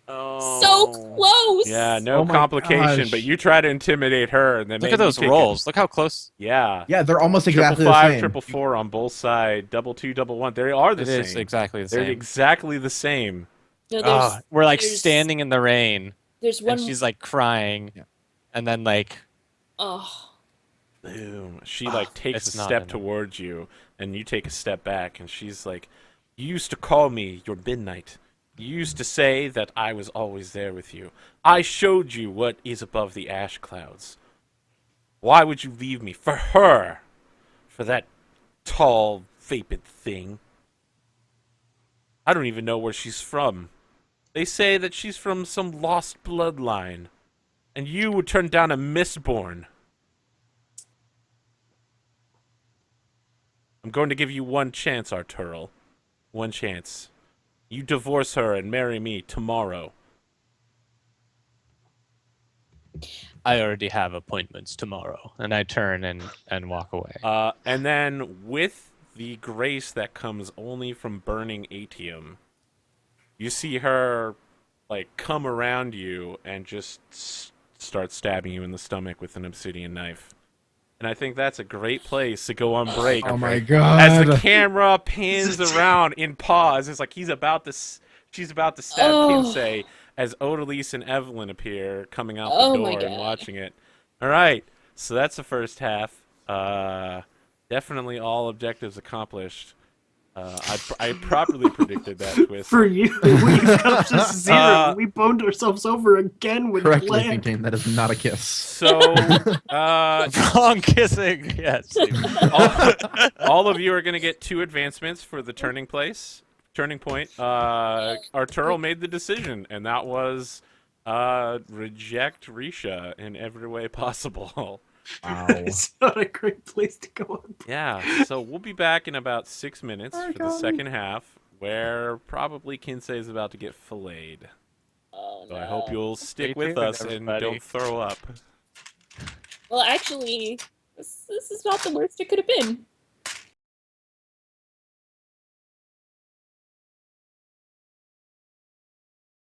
[SPEAKER 1] Oh.
[SPEAKER 4] So close!
[SPEAKER 1] Yeah, no
[SPEAKER 3] Oh my
[SPEAKER 1] complication.
[SPEAKER 3] gosh.
[SPEAKER 1] But you try to intimidate her, and then
[SPEAKER 2] Look
[SPEAKER 1] maybe
[SPEAKER 2] at those
[SPEAKER 1] you take
[SPEAKER 2] rolls. Look how close.
[SPEAKER 1] Yeah.
[SPEAKER 3] Yeah, they're almost exactly
[SPEAKER 1] Triple 5,
[SPEAKER 3] the same.
[SPEAKER 1] triple 4 on both sides. Double 2, double 1. They are the
[SPEAKER 2] It
[SPEAKER 1] same.
[SPEAKER 2] is exactly the
[SPEAKER 1] They're
[SPEAKER 2] same.
[SPEAKER 1] exactly the same.
[SPEAKER 4] No, there's,
[SPEAKER 2] We're like
[SPEAKER 4] there's-
[SPEAKER 2] standing in the rain,
[SPEAKER 4] there's one.
[SPEAKER 2] and she's like crying,
[SPEAKER 3] Yeah.
[SPEAKER 2] and then like
[SPEAKER 4] Oh.
[SPEAKER 1] Boom. She like takes
[SPEAKER 2] it's
[SPEAKER 1] a
[SPEAKER 2] not
[SPEAKER 1] step
[SPEAKER 2] enough.
[SPEAKER 1] towards you, and you take a step back, and she's like, "You used to call me your midnight. You used to say that I was always there with you. I showed you what is above the ash clouds. Why would you leave me for her? For that tall, vapid thing? I don't even know where she's from. They say that she's from some lost bloodline, and you would turn down a Mistborn. I'm going to give you one chance, Arturo. One chance. You divorce her and marry me tomorrow.
[SPEAKER 2] I already have appointments tomorrow, and I turn and walk away.
[SPEAKER 1] And then with the grace that comes only from burning atium, you see her like come around you and just start stabbing you in the stomach with an obsidian knife. And I think that's a great place to go on break.
[SPEAKER 3] Oh my
[SPEAKER 1] As
[SPEAKER 3] god.
[SPEAKER 1] the camera pans around in pause, it's like she's about to stab
[SPEAKER 4] Oh.
[SPEAKER 1] KinSay as Odalys and Evelyn appear coming out
[SPEAKER 4] Oh
[SPEAKER 1] the
[SPEAKER 4] my
[SPEAKER 1] door and
[SPEAKER 4] God.
[SPEAKER 1] watching it. All right, so that's the first half. Definitely all objectives accomplished. I properly predicted that twist.
[SPEAKER 5] For you, we've come to 0.
[SPEAKER 1] Uh,
[SPEAKER 5] We boned ourselves over again with
[SPEAKER 3] Correctly
[SPEAKER 5] land.
[SPEAKER 3] thinking that is not a kiss.
[SPEAKER 1] So,
[SPEAKER 2] Wrong kissing. Yes.
[SPEAKER 1] all of you are going to get 2 advancements for the turning point. Arturo made the decision, and that was reject Risha in every way possible.
[SPEAKER 3] Wow.
[SPEAKER 5] It's not a great place to go on.
[SPEAKER 1] Yeah, so we'll be back in about 6 minutes for the second half where probably KinSay is about to get filleted.
[SPEAKER 4] Oh,
[SPEAKER 1] So
[SPEAKER 4] no.
[SPEAKER 1] I hope you'll stick
[SPEAKER 2] Stay
[SPEAKER 1] with
[SPEAKER 2] tuned,
[SPEAKER 1] us and
[SPEAKER 2] everybody.
[SPEAKER 1] don't throw up.
[SPEAKER 4] Well, actually, this is not the worst it could have been.